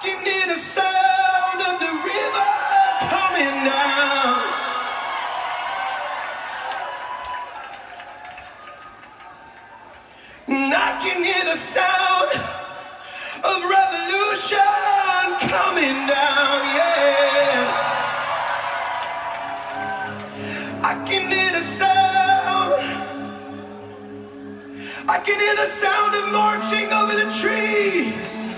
can hear the sound of the river coming down. And I can hear the sound of revolution coming down, yeah. I can hear the sound. I can hear the sound of marching over the trees.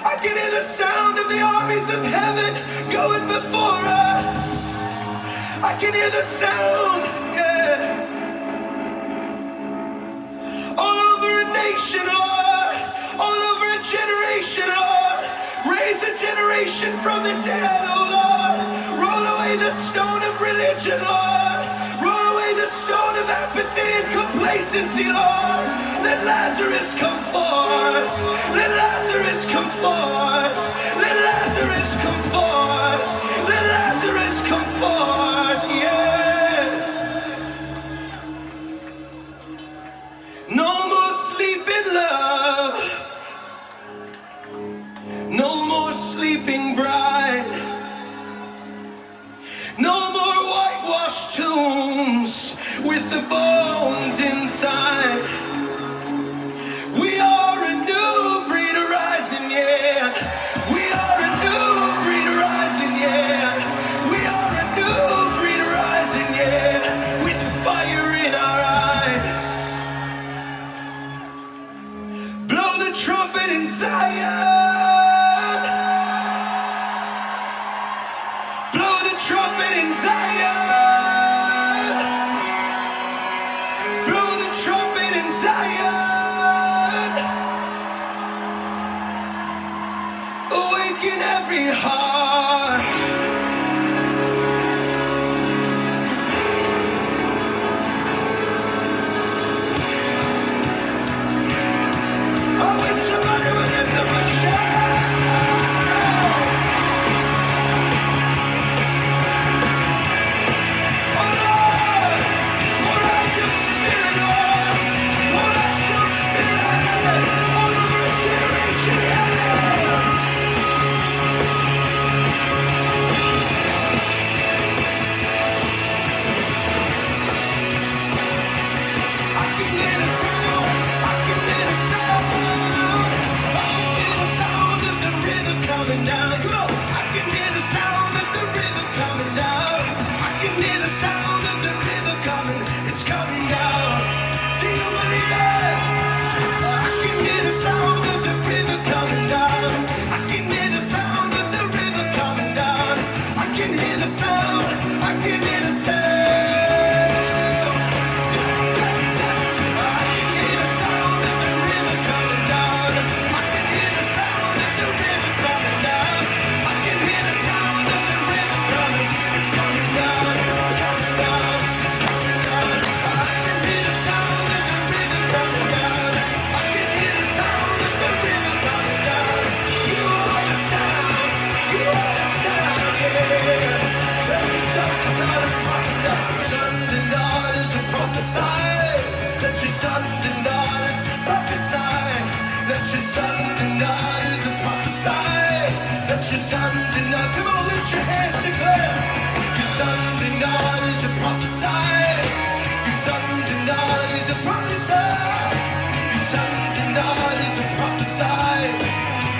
I can hear the sound of the armies of heaven going before us. I can hear the sound, yeah. All over a nation, Lord. All over a generation, Lord. Raise a generation from the dead, oh Lord. Roll away the stone of religion, Lord. Roll away the stone of apathy and complacency, Lord. Let Lazarus come forth. Let Lazarus come forth. Let Lazarus come forth. Let Lazarus come forth, yeah. No more sleeping love. No more sleeping bride. No more whitewashed tombs with the bones inside. We are a new breed arising, yeah. We are a new breed arising, yeah. We are a new breed arising, yeah. With fire in our eyes. Blow the trumpet in Zion. Blow the trumpet in Zion. Blow the trumpet in Zion. Awaken every heart. I wish somebody would lift up a shout. Your sons and daughters, come on, lift your hands and declare. Your sons and daughters to prophesy. Your sons and daughters to prophesy. Your sons and daughters to prophesy.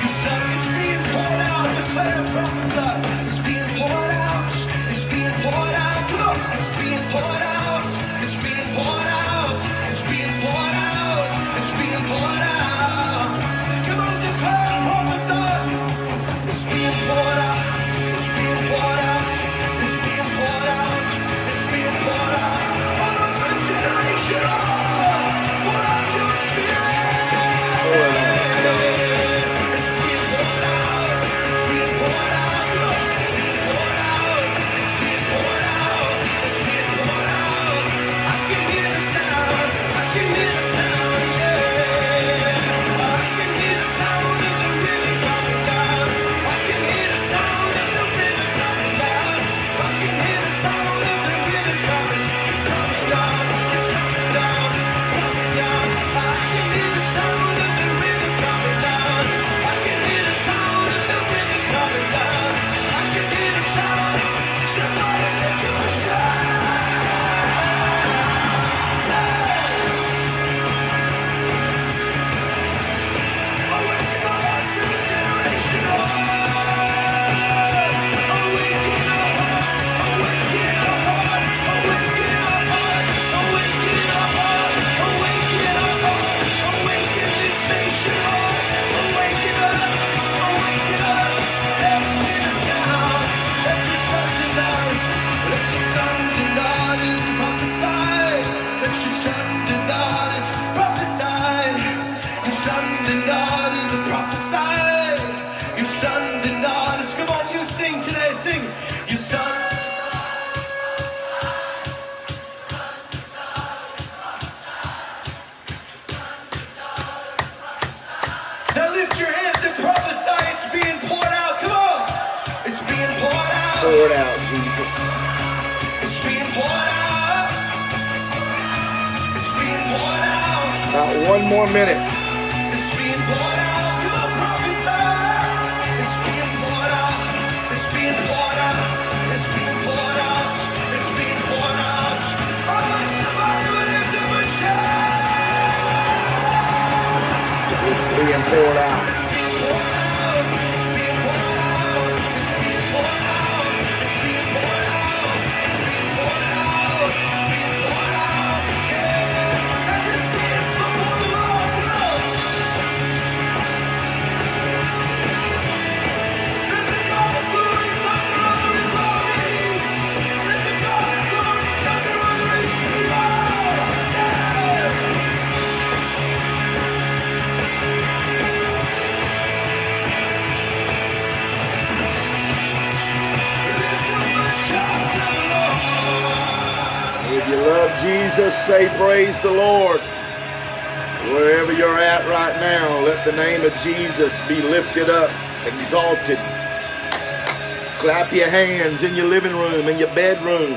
Your son, it's being poured out. Declare and prophesy. It's being poured out. It's being poured out. Come on, it's being poured out. It's being poured out. It's being poured out. It's being poured out. Come on, declare and prophesy. It's being poured out, it's being poured out, it's being poured out, it's being poured out. All over a generation, Lord, pour out your spirit. It's being poured out, it's being poured out, it's being poured out, it's being poured out, it's being poured out. Pour it out, Jesus. It's being poured out. It's being poured out. About one more minute. It's being poured out. Come on, prophesy. It's being poured out. It's being poured out. It's being poured out. It's being poured out. I want somebody to lift up a shout. It's being poured out. It's being poured out. It's being poured out. It's being poured out. It's being poured out. It's being poured out. It's being poured out. Yeah. I just dance before the Lord. Let the God of glory thunder over his armies. Let the God of glory thunder over his people. Yeah. If you love Jesus, say praise the Lord. Wherever you're at right now, let the name of Jesus be lifted up, exalted. Clap your hands in your living room, in your bedroom,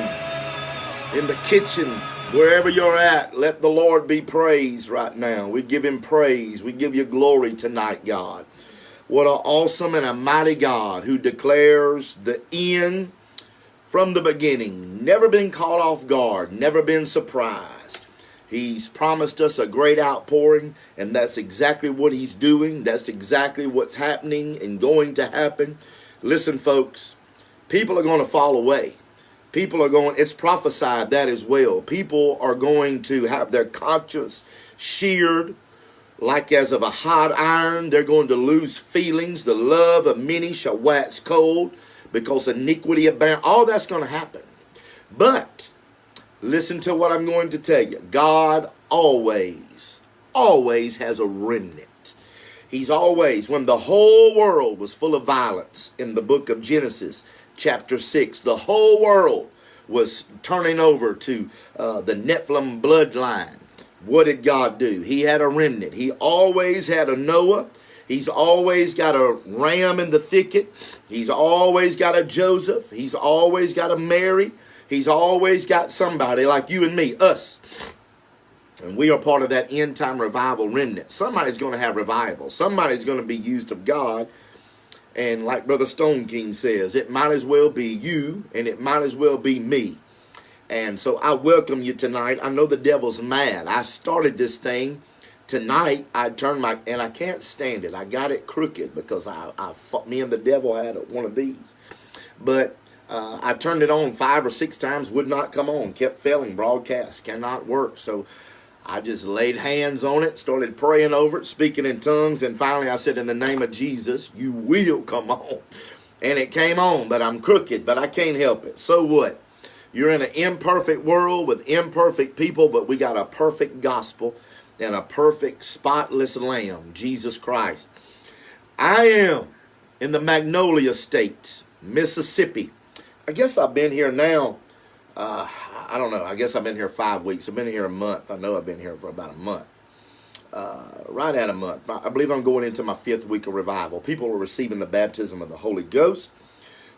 in the kitchen, wherever you're at. Let the Lord be praised right now. We give him praise. We give you glory tonight, God. What an awesome and a mighty God who declares the end from the beginning. Never been caught off guard, never been surprised. He's promised us a great outpouring, and that's exactly what he's doing. That's exactly what's happening and going to happen. Listen, folks, people are going to fall away. People are going, it's prophesied that as well. People are going to have their conscience sheared like as of a hot iron. They're going to lose feelings. The love of many shall wax cold because iniquity abound. All that's going to happen. But listen to what I'm going to tell you. God always has a remnant. He's always, when the whole world was full of violence in the book of Genesis, chapter 6, the whole world was turning over to the Nephilim bloodline. What did God do? He had a remnant. He always had a Noah. He's always got a ram in the thicket. He's always got a Joseph. He's always got a Mary. He's always got somebody like you and me, us. And we are part of that end time revival remnant. Somebody's going to have revival. Somebody's going to be used of God. And like Brother Stone King says, it might as well be you and it might as well be me. And so I welcome you tonight. I know the devil's mad. I started this thing tonight. I can't stand it. I got it crooked because me and the devil had one of these. But I turned it on 5 or 6 times, would not come on, kept failing, broadcast, cannot work. So I just laid hands on it, started praying over it, speaking in tongues, and finally I said, in the name of Jesus, you will come on. And it came on, but I'm crooked, but I can't help it. So what? You're in an imperfect world with imperfect people, but we got a perfect gospel and a perfect spotless lamb, Jesus Christ. I am in the Magnolia State, Mississippi. I guess I've been here now, I don't know, I guess I've been here 5 weeks. I've been here a month. I know I've been here for about a month. Right at a month. I believe I'm going into my 5th week of revival. People are receiving the baptism of the Holy Ghost.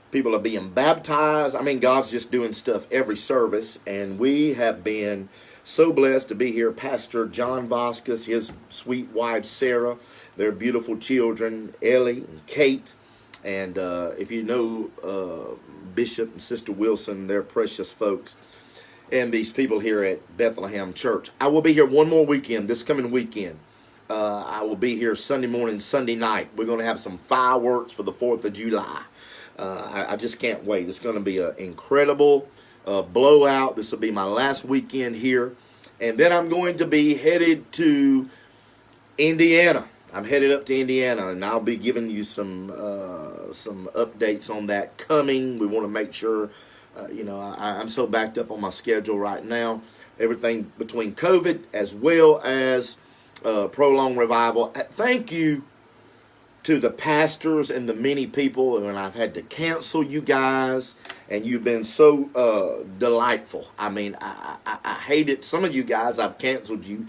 People are being baptized. I mean, God's just doing stuff every service. And we have been so blessed to be here. Pastor John Waskom, his sweet wife, Sarah, their beautiful children, Ellie and Kate. And if you know Bishop and Sister Wilson, they're precious folks. And these people here at Bethlehem Church. I will be here one more weekend, this coming weekend. I will be here Sunday morning, Sunday night. We're going to have some fireworks for the 4th of July. I just can't wait. It's going to be an incredible blowout. This will be my last weekend here. And then I'm going to be headed to Indiana. I'm headed up to Indiana, and I'll be giving you some updates on that coming. We want to make sure, I'm so backed up on my schedule right now. Everything between COVID as well as prolonged revival. Thank you to the pastors and the many people, and I've had to cancel you guys, and you've been so delightful. I mean, I hate it. Some of you guys, I've canceled you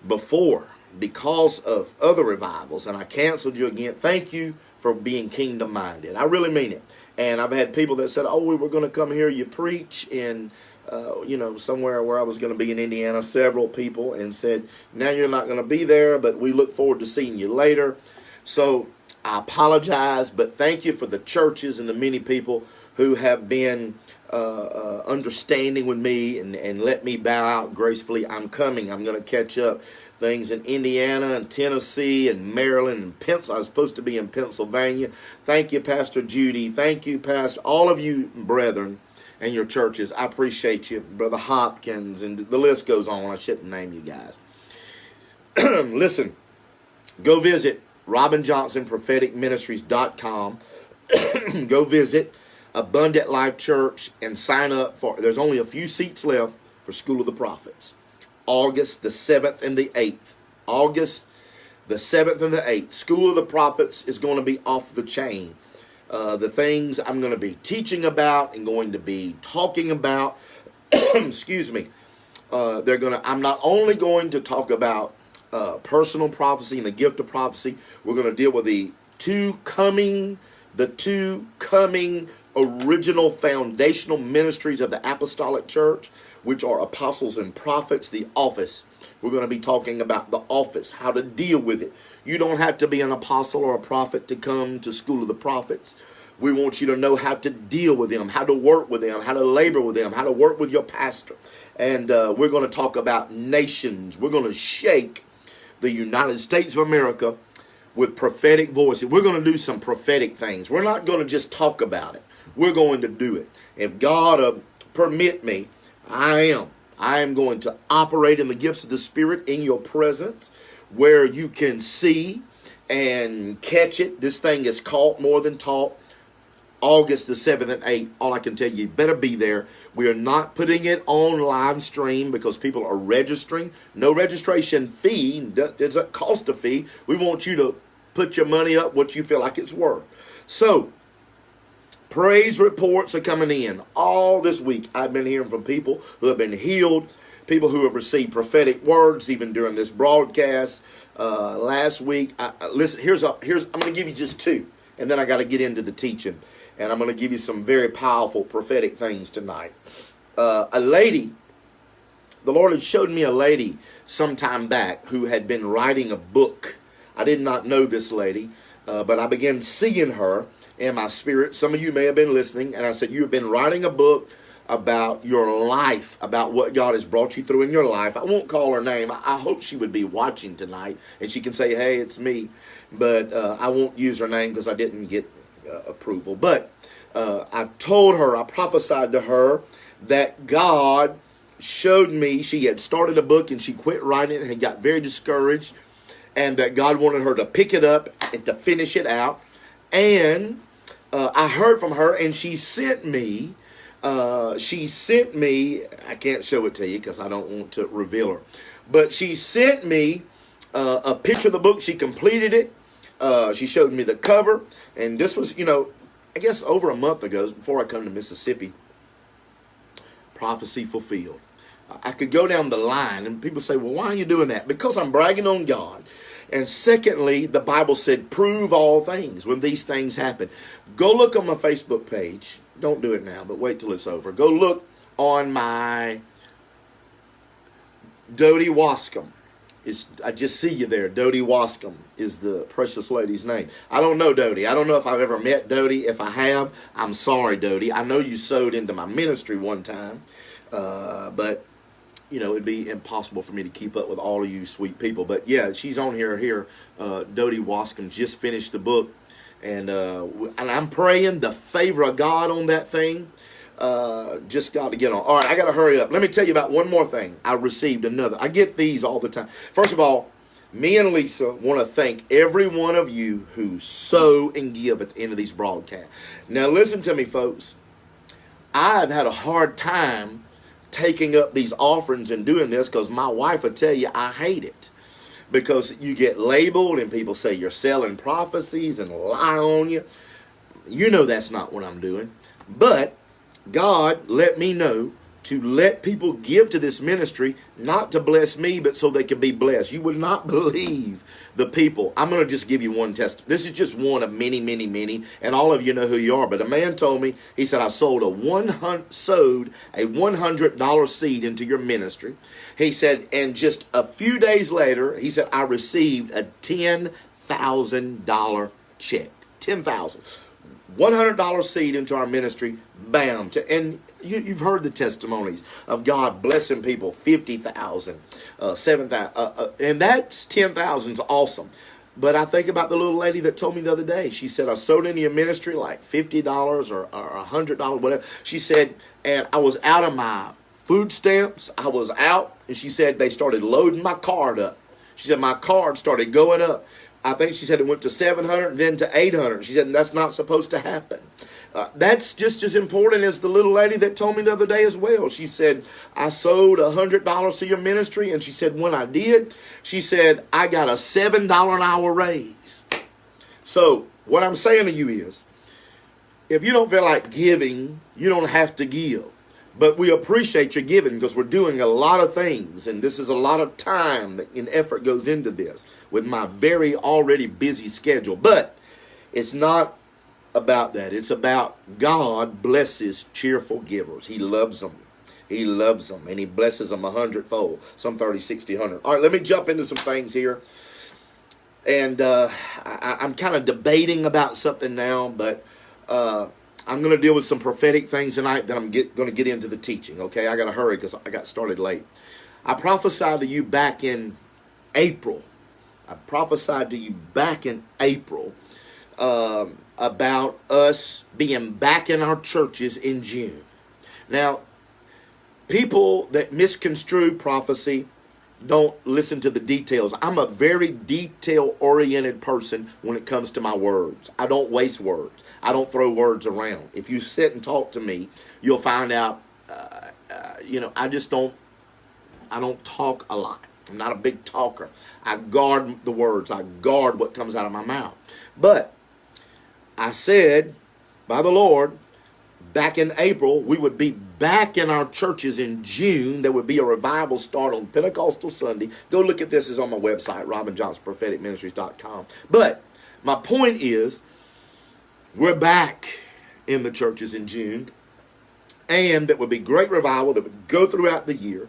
before because of other revivals, and I canceled you again. Thank you for being kingdom minded. I really mean it. And I've had people that said, oh, we were going to come hear you preach in, somewhere where I was going to be in Indiana. Several people, and said, now you're not going to be there, but we look forward to seeing you later. So I apologize, but thank you for the churches and the many people who have been understanding with me and let me bow out gracefully. I'm coming. I'm going to catch up. Things in Indiana and Tennessee and Maryland and Pennsylvania. I was supposed to be in Pennsylvania. Thank you, Pastor Judy. Thank you, Pastor, all of you brethren and your churches. I appreciate you, Brother Hopkins, and the list goes on. I shouldn't name you guys. Listen, go visit RobinJohnsonPropheticMinistries.com. Go visit Abundant Life Church and sign up for, there's only a few seats left for School of the Prophets. August the 7th and the 8th. August the 7th and the 8th. School of the Prophets is going to be off the chain. The things I'm going to be teaching about and going to be talking about, excuse me, I'm not only going to talk about personal prophecy and the gift of prophecy. We're going to deal with the two coming original foundational ministries of the Apostolic Church, which are apostles and prophets, the office. We're going to be talking about the office, how to deal with it. You don't have to be an apostle or a prophet to come to School of the Prophets. We want you to know how to deal with them, how to work with them, how to labor with them, how to work with your pastor. And we're going to talk about nations. We're going to shake the United States of America with prophetic voices. We're going to do some prophetic things. We're not going to just talk about it. We're going to do it. If God permit me, I am going to operate in the gifts of the Spirit in your presence, where you can see and catch it. This thing is caught more than taught. August the 7th and 8th. All I can tell you, better be there. We are not putting it on live stream because people are registering. No registration fee. It doesn't cost a fee. We want you to put your money up what you feel like it's worth. So, praise reports are coming in all this week. I've been hearing from people who have been healed, people who have received prophetic words even during this broadcast. Last week, listen. I'm going to give you just two, and then I got to get into the teaching, and I'm going to give you some very powerful prophetic things tonight. A lady, the Lord had showed me a lady some time back who had been writing a book. I did not know this lady, but I began seeing her in my spirit. Some of you may have been listening, and I said, you have been writing a book about your life, about what God has brought you through in your life. I won't call her name. I hope she would be watching tonight, and she can say, hey, it's me. But I won't use her name because I didn't get approval. But I told her, I prophesied to her that God showed me she had started a book and she quit writing it and got very discouraged, and that God wanted her to pick it up and to finish it out. And I heard from her, and she sent me, I can't show it to you because I don't want to reveal her, but she sent me a picture of the book. She completed it. She showed me the cover, and this was, I guess over a month ago, before I come to Mississippi. Prophecy fulfilled. I could go down the line, and people say, well, why are you doing that? Because I'm bragging on God. And secondly, the Bible said, prove all things when these things happen. Go look on my Facebook page. Don't do it now, but wait till it's over. Go look on my Dodie Waskom. I just see you there. Dodie Waskom is the precious lady's name. I don't know Dodie. I don't know if I've ever met Dodie. If I have, I'm sorry, Dodie. I know you sowed into my ministry one time, but it'd be impossible for me to keep up with all of you sweet people. But yeah, she's on here. Dodie Waskom just finished the book, and I'm praying the favor of God on that thing. Just got to get on. All right, I got to hurry up. Let me tell you about one more thing. I received another. I get these all the time. First of all, me and Lisa want to thank every one of you who sow and give at the end of these broadcasts. Now listen to me, folks. I've had a hard time taking up these offerings and doing this because my wife will tell you I hate it. Because you get labeled and people say you're selling prophecies and lie on you. You know that's not what I'm doing. But God let me know to let people give to this ministry, not to bless me, but so they can be blessed. You would not believe the people. I'm going to just give you one testimony. This is just one of many, many, many, and all of you know who you are. But a man told me, he said, I sowed a $100 seed into your ministry. He said, and just a few days later, he said, I received a $10,000 check. $10,000. $100 seed into our ministry, bam. And you've heard the testimonies of God blessing people, 50,000, 7,000, and that's 10,000 is awesome. But I think about the little lady that told me the other day. She said, I sowed into your ministry like $50 or $100, whatever. She said, and I was out of my food stamps. I was out, and she said they started loading my card up. She said my card started going up. I think she said it went to 700 and then to 800. She said, and that's not supposed to happen. That's just as important as the little lady that told me the other day as well. She said, I sowed $100 to your ministry. And she said, when I did, she said, I got a $7 an hour raise. So what I'm saying to you is, if you don't feel like giving, you don't have to give. But we appreciate your giving because we're doing a lot of things. And this is a lot of time and effort goes into this with my very already busy schedule. But it's not about that. It's about God blesses cheerful givers. He loves them. He loves them. And he blesses them 100-fold. Some 30, 60, 100. All right, let me jump into some things here. And I'm kind of debating about something now. But I'm going to deal with some prophetic things tonight. Then I'm going to get into the teaching. Okay, I got to hurry because I got started late. I prophesied to you back in April. About us being back in our churches in June. Now, people that misconstrue prophecy don't listen to the details. I'm a very detail-oriented person when it comes to my words. I don't waste words. I don't throw words around. If you sit and talk to me, you'll find out, I don't talk a lot. I'm not a big talker. I guard the words. I guard what comes out of my mouth. But I said, by the Lord, back in April, we would be back in our churches in June. There would be a revival start on Pentecostal Sunday. Go look at this. It's on my website, robinjohnsonpropheticministries.com. But my point is, we're back in the churches in June. And there would be great revival that would go throughout the year.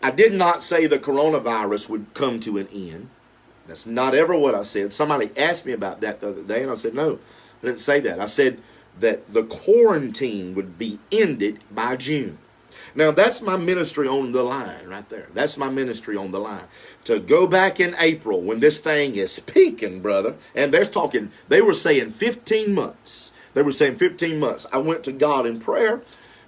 I did not say the coronavirus would come to an end. That's not ever what I said. Somebody asked me about that the other day, and I said, no, I didn't say that. I said that the quarantine would be ended by June. Now, that's my ministry on the line right there. That's my ministry on the line. To go back in April when this thing is peaking, brother, and they were saying 15 months. They were saying 15 months. I went to God in prayer,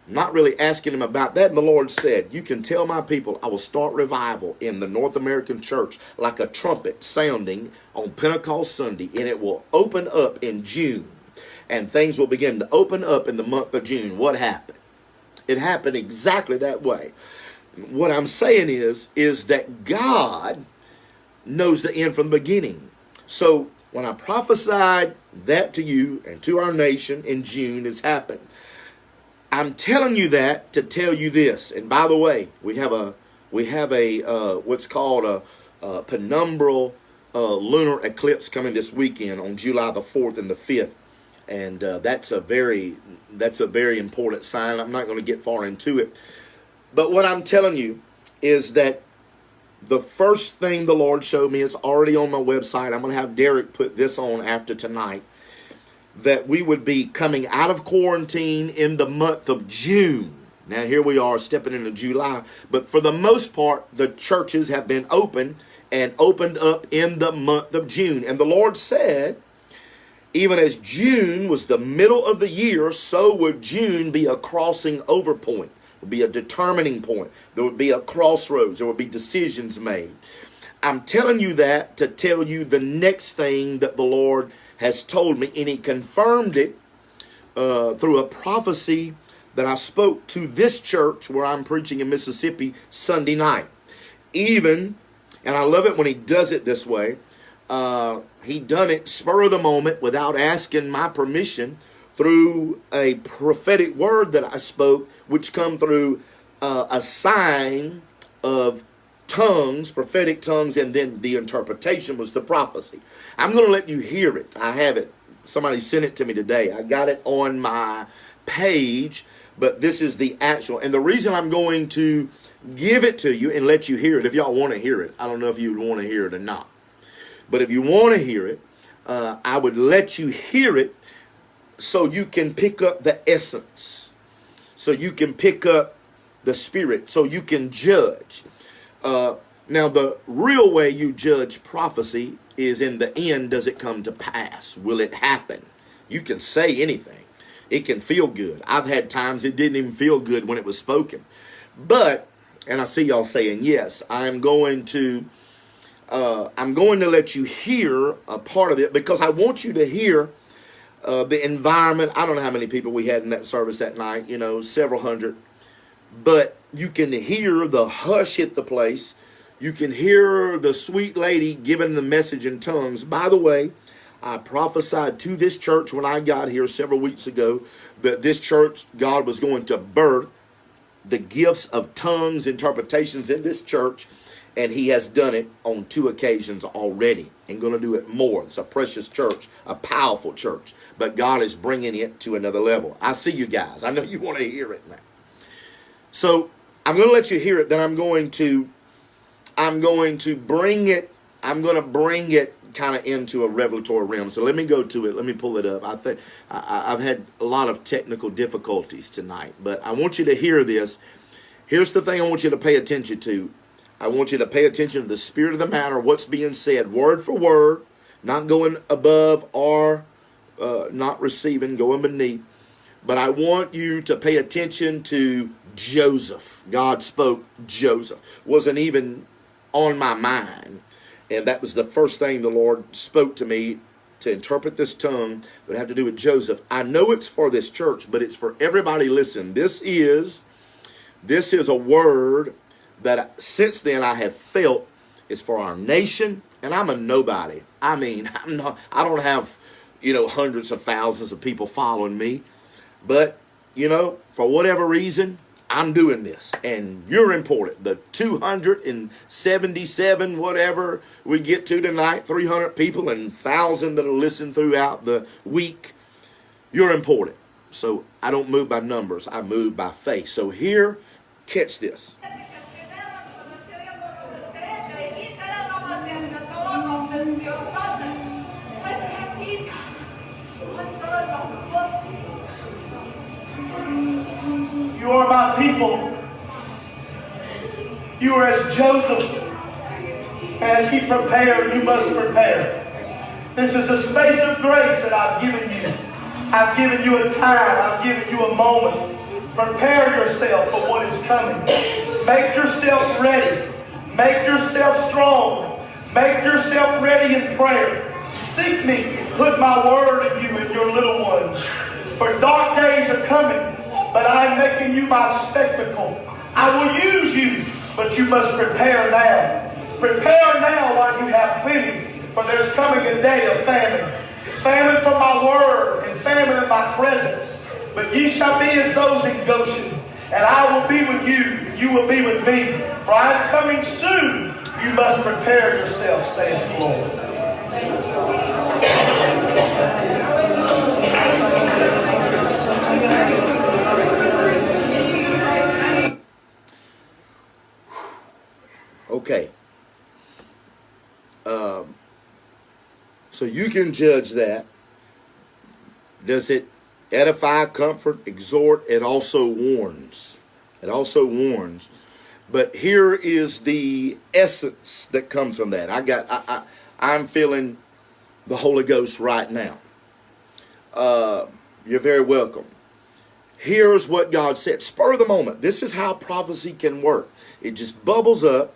not really asking him about that. And the Lord said, you can tell my people I will start revival in the North American church like a trumpet sounding on Pentecost Sunday, and it will open up in June. And things will begin to open up in the month of June. What happened? It happened exactly that way. What I'm saying is that God knows the end from the beginning. So when I prophesied that to you and to our nation in June, it's happened. I'm telling you that to tell you this. And by the way, we have a what's called a Penumbral Lunar Eclipse coming this weekend on July the 4th and the 5th. And that's a very important sign. I'm not going to get far into it. But what I'm telling you is that the first thing the Lord showed me is already on my website. I'm going to have Derek put this on after tonight. That we would be coming out of quarantine in the month of June. Now here we are stepping into July. But for the most part, the churches have been open and opened up in the month of June. And the Lord said, even as June was the middle of the year, so would June be a crossing over point. It would be a determining point. There would be a crossroads. There would be decisions made. I'm telling you that to tell you the next thing that the Lord has told me, and he confirmed it through a prophecy that I spoke to this church where I'm preaching in Mississippi Sunday night. And I love it when he does it this way, he done it spur of the moment without asking my permission through a prophetic word that I spoke, which come through a sign of tongues, prophetic tongues, and then the interpretation was the prophecy. I'm going to let you hear it. I have it. Somebody sent it to me today. I got it on my page, but this is the actual. And the reason I'm going to give it to you and let you hear it, if y'all want to hear it, I don't know if you want to hear it or not, but if you want to hear it, I would let you hear it so you can pick up the essence, so you can pick up the spirit, so you can judge. Now, the real way you judge prophecy is in the end, does it come to pass? Will it happen? You can say anything. It can feel good. I've had times it didn't even feel good when it was spoken. But, and I see y'all saying yes, I'm going to let you hear a part of it, because I want you to hear the environment. I don't know how many people we had in that service that night, several hundred. But you can hear the hush hit the place. You can hear the sweet lady giving the message in tongues. By the way, I prophesied to this church when I got here several weeks ago that this church, God was going to birth the gifts of tongues, interpretations in this church. And he has done it on 2 occasions already and going to do it more. It's a precious church, a powerful church. But God is bringing it to another level. I see you guys. I know you want to hear it now. So I'm going to let you hear it. Then I'm going to bring it kind of into a revelatory realm. So let me go to it. Let me pull it up. I think I've had a lot of technical difficulties tonight, but I want you to hear this. Here's the thing I want you to pay attention to. I want you to pay attention to the spirit of the matter, what's being said, word for word, not going above or not receiving, going beneath. But I want you to pay attention to Joseph. God spoke Joseph. Wasn't even on my mind. And that was the first thing the Lord spoke to me to interpret this tongue. It would have to do with Joseph. I know it's for this church, but it's for everybody. Listen, this is a word that since then I have felt is for our nation. And I'm a nobody. I mean, I don't have, hundreds of thousands of people following me. But, for whatever reason, I'm doing this, and you're important. The 277, whatever we get to tonight, 300 people and 1,000 that'll listen throughout the week, you're important. So I don't move by numbers. I move by faith. So here, catch this. You are my people. You are as Joseph. As he prepared, you must prepare. This is a space of grace that I've given you. I've given you a time. I've given you a moment. Prepare yourself for what is coming. Make yourself ready. Make yourself strong. Make yourself ready in prayer. Seek me. Put my word in you and your little ones. For dark days are coming. But I'm making you my spectacle. I will use you, but you must prepare now. Prepare now while you have plenty, for there's coming a day of famine. Famine from my word and famine in my presence. But ye shall be as those in Goshen, and I will be with you, you will be with me. For I am coming soon. You must prepare yourself, saith the Lord. Okay. So you can judge that. Does it edify, comfort, exhort? It also warns. It also warns. But here is the essence that comes from that. I'm feeling the Holy Ghost right now. You're very welcome. Here's what God said. Spur of the moment. This is how prophecy can work. It just bubbles up.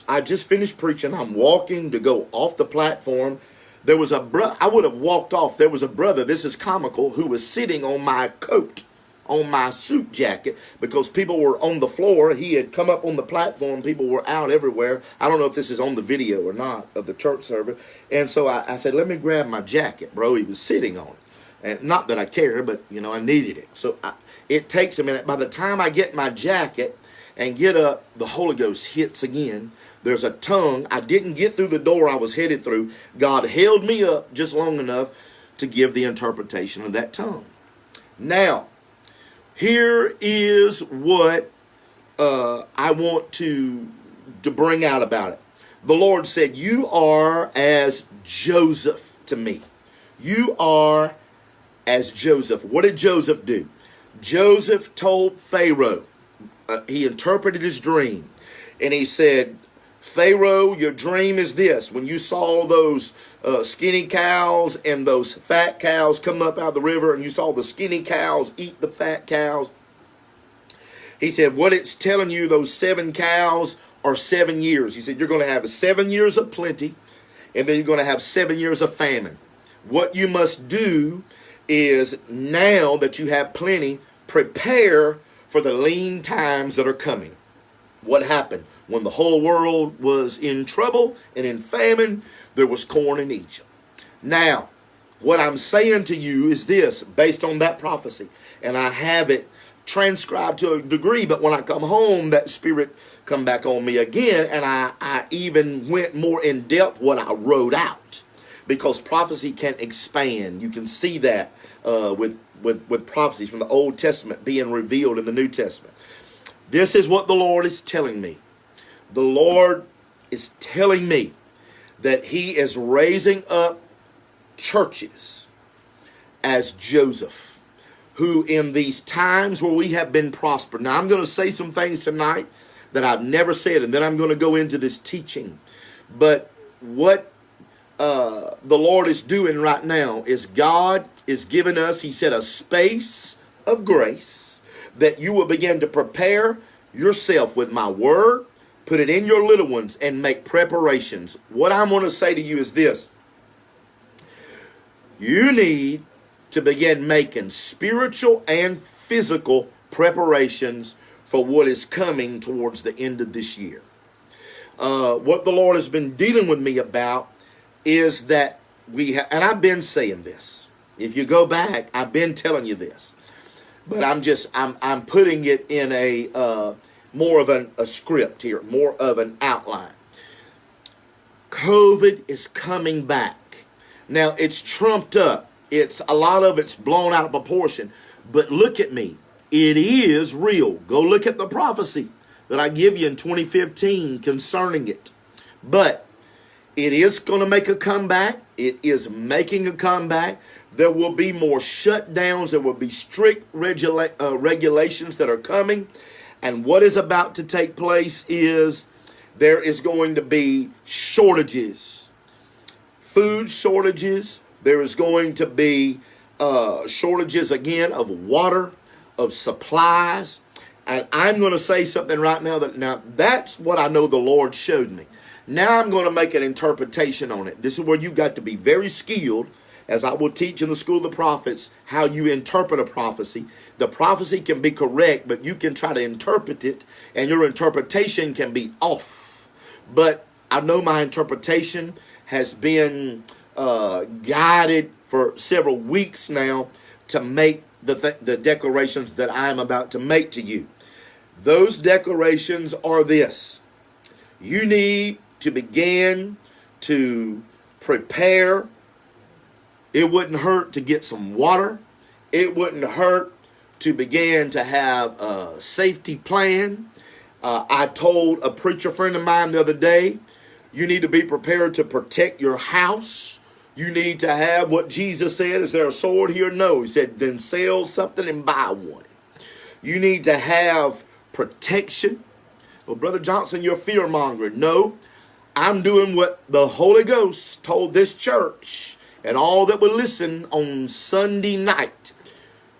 I just finished preaching. I'm walking to go off the platform. There was a brother. I would have walked off. There was a brother, this is comical, who was sitting on my coat, on my suit jacket, because people were on the floor. He had come up on the platform. People were out everywhere. I don't know if this is on the video or not of the church service. And so I said, let me grab my jacket, bro. He was sitting on it. And not that I care, but, you know, I needed it. So it takes a minute. By the time I get my jacket and get up, the Holy Ghost hits again. There's a tongue. I didn't get through the door I was headed through. God held me up just long enough to give the interpretation of that tongue. Now, here is what I want to bring out about it. The Lord said, you are as Joseph to me. You are as Joseph. What did Joseph do? Joseph told Pharaoh, he interpreted his dream, and he said, Pharaoh, your dream is this. When you saw those skinny cows and those fat cows come up out of the river, and you saw the skinny cows eat the fat cows, he said, what it's telling you, those 7 cows are 7 years. He said, you're going to have 7 years of plenty, and then you're going to have 7 years of famine. What you must do is, now that you have plenty, prepare for the lean times that are coming. What happened? When the whole world was in trouble and in famine, there was corn in Egypt. Now, what I'm saying to you is this, based on that prophecy, and I have it transcribed to a degree, but when I come home, that spirit come back on me again, and I even went more in depth what I wrote out, because prophecy can expand. You can see that with prophecies from the Old Testament being revealed in the New Testament. This is what the Lord is telling me. The Lord is telling me that he is raising up churches as Joseph, who in these times where we have been prospered. Now, I'm going to say some things tonight that I've never said, and then I'm going to go into this teaching. But what the Lord is doing right now is God is giving us, he said, a space of grace that you will begin to prepare yourself with my word, put it in your little ones, and make preparations. What I'm going to say to you is this. You need to begin making spiritual and physical preparations for what is coming towards the end of this year. What the Lord has been dealing with me about is that we have, and I've been saying this. If you go back, I've been telling you this. But I'm putting it in a more of a script here, more of an outline. COVID is coming back. Now, it's trumped up. A lot of it's blown out of proportion. But look at me. It is real. Go look at the prophecy that I give you in 2015 concerning it. But it is going to make a comeback. It is making a comeback. There will be more shutdowns. There will be strict regulations that are coming. And what is about to take place is there is going to be shortages, food shortages. There is going to be shortages again of water, of supplies. And I'm going to say something right now that's what I know the Lord showed me. Now I'm going to make an interpretation on it. This is where you got to be very skilled, as I will teach in the School of the Prophets, how you interpret a prophecy. The prophecy can be correct, but you can try to interpret it, and your interpretation can be off. But I know my interpretation has been guided for several weeks now to make the declarations that I'm about to make to you. Those declarations are this. You need to begin to prepare. It wouldn't hurt to get some water. It wouldn't hurt to begin to have a safety plan. I told a preacher friend of mine the other day, you need to be prepared to protect your house. You need to have what Jesus said. Is there a sword here? No. He said, then sell something and buy one. You need to have protection. Well, Brother Johnson, you're fear-mongering. No, I'm doing what the Holy Ghost told this church and all that will listen on Sunday night.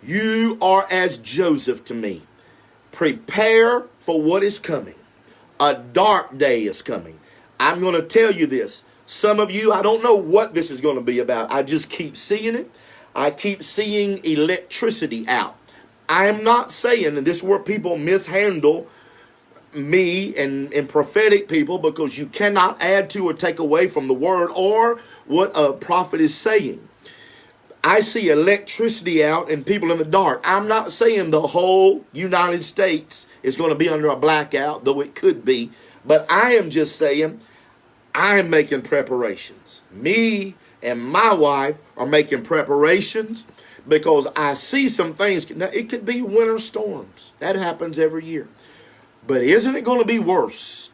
You are as Joseph to me. Prepare for what is coming. A dark day is coming. I'm going to tell you this. Some of you, I don't know what this is going to be about. I just keep seeing it. I keep seeing electricity out. I am not saying, and this is where people mishandle me and prophetic people, because you cannot add to or take away from the word or what a prophet is saying. I see electricity out and people in the dark. I'm not saying the whole United States is going to be under a blackout, though it could be. But I am just saying I am making preparations. Me and my wife are making preparations because I see some things. Now, it could be winter storms. That happens every year. But isn't it going to be worse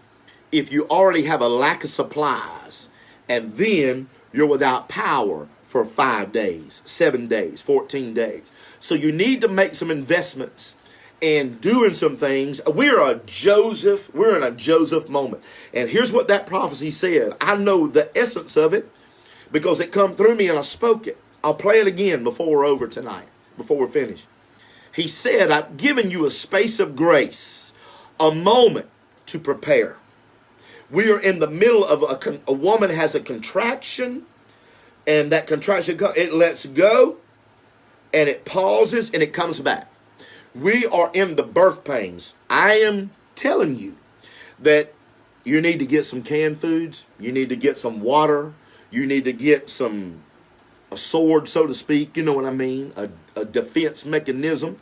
if you already have a lack of supplies and then you're without power for 5 days, 7 days, 14 days? So you need to make some investments and doing some things. We're in a Joseph moment. And here's what that prophecy said. I know the essence of it because it come through me and I spoke it. I'll play it again before we're over tonight, before we're finished. He said, I've given you a space of grace, a moment to prepare. We are in the middle of a woman has a contraction, and that contraction, it lets go, and it pauses, and it comes back. We are in the birth pains. I am telling you that you need to get some canned foods. You need to get some water. You need to get a sword, so to speak. You know what I mean? A defense mechanism.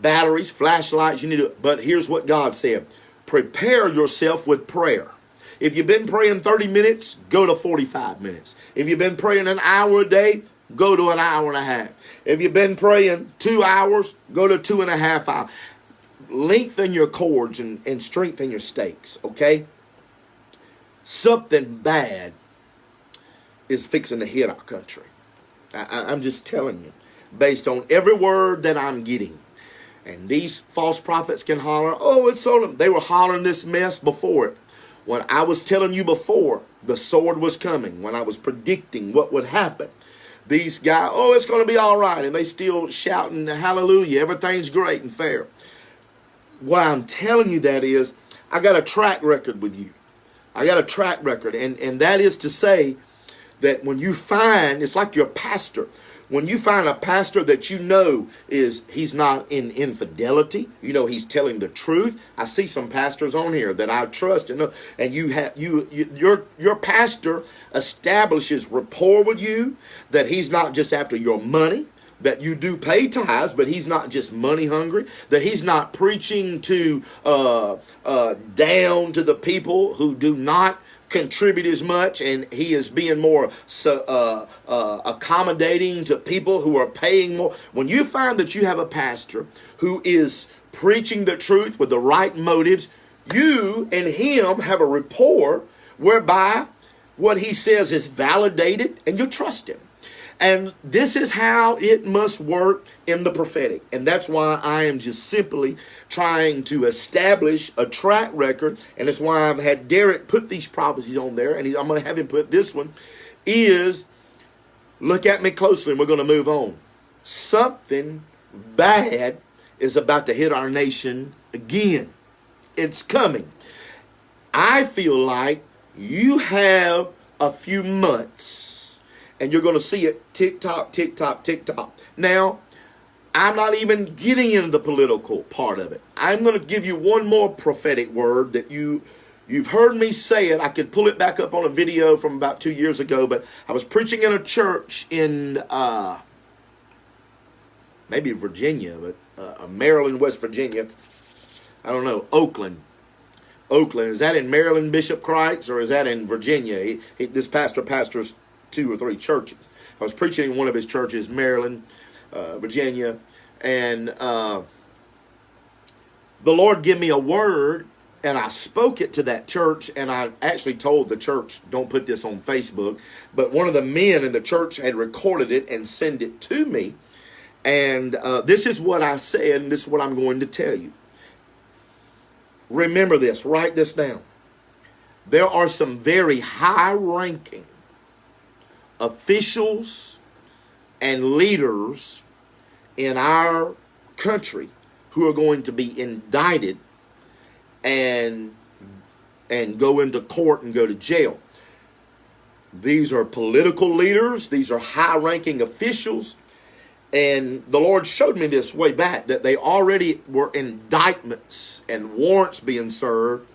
Batteries, flashlights. But here's what God said. Prepare yourself with prayer. If you've been praying 30 minutes, go to 45 minutes. If you've been praying an hour a day, go to an hour and a half. If you've been praying 2 hours, go to 2.5 hours. Lengthen your cords and strengthen your stakes, okay? Something bad is fixing to hit our country. I'm just telling you, based on every word that I'm getting. And these false prophets can holler, oh, it's on them. They were hollering this mess before it. When I was telling you before, the sword was coming. When I was predicting what would happen. These guys, oh, it's going to be all right. And they still shouting, hallelujah, everything's great and fair. What I'm telling you that is, I got a track record with you. I got a track record. And that is to say that when you find, it's like your pastor. When you find a pastor that you know he's not in infidelity, you know he's telling the truth. I see some pastors on here that I trust and know, and your pastor establishes rapport with you, that he's not just after your money, that you do pay tithes, but he's not just money hungry, that he's not preaching to down to the people who do not contribute as much, and he is being more accommodating to people who are paying more. When you find that you have a pastor who is preaching the truth with the right motives, you and him have a rapport whereby what he says is validated and you trust him. And this is how it must work in the prophetic. And that's why I am just simply trying to establish a track record. And that's why I've had Derek put these prophecies on there. And I'm going to have him put this one. Is, look at me closely and we're going to move on. Something bad is about to hit our nation again. It's coming. I feel like you have a few months. And you're going to see it tick-tock, tick-tock, tick-tock. Now, I'm not even getting into the political part of it. I'm going to give you one more prophetic word that you've heard me say it. I could pull it back up on a video from about 2 years ago. But I was preaching in a church in maybe Virginia, but Maryland, West Virginia. I don't know, Oakland. Is that in Maryland, Bishop Kreitz, or is that in Virginia? This pastor pastors 2 or 3 churches. I was preaching in one of his churches, Maryland, Virginia, and the Lord gave me a word, and I spoke it to that church, and I actually told the church, don't put this on Facebook, but one of the men in the church had recorded it and sent it to me, and this is what I said, and this is what I'm going to tell you. Remember this, write this down. There are some very high-ranking officials and leaders in our country who are going to be indicted and go into court and go to jail. These are political leaders. These are high-ranking officials. And the Lord showed me this way back, that they already were indictments and warrants being served.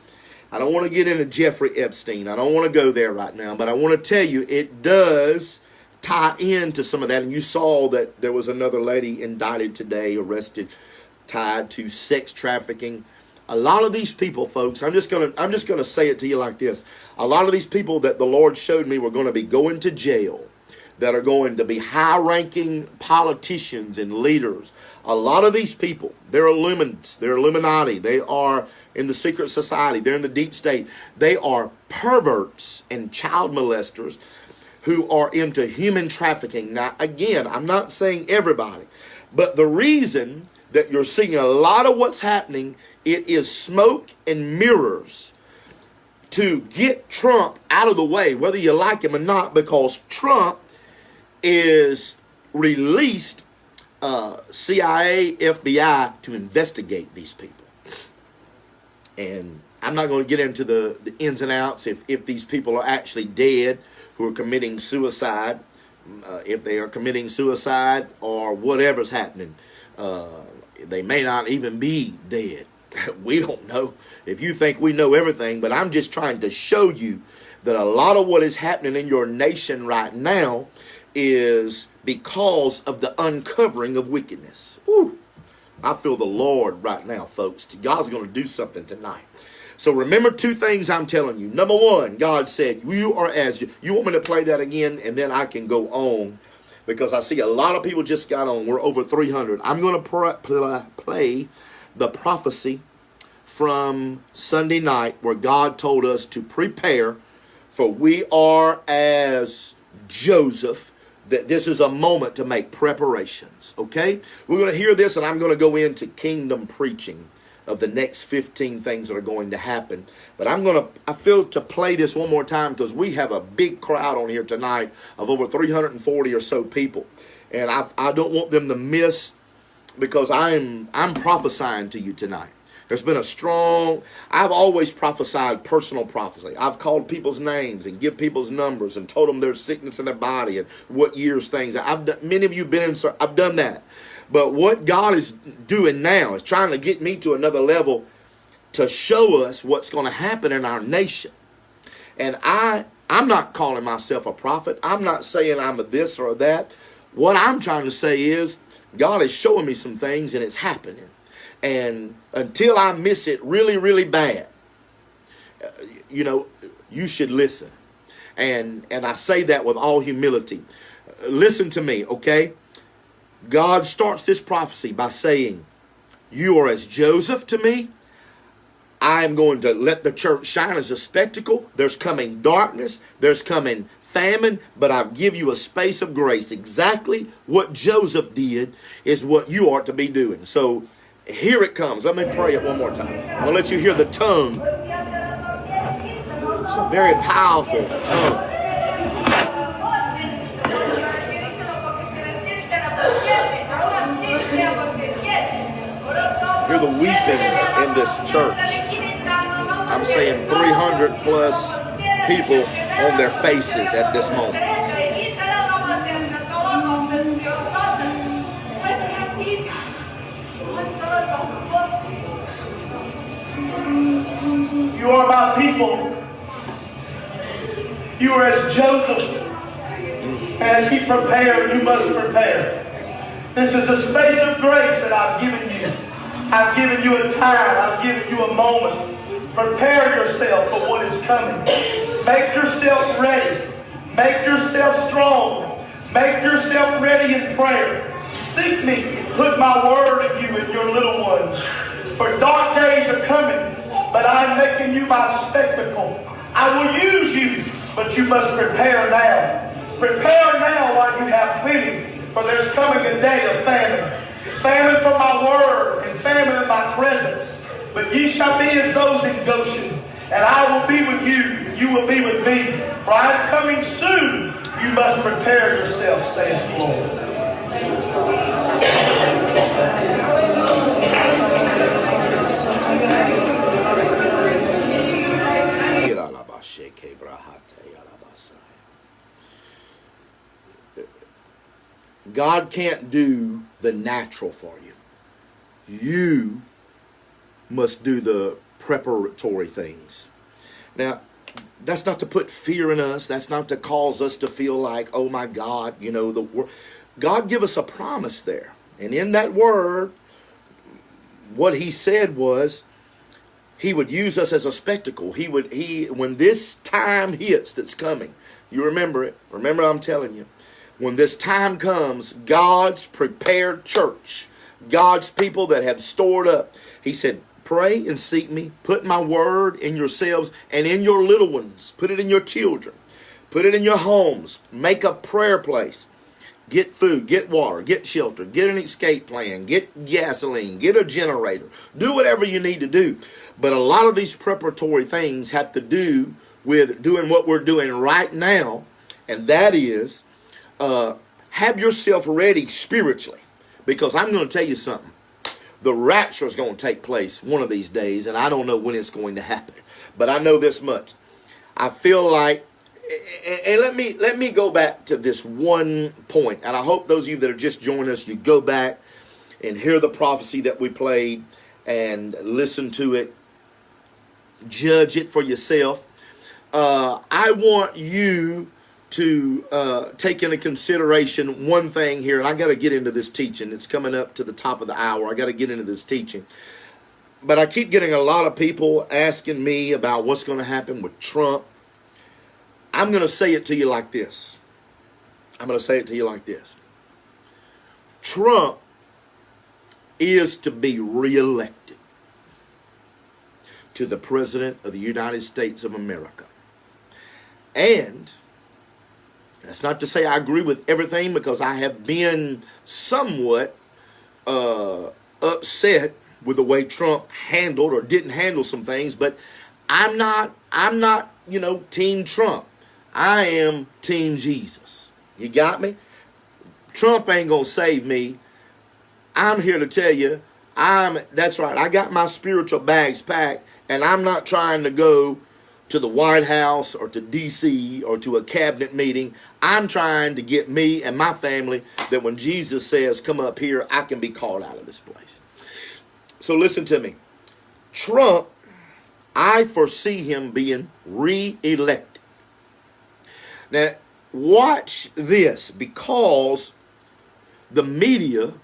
I don't want to get into Jeffrey Epstein. I don't want to go there right now, but I want to tell you it does tie into some of that. And you saw that there was another lady indicted today, arrested, tied to sex trafficking. A lot of these people, folks, I'm just gonna say it to you like this. A lot of these people that the Lord showed me were going to be going to jail, that are going to be high-ranking politicians and leaders. A lot of these people, they're Illuminati, they're Illuminati, they are in the secret society, they're in the deep state. They are perverts and child molesters who are into human trafficking. Now, again, I'm not saying everybody, but the reason that you're seeing a lot of what's happening, it is smoke and mirrors to get Trump out of the way, whether you like him or not, because Trump is released CIA, FBI to investigate these people. And I'm not going to get into the ins and outs if these people are actually dead who are committing suicide, if they are committing suicide or whatever's happening. They may not even be dead. We don't know. If you think we know everything, but I'm just trying to show you that a lot of what is happening in your nation right now is because of the uncovering of wickedness. Woo. I feel the Lord right now, folks. God's going to do something tonight. So remember two things I'm telling you. Number one, God said, you are as you want me to play that again, and then I can go on, because I see a lot of people just got on. We're over 300. I'm going to play the prophecy from Sunday night where God told us to prepare, for we are as Joseph, that this is a moment to make preparations, okay? We're going to hear this, and I'm going to go into kingdom preaching of the next 15 things that are going to happen. But I feel to play this one more time because we have a big crowd on here tonight of over 340 or so people. And I don't want them to miss, because I'm prophesying to you tonight. There's been I've always prophesied personal prophecy. I've called people's names and give people's numbers and told them their sickness in their body and what years things. Many of you I've done that. But what God is doing now is trying to get me to another level to show us what's going to happen in our nation. And I'm not calling myself a prophet. I'm not saying I'm a this or a that. What I'm trying to say is God is showing me some things, and it's happening. And until I miss it really, really bad, you should listen. And I say that with all humility. Listen to me, okay? God starts this prophecy by saying, you are as Joseph to me. I am going to let the church shine as a spectacle. There's coming darkness. There's coming famine, but I give you a space of grace. Exactly what Joseph did is what you are to be doing. So here it comes. Let me pray it one more time. I'm going to let you hear the tongue. It's a very powerful tongue. Hear the weeping in this church. I'm saying 300 plus people on their faces at this moment. You are my people. You are as Joseph. As he prepared, you must prepare. This is a space of grace that I've given you. I've given you a time. I've given you a moment. Prepare yourself for what is coming. Make yourself ready. Make yourself strong. Make yourself ready in prayer. Seek me. Put my word in you and your little ones. For dark days are coming, but I'm making you my spectacle. I will use you, but you must prepare now. Prepare now while you have plenty, for there's coming a day of famine. Famine for my word and famine in my presence. But ye shall be as those in Goshen, and I will be with you, and you will be with me. For I am coming soon. You must prepare yourself, saith the Lord. God can't do the natural for you. You must do the preparatory things. Now, That's not to put fear in us. That's not to cause us to feel like, oh my God, God give us a promise there. And in that word, what he said was, he would use us as a spectacle. When this time hits that's coming, you remember it. Remember, I'm telling you, when this time comes, God's prepared church, God's people that have stored up, he said, pray and seek me. Put my word in yourselves and in your little ones. Put it in your children. Put it in your homes. Make a prayer place. Get food, get water, get shelter, get an escape plan, get gasoline, get a generator. Do whatever you need to do. But a lot of these preparatory things have to do with doing what we're doing right now. And that is, have yourself ready spiritually. Because I'm going to tell you something. The rapture is going to take place one of these days, and I don't know when it's going to happen. But I know this much. I feel like, and let me go back to this one point, and I hope those of you that are just joining us, you go back and hear the prophecy that we played and listen to it, judge it for yourself. I want you to take into consideration one thing here, and I got to get into this teaching. It's coming up to the top of the hour. I got to get into this teaching. But I keep getting a lot of people asking me about what's going to happen with Trump. I'm going to say it to you like this. Trump is to be reelected to the President of the United States of America. And that's not to say I agree with everything, because I have been somewhat upset with the way Trump handled or didn't handle some things, but I'm not, Team Trump. I am Team Jesus. You got me? Trump ain't gonna save me. I'm here to tell you, that's right, I got my spiritual bags packed, and I'm not trying to go to the White House or to D.C. or to a cabinet meeting. I'm trying to get me and my family that when Jesus says, come up here, I can be called out of this place. So listen to me. Trump, I foresee him being reelected. Now, watch this, because the media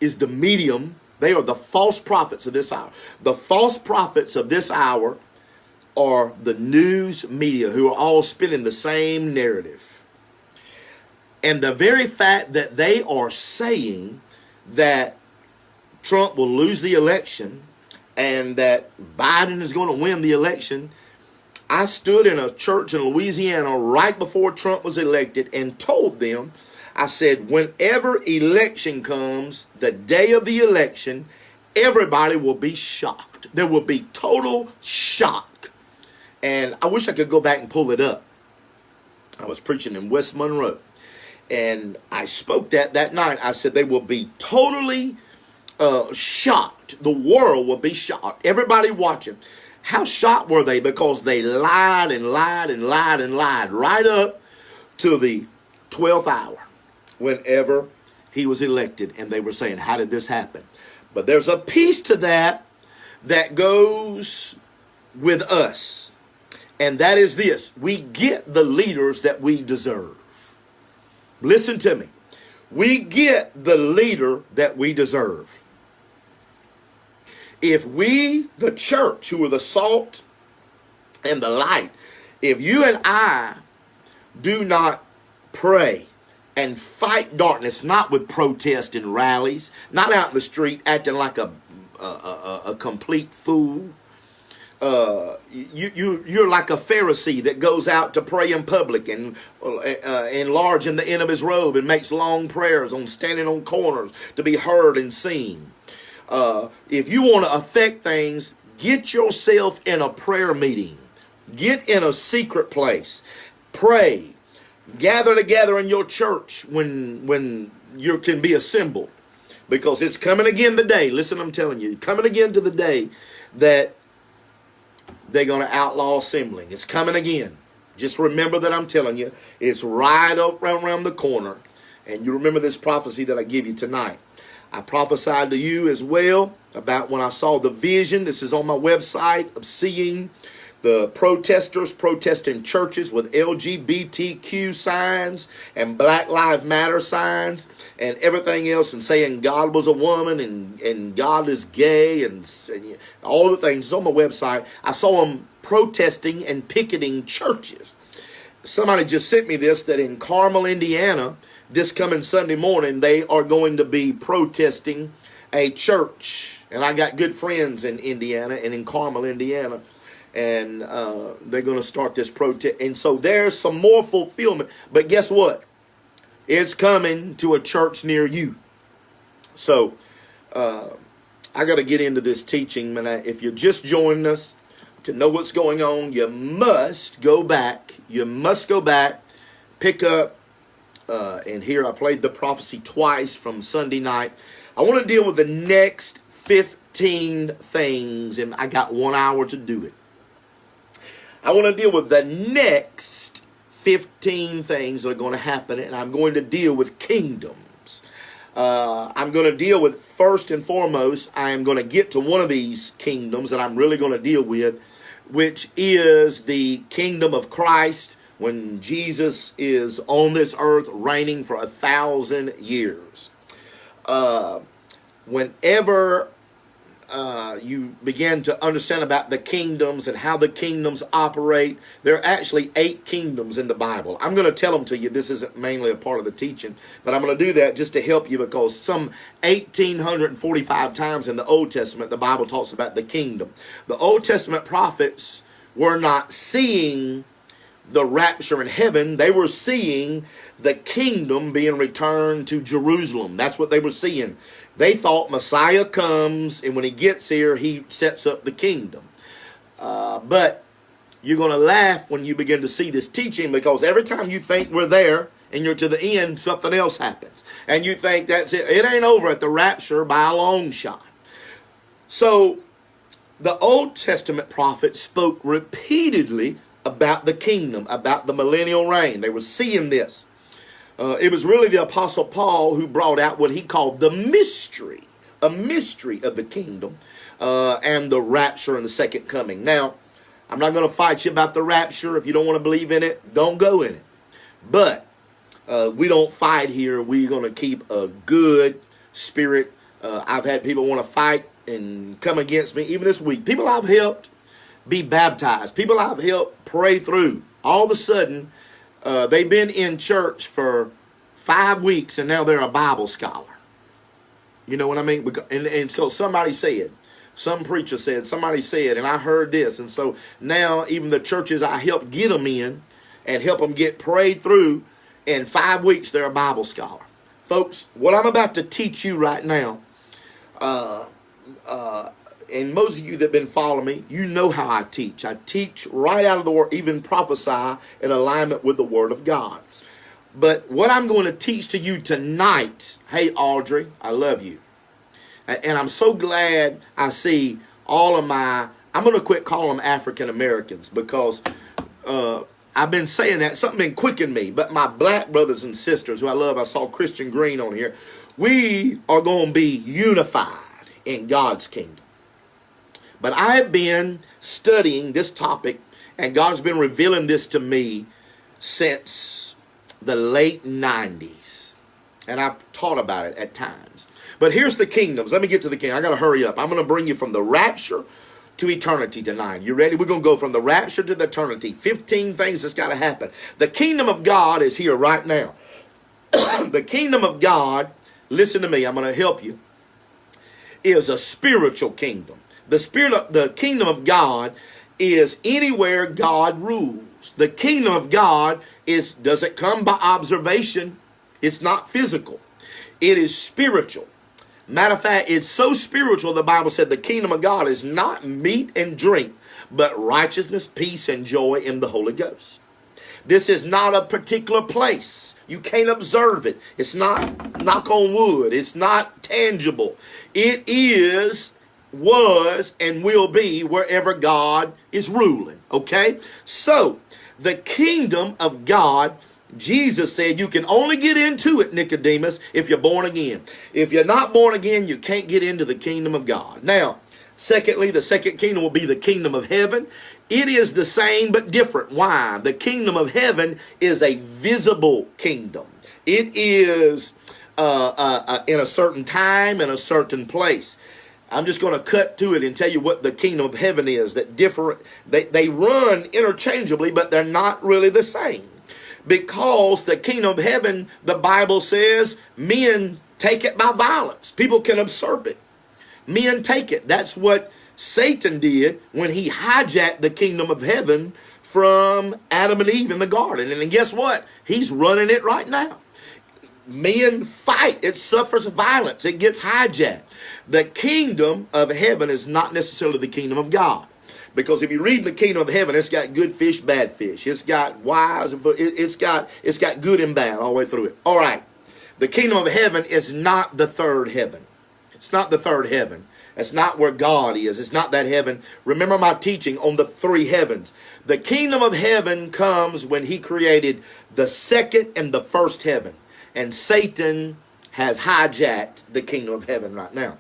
is the medium. They are the false prophets of this hour. The false prophets of this hour are the news media, who are all spinning the same narrative. And the very fact that they are saying that Trump will lose the election and that Biden is going to win the election. I stood in a church in Louisiana right before Trump was elected and told them, I said, whenever election comes, the day of the election, everybody will be shocked. There will be total shock. And I wish I could go back and pull it up. I was preaching in West Monroe. And I spoke that night. I said they will be totally shocked. The world will be shocked. Everybody watching. How shocked were they? Because they lied and lied and lied and lied right up to the 12th hour whenever he was elected. And they were saying, how did this happen? But there's a piece to that goes with us. And that is this. We get the leaders that we deserve. Listen to me. We get the leader that we deserve. If we, the church, who are the salt and the light, if you and I do not pray and fight darkness, not with protest and rallies, not out in the street acting like a complete fool, you're like a Pharisee that goes out to pray in public and enlarge in the end of his robe and makes long prayers on standing on corners to be heard and seen. If you want to affect things, get yourself in a prayer meeting. Get in a secret place. Pray. Gather together in your church when you can be assembled. Because it's coming again the day. Listen, I'm telling you, coming again to the day that they're going to outlaw assembling. It's coming again. Just remember that I'm telling you, it's right up around the corner. And you remember this prophecy that I give you tonight. I prophesied to you as well about when I saw the vision. This is on my website of seeing the protesters protesting churches with LGBTQ signs and Black Lives Matter signs and everything else, and saying God was a woman and God is gay and all the things. It's on my website. I saw them protesting and picketing churches. Somebody just sent me this, that in Carmel, Indiana, this coming Sunday morning, they are going to be protesting a church. And I got good friends in Indiana and in Carmel, Indiana. And they're going to start this protest. And so there's some more fulfillment. But guess what? It's coming to a church near you. So I got to get into this teaching. Man, if you're just joining us, to know what's going on, you must go back. You must go back, pick up. And here I played the prophecy twice from Sunday night. I want to deal with the next 15 things. And I got 1 hour to do it. I want to deal with the next 15 things that are going to happen, and I'm going to deal with kingdoms. I'm going to deal with, first and foremost, I am going to get to one of these kingdoms that I'm really going to deal with, which is the kingdom of Christ when Jesus is on this earth reigning for 1,000 years. Whenever you begin to understand about the kingdoms and how the kingdoms operate, there are actually 8 kingdoms in the Bible. I'm going to tell them to you. This isn't mainly a part of the teaching, but I'm going to do that just to help you, because some 1,845 times in the Old Testament, the Bible talks about the kingdom. The Old Testament prophets were not seeing the rapture in heaven. They were seeing the kingdom being returned to Jerusalem. That's what they were seeing. They thought Messiah comes, and when he gets here, he sets up the kingdom. But you're going to laugh when you begin to see this teaching, because every time you think we're there and you're to the end, something else happens. And you think that's it. It ain't over at the rapture by a long shot. So the Old Testament prophets spoke repeatedly about the kingdom, about the millennial reign. They were seeing this. It was really the Apostle Paul who brought out what he called the mystery, a mystery of the kingdom and the rapture and the second coming. Now, I'm not going to fight you about the rapture. If you don't want to believe in it, don't go in it. But we don't fight here. We're going to keep a good spirit. I've had people want to fight and come against me, even this week. People I've helped be baptized. People I've helped pray through. All of a sudden, they've been in church for 5 weeks and now they're a Bible scholar. You know what I mean? And so somebody said, some preacher said, somebody said, and I heard this. And so now even the churches I help get them in and help them get prayed through, in 5 weeks they're a Bible scholar. Folks, what I'm about to teach you right now, and most of you that have been following me, you know how I teach. I teach right out of the word, even prophesy in alignment with the word of God. But what I'm going to teach to you tonight, hey Audrey, I love you. And I'm so glad I see all of I'm going to quit calling them African Americans, because I've been saying that, something been quickening me. But my black brothers and sisters who I love, I saw Christian Green on here, we are going to be unified in God's kingdom. But I have been studying this topic, and God's been revealing this to me since the late 90s. And I've taught about it at times. But here's the kingdoms. Let me get to the kingdom. I got to hurry up. I'm going to bring you from the rapture to eternity tonight. You ready? We're going to go from the rapture to the eternity. 15 things that's got to happen. The kingdom of God is here right now. The kingdom of God, listen to me, I'm going to help you, is a spiritual kingdom. The kingdom of God is anywhere God rules. The kingdom of God doesn't come by observation. It's not physical. It is spiritual. Matter of fact, it's so spiritual, the Bible said the kingdom of God is not meat and drink, but righteousness, peace, and joy in the Holy Ghost. This is not a particular place. You can't observe it. It's not, knock on wood, it's not tangible. It was, and will be wherever God is ruling. Okay? So, the kingdom of God, Jesus said you can only get into it, Nicodemus, if you're born again. If you're not born again, you can't get into the kingdom of God. Now, Secondly, the second kingdom will be the kingdom of heaven. It is the same but different. Why? The kingdom of heaven is a visible kingdom. It is in a certain time and a certain place. I'm just going to cut to it and tell you what the kingdom of heaven is. That different, they run interchangeably, but they're not really the same. Because the kingdom of heaven, the Bible says, men take it by violence. People can usurp it. Men take it. That's what Satan did when he hijacked the kingdom of heaven from Adam and Eve in the garden. And then guess what? He's running it right now. Men fight. It suffers violence. It gets hijacked. The kingdom of heaven is not necessarily the kingdom of God. Because if you read the kingdom of heaven, it's got good fish, bad fish. It's got wise and it's got good and bad all the way through it. All right. The kingdom of heaven is not the third heaven. It's not the third heaven. That's not where God is. It's not that heaven. Remember my teaching on the three heavens. The kingdom of heaven comes when he created the second and the first heaven. And Satan has hijacked the kingdom of heaven right now.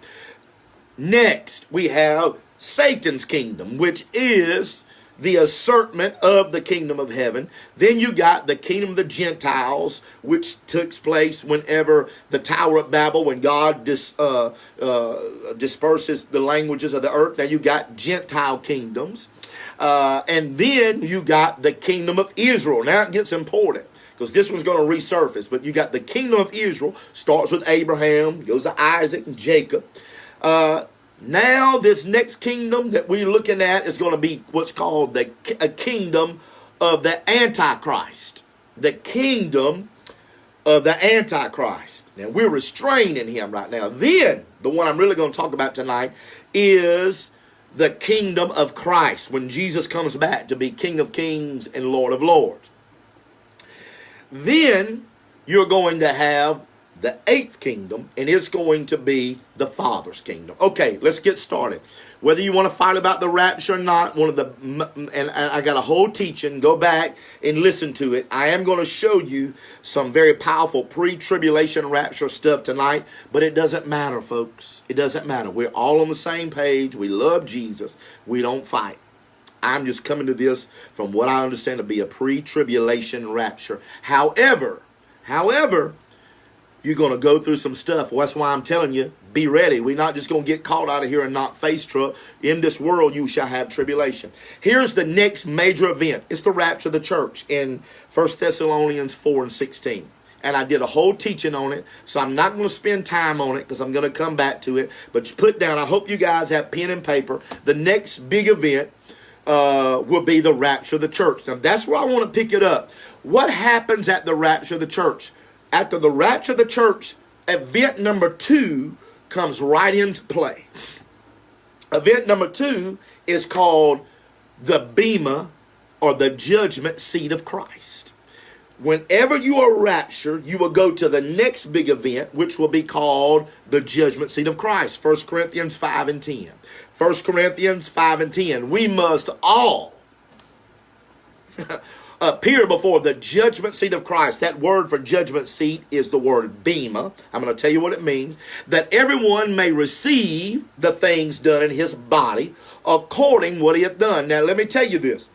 Next, we have Satan's kingdom, which is the assertment of the kingdom of heaven. Then you got the kingdom of the Gentiles, which took place whenever the Tower of Babel, when God disperses the languages of the earth. Now you got Gentile kingdoms. And then you got the kingdom of Israel. Now it gets important, because this one's going to resurface. But you got the kingdom of Israel, starts with Abraham, goes to Isaac and Jacob. Now this next kingdom that we're looking at is going to be what's called a kingdom of the Antichrist. The kingdom of the Antichrist. Now we're restraining him right now. Then the one I'm really going to talk about tonight is the kingdom of Christ, when Jesus comes back to be King of Kings and Lord of Lords. Then you're going to have the eighth kingdom, and it's going to be the Father's kingdom. Okay, let's get started. Whether you want to fight about the rapture or not, and I got a whole teaching, go back and listen to it. I am going to show you some very powerful pre-tribulation rapture stuff tonight, but it doesn't matter, folks. It doesn't matter. We're all on the same page. We love Jesus. We don't fight. I'm just coming to this from what I understand to be a pre-tribulation rapture. However, you're going to go through some stuff. Well, that's why I'm telling you, be ready. We're not just going to get caught out of here and not face trouble. In this world, you shall have tribulation. Here's the next major event. It's the rapture of the church in 1 Thessalonians 4 and 16. And I did a whole teaching on it, so I'm not going to spend time on it because I'm going to come back to it. But you put down, I hope you guys have pen and paper. The next big event will be the rapture of the church. Now, that's where I want to pick it up. What happens at the rapture of the church? After the rapture of the church, event number 2 comes right into play. Event number 2 is called the Bema, or the judgment seat of Christ. Whenever you are raptured, you will go to the next big event, which will be called the judgment seat of Christ. 1 Corinthians 5 and 10. 1 Corinthians 5 and 10. We must all appear before the judgment seat of Christ. That word for judgment seat is the word bema. I'm going to tell you what it means. That everyone may receive the things done in his body according what he hath done. Now let me tell you this.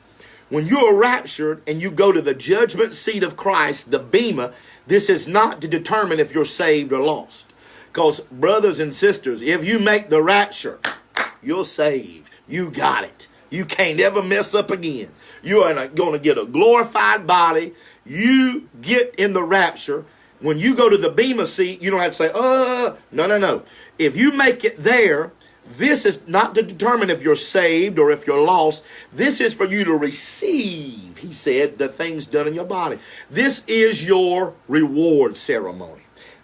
When you are raptured and you go to the judgment seat of Christ, the bema, this is not to determine if you're saved or lost. Because brothers and sisters, if you make the rapture, you're saved. You got it. You can't ever mess up again. You are going to get a glorified body. You get in the rapture. When you go to the bema seat, you don't have to say, no. If you make it there, this is not to determine if you're saved or if you're lost. This is for you to receive, he said, the things done in your body. This is your reward ceremony.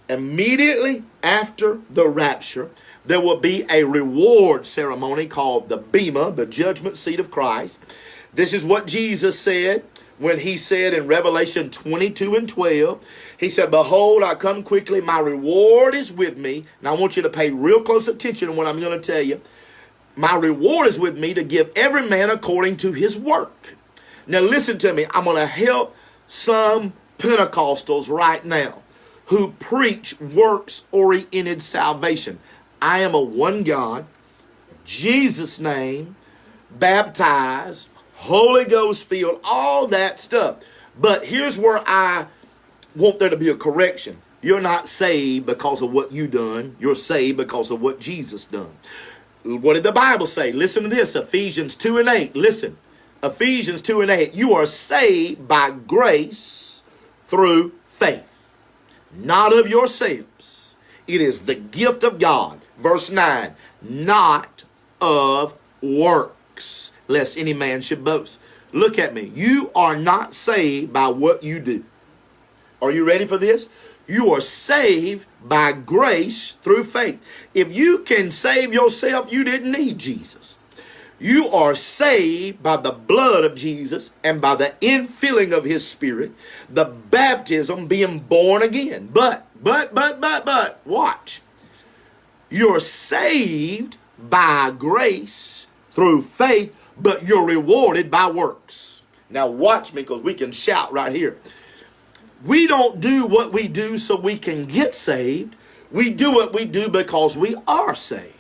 Immediately after the rapture, there will be a reward ceremony called the Bema, the judgment seat of Christ. This is what Jesus said when he said in Revelation 22 and 12, he said, behold, I come quickly, my reward is with me. Now I want you to pay real close attention to what I'm going to tell you. My reward is with me to give every man according to his work. Now listen to me. I'm going to help some Pentecostals right now who preach works-oriented salvation. I am a one God, Jesus' name, baptized, Holy Ghost filled, all that stuff. But here's where I want there to be a correction. You're not saved because of what you done. You're saved because of what Jesus done. What did the Bible say? Listen to this, Ephesians 2 and 8. Listen, Ephesians 2 and 8. You are saved by grace through faith, not of yourselves. It is the gift of God. Verse 9, not of works, lest any man should boast. Look at me. You are not saved by what you do. Are you ready for this? You are saved by grace through faith. If you can save yourself, you didn't need Jesus. You are saved by the blood of Jesus and by the infilling of his spirit, the baptism, being born again. But, watch. You're saved by grace through faith, but you're rewarded by works. Now watch me, because we can shout right here. We don't do what we do so we can get saved. We do what we do because we are saved.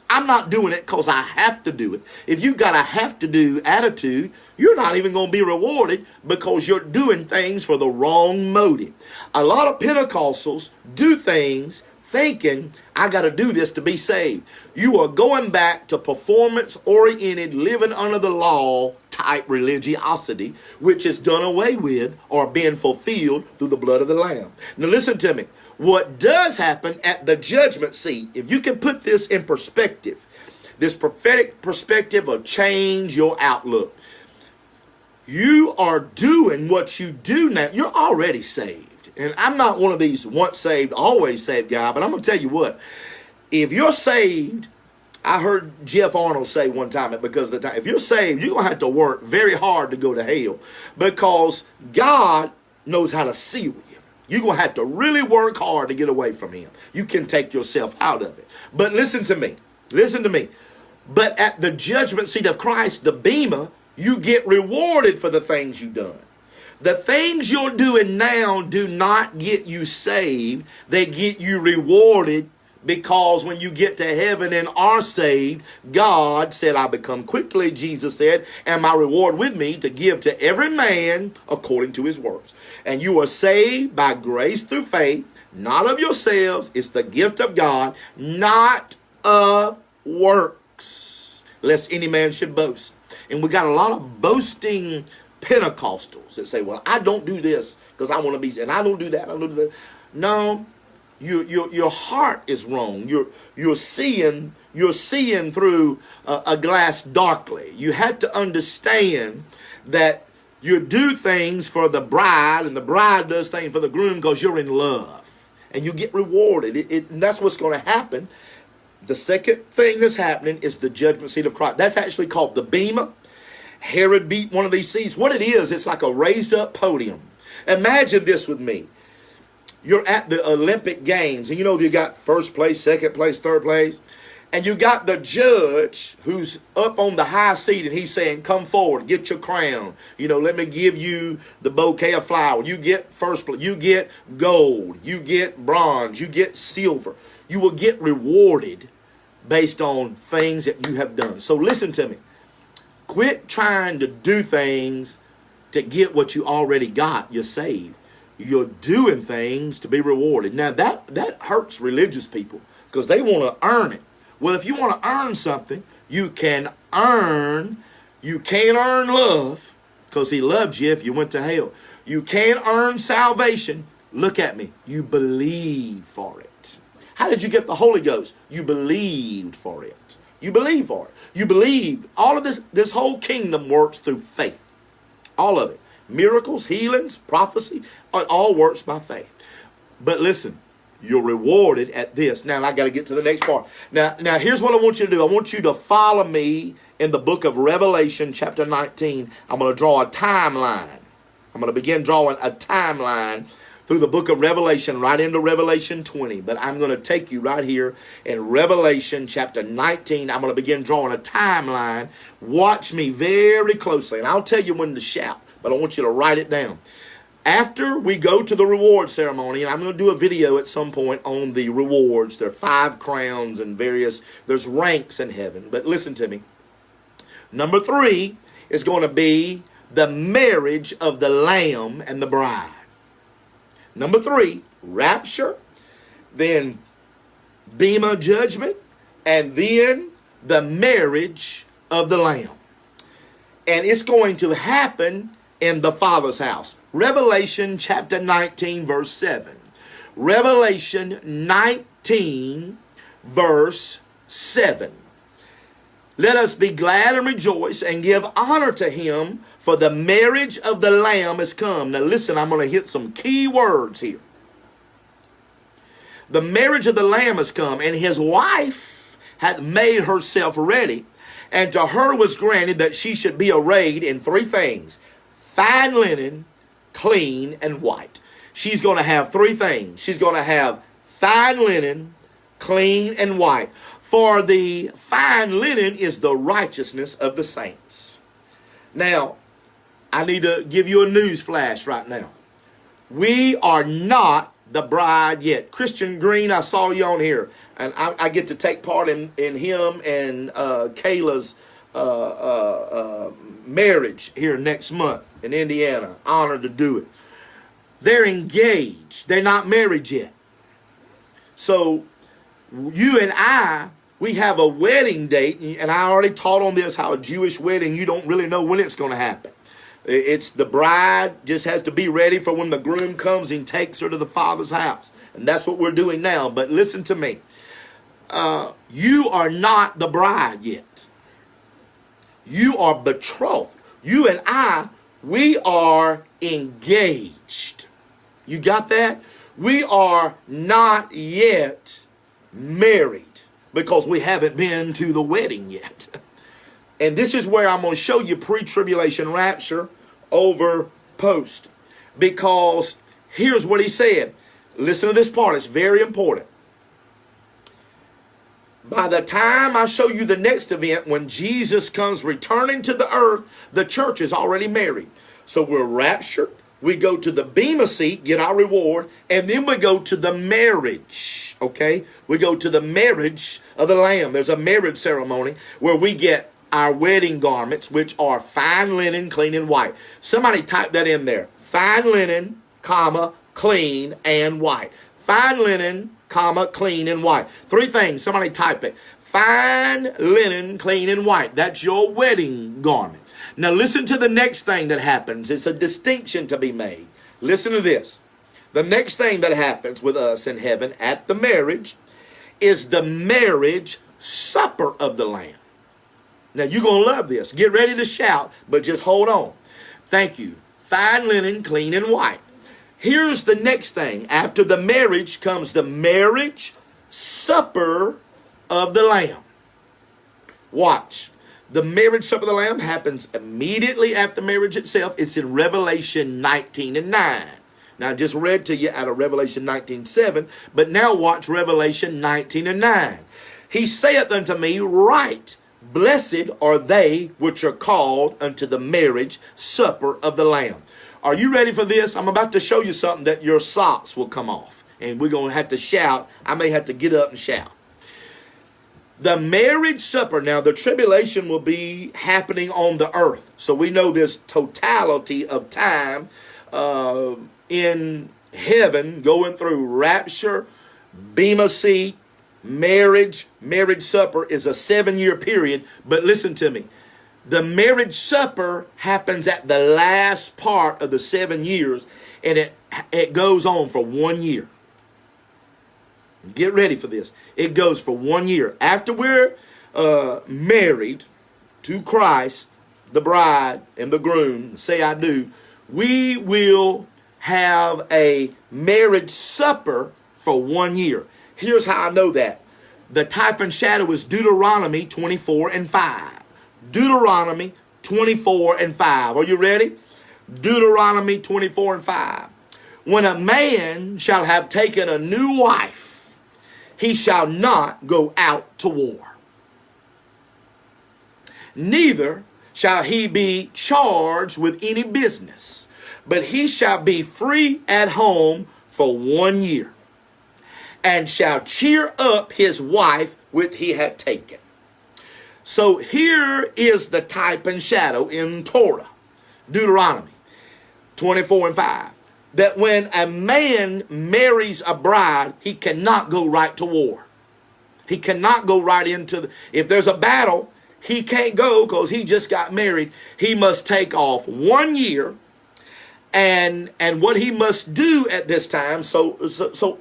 I'm not doing it because I have to do it. If you got a have to do attitude, you're not even going to be rewarded, because you're doing things for the wrong motive. A lot of Pentecostals do things thinking, I got to do this to be saved. You are going back to performance-oriented, living under the law type religiosity, which is done away with or being fulfilled through the blood of the Lamb. Now listen to me. What does happen at the judgment seat, if you can put this in perspective, this prophetic perspective will change your outlook. You are doing what you do now. You're already saved. And I'm not one of these once saved, always saved guy, but I'm going to tell you what. If you're saved, I heard Jeff Arnold say one time, because of the time, if you're saved, you're going to have to work very hard to go to hell, because God knows how to seal you. You're going to have to really work hard to get away from him. You can take yourself out of it. But listen to me. Listen to me. But at the judgment seat of Christ, the bema, you get rewarded for the things you've done. The things you're doing now do not get you saved. They get you rewarded, because when you get to heaven and are saved, God said, I become quickly, Jesus said, and my reward with me to give to every man according to his works. And you are saved by grace through faith, not of yourselves. It's the gift of God, not of works, lest any man should boast. And we got a lot of boasting Pentecostals that say, well, I don't do this because I want to be, and I don't do that, I don't do that. No, your heart is wrong. You're seeing through a glass darkly. You have to understand that you do things for the bride, and the bride does things for the groom because you're in love, and you get rewarded. And that's what's going to happen. The second thing that's happening is the judgment seat of Christ. That's actually called the bema. Herod beat one of these seats. What it is, it's like a raised up podium. Imagine this with me. You're at the Olympic Games, and you know you got first place, second place, third place, and you got the judge who's up on the high seat, and he's saying, come forward, get your crown. You know, let me give you the bouquet of flowers. You get first place, you get gold, you get bronze, you get silver. You will get rewarded based on things that you have done. So listen to me. Quit trying to do things to get what you already got. You're saved. You're doing things to be rewarded. Now that hurts religious people, because they want to earn it. Well, if you want to earn something, you can't earn love, because he loved you if you went to hell. You can't earn salvation. Look at me. You believe for it. How did you get the Holy Ghost? You believed for it. You believe for it. You believe. All of this whole kingdom works through faith. All of it. Miracles, healings, prophecy, it all works by faith. But listen, you're rewarded at this. Now I got to get to the next part. Now here's what I want you to do. I want you to follow me in the book of Revelation, chapter 19. I'm going to draw a timeline. I'm going to begin drawing a timeline through the book of Revelation, right into Revelation 20. But I'm going to take you right here in Revelation chapter 19. I'm going to begin drawing a timeline. Watch me very closely, and I'll tell you when to shout, but I want you to write it down. After we go to the reward ceremony, and I'm going to do a video at some point on the rewards. There are 5 crowns and there's ranks in heaven. But listen to me. Number 3 is going to be the marriage of the Lamb and the bride. Number 3, rapture, then Bema judgment, and then the marriage of the Lamb. And it's going to happen in the Father's house. Revelation chapter 19, verse 7. Revelation 19, verse 7. Let us be glad and rejoice and give honor to him, for the marriage of the Lamb has come. Now listen, I'm going to hit some key words here. The marriage of the Lamb has come, and his wife hath made herself ready, and to her was granted that she should be arrayed in 3 things: fine linen, clean, and white. She's going to have 3 things. She's going to have fine linen, clean, and white. For the fine linen is the righteousness of the saints. Now, I need to give you a news flash right now. We are not the bride yet. Christian Green, I saw you on here, and I get to take part in him and Kayla's marriage here next month in Indiana. Honored to do it. They're engaged. They're not married yet. So you and I, we have a wedding date, and I already taught on this, how a Jewish wedding, you don't really know when it's going to happen. It's the bride just has to be ready for when the groom comes and takes her to the Father's house. And that's what we're doing now. But listen to me. You are not the bride yet. You are betrothed. You and I, we are engaged. You got that? We are not yet married because we haven't been to the wedding yet. And this is where I'm going to show you pre-tribulation rapture over post. Because here's what he said. Listen to this part. It's very important. By the time I show you the next event, when Jesus comes returning to the earth, the church is already married. So we're raptured. We go to the Bema seat, get our reward, and then we go to the marriage, okay? We go to the marriage of the Lamb. There's a marriage ceremony where we get our wedding garments, which are fine linen, clean, and white. Somebody type that in there. Fine linen, comma, clean, and white. Fine linen, comma, clean, and white. 3 things. Somebody type it. Fine linen, clean, and white. That's your wedding garment. Now listen to the next thing that happens. It's a distinction to be made. Listen to this. The next thing that happens with us in heaven at the marriage is the marriage supper of the Lamb. Now you're going to love this. Get ready to shout, but just hold on. Thank you. Fine linen, clean, and white. Here's the next thing. After the marriage comes the marriage supper of the Lamb. Watch. The marriage supper of the Lamb happens immediately after marriage itself. It's in Revelation 19 and 9. Now, I just read to you out of Revelation 19:7, but now watch Revelation 19 and 9. He saith unto me, Right, blessed are they which are called unto the marriage supper of the Lamb. Are you ready for this? I'm about to show you something that your socks will come off, and we're going to have to shout. I may have to get up and shout. The marriage supper, now the tribulation will be happening on the earth. So we know this totality of time in heaven going through rapture, Bema seat, marriage supper is a 7-year period. But listen to me. The marriage supper happens at the last part of the 7 years, and it goes on for 1 year. Get ready for this. It goes for 1 year. After we're married to Christ, the bride and the groom, say I do, we will have a marriage supper for 1 year. Here's how I know that. The type and shadow is Deuteronomy 24 and 5. Deuteronomy 24 and 5. Are you ready? Deuteronomy 24 and 5. When a man shall have taken a new wife, he shall not go out to war. Neither shall he be charged with any business, but he shall be free at home for 1 year, and shall cheer up his wife which he had taken. So here is the type and shadow in Torah, Deuteronomy 24:5, that when a man marries a bride, he cannot go right to war. He cannot go right into if there's a battle, he can't go because he just got married. He must take off 1 year. And what he must do at this time,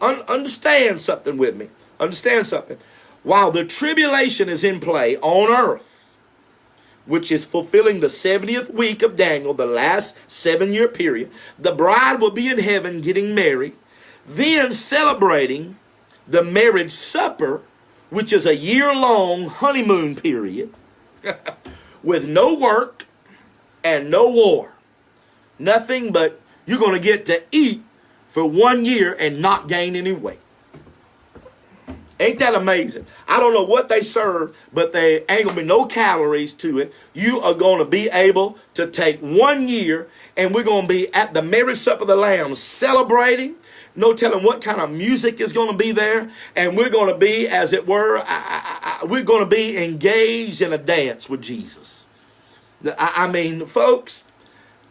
understand something with me. Understand something. While the tribulation is in play on earth, which is fulfilling the 70th week of Daniel, the last 7-year period, the bride will be in heaven getting married, then celebrating the marriage supper, which is a year-long honeymoon period, with no work and no war. Nothing but you're going to get to eat for 1 year and not gain any weight. Ain't that amazing? I don't know what they serve, but they ain't going to be no calories to it. You are going to be able to take 1 year, and we're going to be at the marriage supper of the Lamb celebrating. No telling what kind of music is going to be there. And we're going to be, as it were, we're going to be engaged in a dance with Jesus. I mean, folks,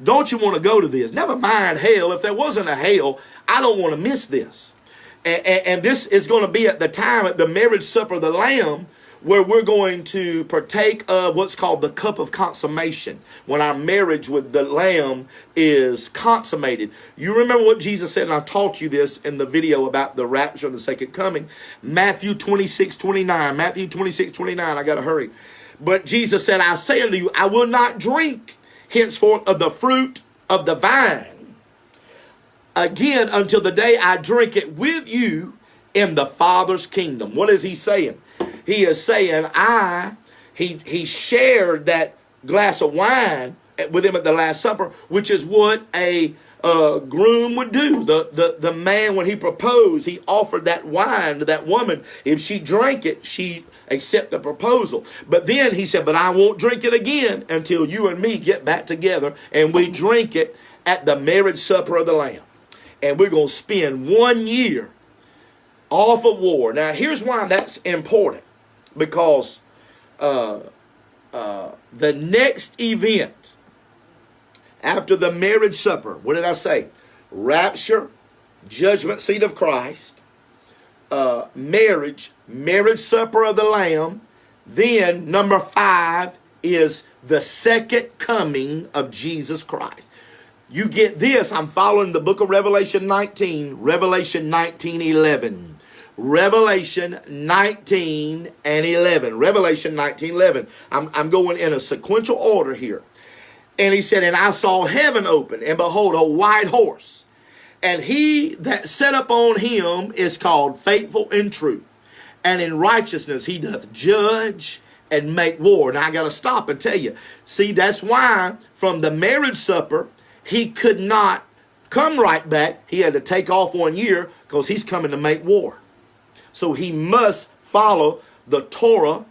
don't you want to go to this? Never mind hell. If there wasn't a hell, I don't want to miss this. And this is going to be at the time at the marriage supper of the Lamb, where we're going to partake of what's called the cup of consummation, when our marriage with the Lamb is consummated. You remember what Jesus said, and I taught you this in the video about the rapture and the second coming. Matthew 26:29. Matthew 26:29. I got to hurry. But Jesus said, I say unto you, I will not drink henceforth of the fruit of the vine again until the day I drink it with you in the Father's kingdom. What is he saying? He is saying he shared that glass of wine with him at the Last Supper, which is what a groom would do. The man, when he proposed, he offered that wine to that woman. If she drank it, she accept the proposal. But then he said, but I won't drink it again until you and me get back together and we drink it at the marriage supper of the Lamb. And we're going to spend 1 year off of war. Now, here's why that's important. Because the next event after the marriage supper, what did I say? Rapture, judgment seat of Christ, marriage supper of the Lamb. Then number 5 is the second coming of Jesus Christ. You get this. I'm following the book of Revelation 19, Revelation 19:11. Revelation 19 and 11. Revelation 19:11. I'm going in a sequential order here. And he said, and I saw heaven open, and behold, a white horse. And he that sat upon him is called Faithful and True. And in righteousness he doth judge and make war. Now I got to stop and tell you. See, that's why from the marriage supper, he could not come right back. He had to take off 1 year because he's coming to make war. So he must follow the Torah,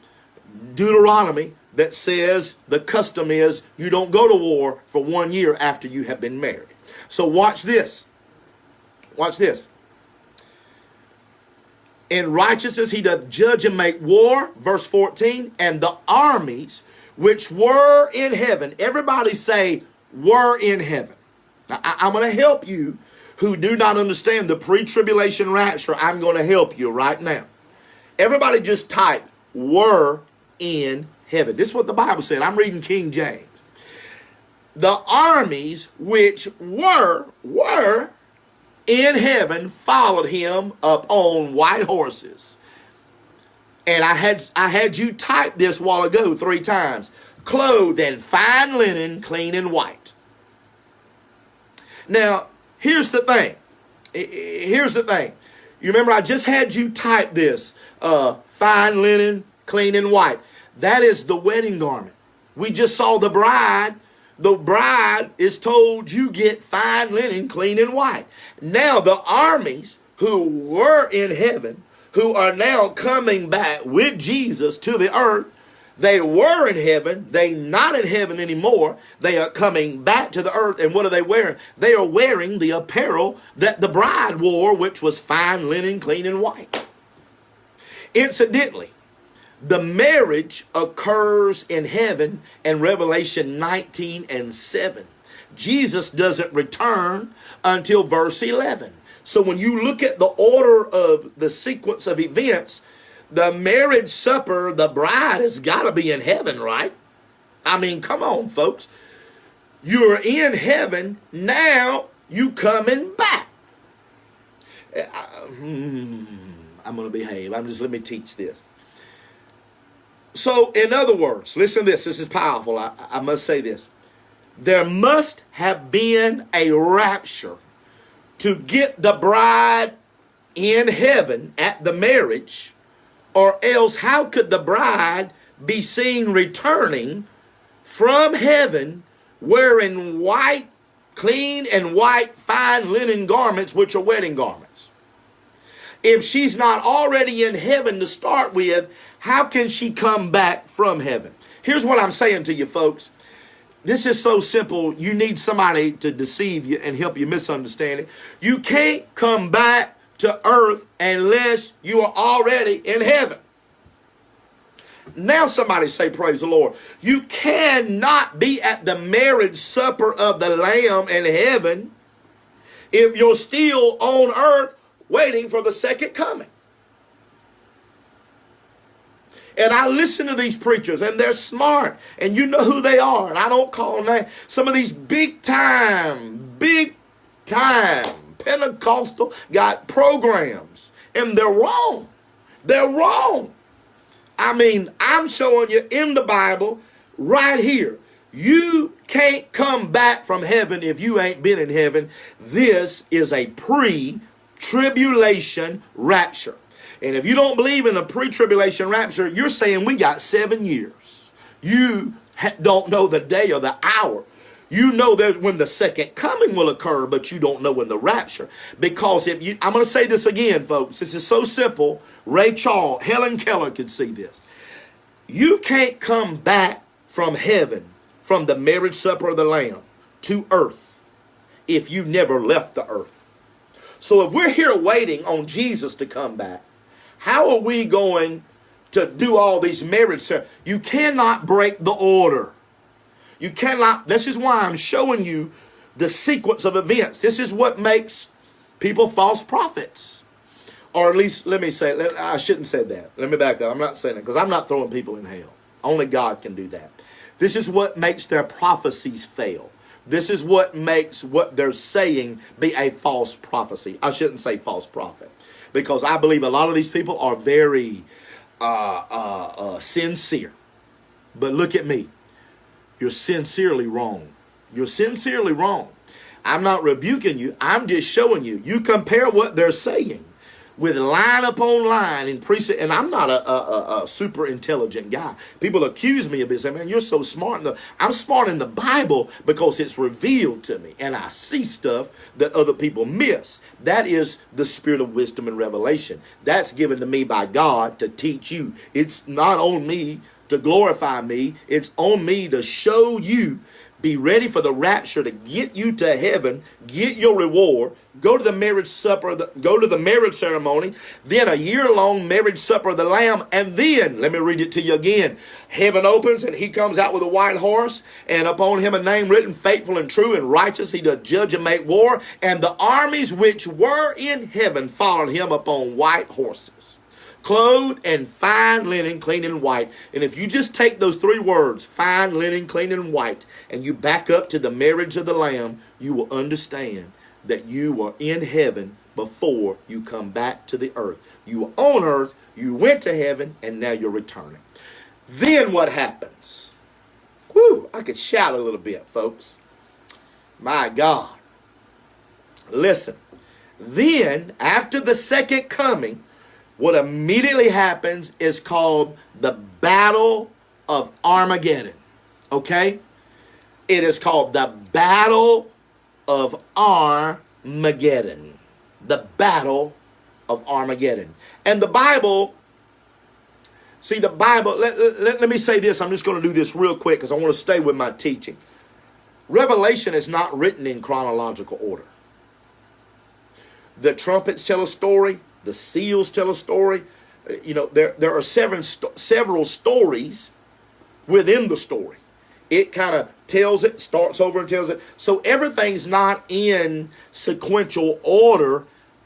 Deuteronomy, that says the custom is you don't go to war for 1 year after you have been married. So watch this. Watch this. In righteousness he doth judge and make war, verse 14, and the armies which were in heaven. Everybody say, were in heaven. Now, I'm going to help you who do not understand the pre-tribulation rapture. I'm going to help you right now. Everybody just type, were in heaven. This is what the Bible said. I'm reading King James. The armies which were in heaven followed him upon white horses. And I had you type this a while ago 3 times. Clothed in fine linen, clean and white. Now, here's the thing. Here's the thing. You remember I just had you type this. Fine linen, clean and white. That is the wedding garment. We just saw the bride. The bride is told you get fine linen, clean and white. Now the armies who were in heaven, who are now coming back with Jesus to the earth, They were in heaven. They not in heaven anymore. They are coming back to the earth. And what are they wearing? They are wearing the apparel that the bride wore, which was fine linen, clean and white. Incidentally, the marriage occurs in heaven in Revelation 19:7. Jesus doesn't return until verse 11. So when you look at the order of the sequence of events, the marriage supper, the bride has got to be in heaven, right? I mean, come on, folks. You're in heaven. Now you coming back. I'm going to behave. Let me teach this. So, in other words, listen to this. This is powerful. I must say this. There must have been a rapture to get the bride in heaven at the marriage, or else how could the bride be seen returning from heaven wearing white, clean and white, fine linen garments, which are wedding garments? If she's not already in heaven to start with, how can she come back from heaven? Here's what I'm saying to you, folks. This is so simple. You need somebody to deceive you and help you misunderstand it. You can't come back to earth unless you are already in heaven. Now somebody say, praise the Lord. You cannot be at the marriage supper of the Lamb in heaven if you're still on earth waiting for the second coming. And I listen to these preachers, and they're smart, and you know who they are, and I don't call names. Some of these big time Pentecostal got programs, and they're wrong. They're wrong. I mean, I'm showing you in the Bible right here. You can't come back from heaven if you ain't been in heaven. This is a pre-tribulation rapture. And if you don't believe in a pre-tribulation rapture, you're saying we got 7 years. You don't know the day or the hour. You know there's when the second coming will occur, but you don't know when the rapture. Because if you, I'm going to say this again, folks. This is so simple. Ray Charles, Helen Keller could see this. You can't come back from heaven, from the marriage supper of the Lamb to earth, if you never left the earth. So if we're here waiting on Jesus to come back, how are we going to do all these marriage ceremonies? You cannot break the order. You cannot. This is why I'm showing you the sequence of events. This is what makes people false prophets. Or at least, let me say, I shouldn't say that. Let me back up. I'm not saying that because I'm not throwing people in hell. Only God can do that. This is what makes their prophecies fail. This is what makes what they're saying be a false prophecy. I shouldn't say false prophet. Because I believe a lot of these people are very sincere. But look at me. You're sincerely wrong. You're sincerely wrong. I'm not rebuking you. I'm just showing you. You compare what they're saying with line upon line in precept. And I'm not a super intelligent guy. People accuse me of this. Man, you're so smart. I'm smart in the Bible because it's revealed to me. And I see stuff that other people miss. That is the spirit of wisdom and revelation. That's given to me by God to teach you. It's not on me to glorify me. It's on me to show you. Be ready for the rapture to get you to heaven, get your reward, go to the marriage supper, go to the marriage ceremony, then a year-long marriage supper of the Lamb, and then, let me read it to you again, heaven opens and he comes out with a white horse, and upon him a name written, faithful and true and righteous, he does judge and make war, and the armies which were in heaven followed him upon white horses, clothed in fine linen, clean and white. And if you just take those three words, fine linen, clean and white, and you back up to the marriage of the Lamb, you will understand that you are in heaven before you come back to the earth. You were on earth, you went to heaven, and now you're returning. Then what happens? Whew, I could shout a little bit, folks. My God. Listen. Then, after the second coming, what immediately happens is called the Battle of Armageddon. Okay? It is called the Battle of Armageddon. The Battle of Armageddon. And the Bible See, the Bible, let me say this. I'm just going to do this real quick because I want to stay with my teaching. Revelation is not written in chronological order. The trumpets tell a story. The seals tell a story. You know, there are several stories within the story. It kind of tells it, starts over and tells it. So everything's not in sequential order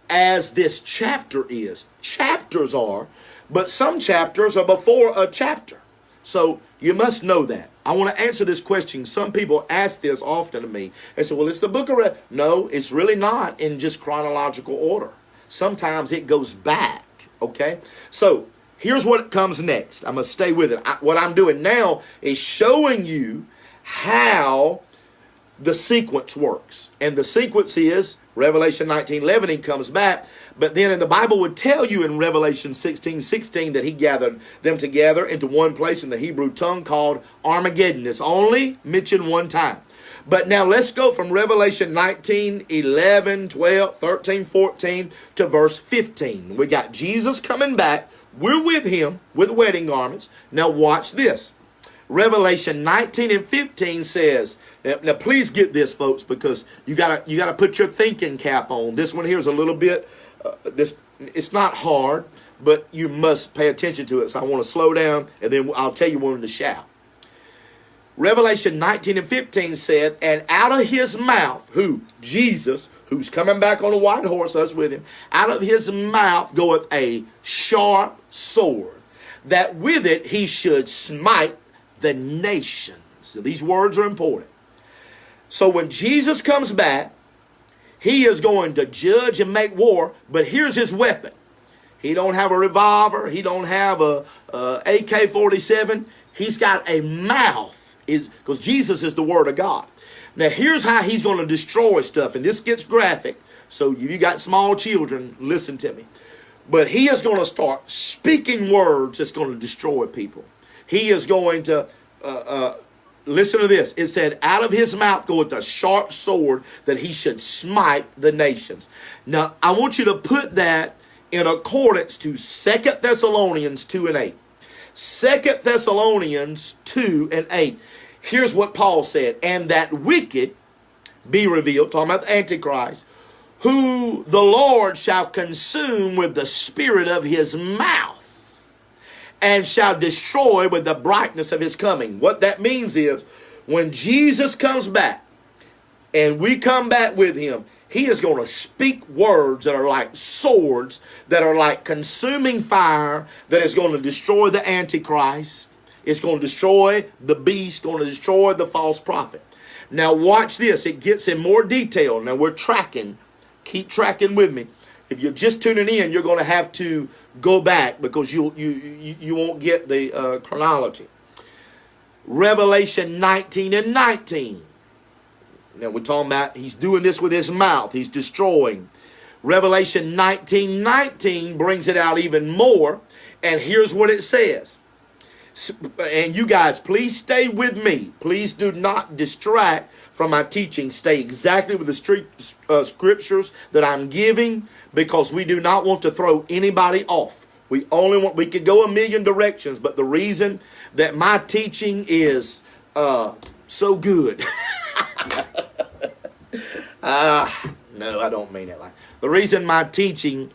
as this chapter is. Chapters are, but some chapters are before a chapter. So you must know that. I want to answer this question. Some people ask this often to me. They say, well, it's the book of Revelation. No, it's really not in just chronological order. Sometimes it goes back, okay? So here's what comes next. I'm going to stay with it. What I'm doing now is showing you how the sequence works. And the sequence is Revelation 19:11, he comes back. But then in the Bible would tell you in Revelation 16:16 that he gathered them together into one place in the Hebrew tongue called Armageddon. It's only mentioned one time. But now let's go from Revelation 19, 11, 12, 13, 14 to verse 15. We got Jesus coming back. We're with him with wedding garments. Now watch this. Revelation 19 and 15 says, now please get this, folks, because you gotta put your thinking cap on. This one here is a little bit, it's not hard, but you must pay attention to it. So I want to slow down, and then I'll tell you when to shout. Revelation 19 and 15 said, and out of his mouth, who? Jesus, who's coming back on a white horse, us with him, out of his mouth goeth a sharp sword, that with it he should smite the nations. So these words are important. So when Jesus comes back, he is going to judge and make war, but here's his weapon. He don't have a revolver. He don't have a AK-47. He's got a mouth, because Jesus is the word of God. Now here's how he's going to destroy stuff, and this gets graphic, so if you got small children, listen to me. But he is going to start speaking words that's going to destroy people. He is going to, listen to this. It said, out of his mouth goeth a sharp sword that he should smite the nations. Now, I want you to put that in accordance to 2 Thessalonians 2 and 8. 2 Thessalonians 2 and 8. Here's what Paul said. And that wicked be revealed, talking about the Antichrist, who the Lord shall consume with the spirit of his mouth, and shall destroy with the brightness of his coming. What that means is, when Jesus comes back, and we come back with him, he is going to speak words that are like swords, that are like consuming fire, that is going to destroy the Antichrist. It's going to destroy the beast, going to destroy the false prophet. Now watch this. It gets in more detail. Now we're tracking. Keep tracking with me. If you're just tuning in, you're going to have to go back because you won't get the chronology. Revelation 19 and 19. Now we're talking about he's doing this with his mouth. He's destroying. Revelation 19:19 brings it out even more. And here's what it says. And you guys, please stay with me. Please do not distract from my teaching. Stay exactly with the scriptures that I'm giving, because we do not want to throw anybody off. We could go a million directions, but the reason that my teaching is so good. No, I don't mean it like. The reason my teaching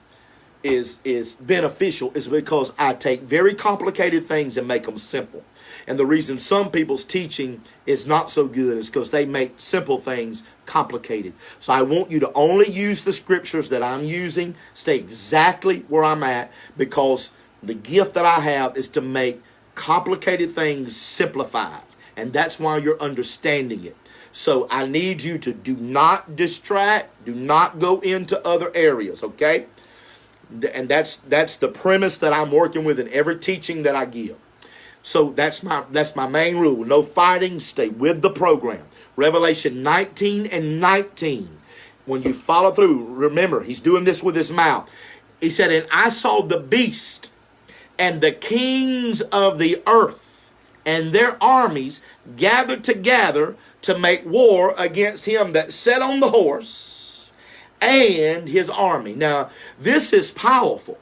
is beneficial is because I take very complicated things and make them simple. And the reason some people's teaching is not so good is because they make simple things complicated. So I want you to only use the scriptures that I'm using, stay exactly where I'm at, because the gift that I have is to make complicated things simplified. And that's why you're understanding it. So I need you to do not distract, do not go into other areas, okay? And that's the premise that I'm working with in every teaching that I give. So that's my main rule. No fighting. Stay with the program. Revelation 19 and 19. When you follow through, remember, he's doing this with his mouth. He said, and I saw the beast and the kings of the earth and their armies gathered together to make war against him that sat on the horse and his army. Now, this is powerful,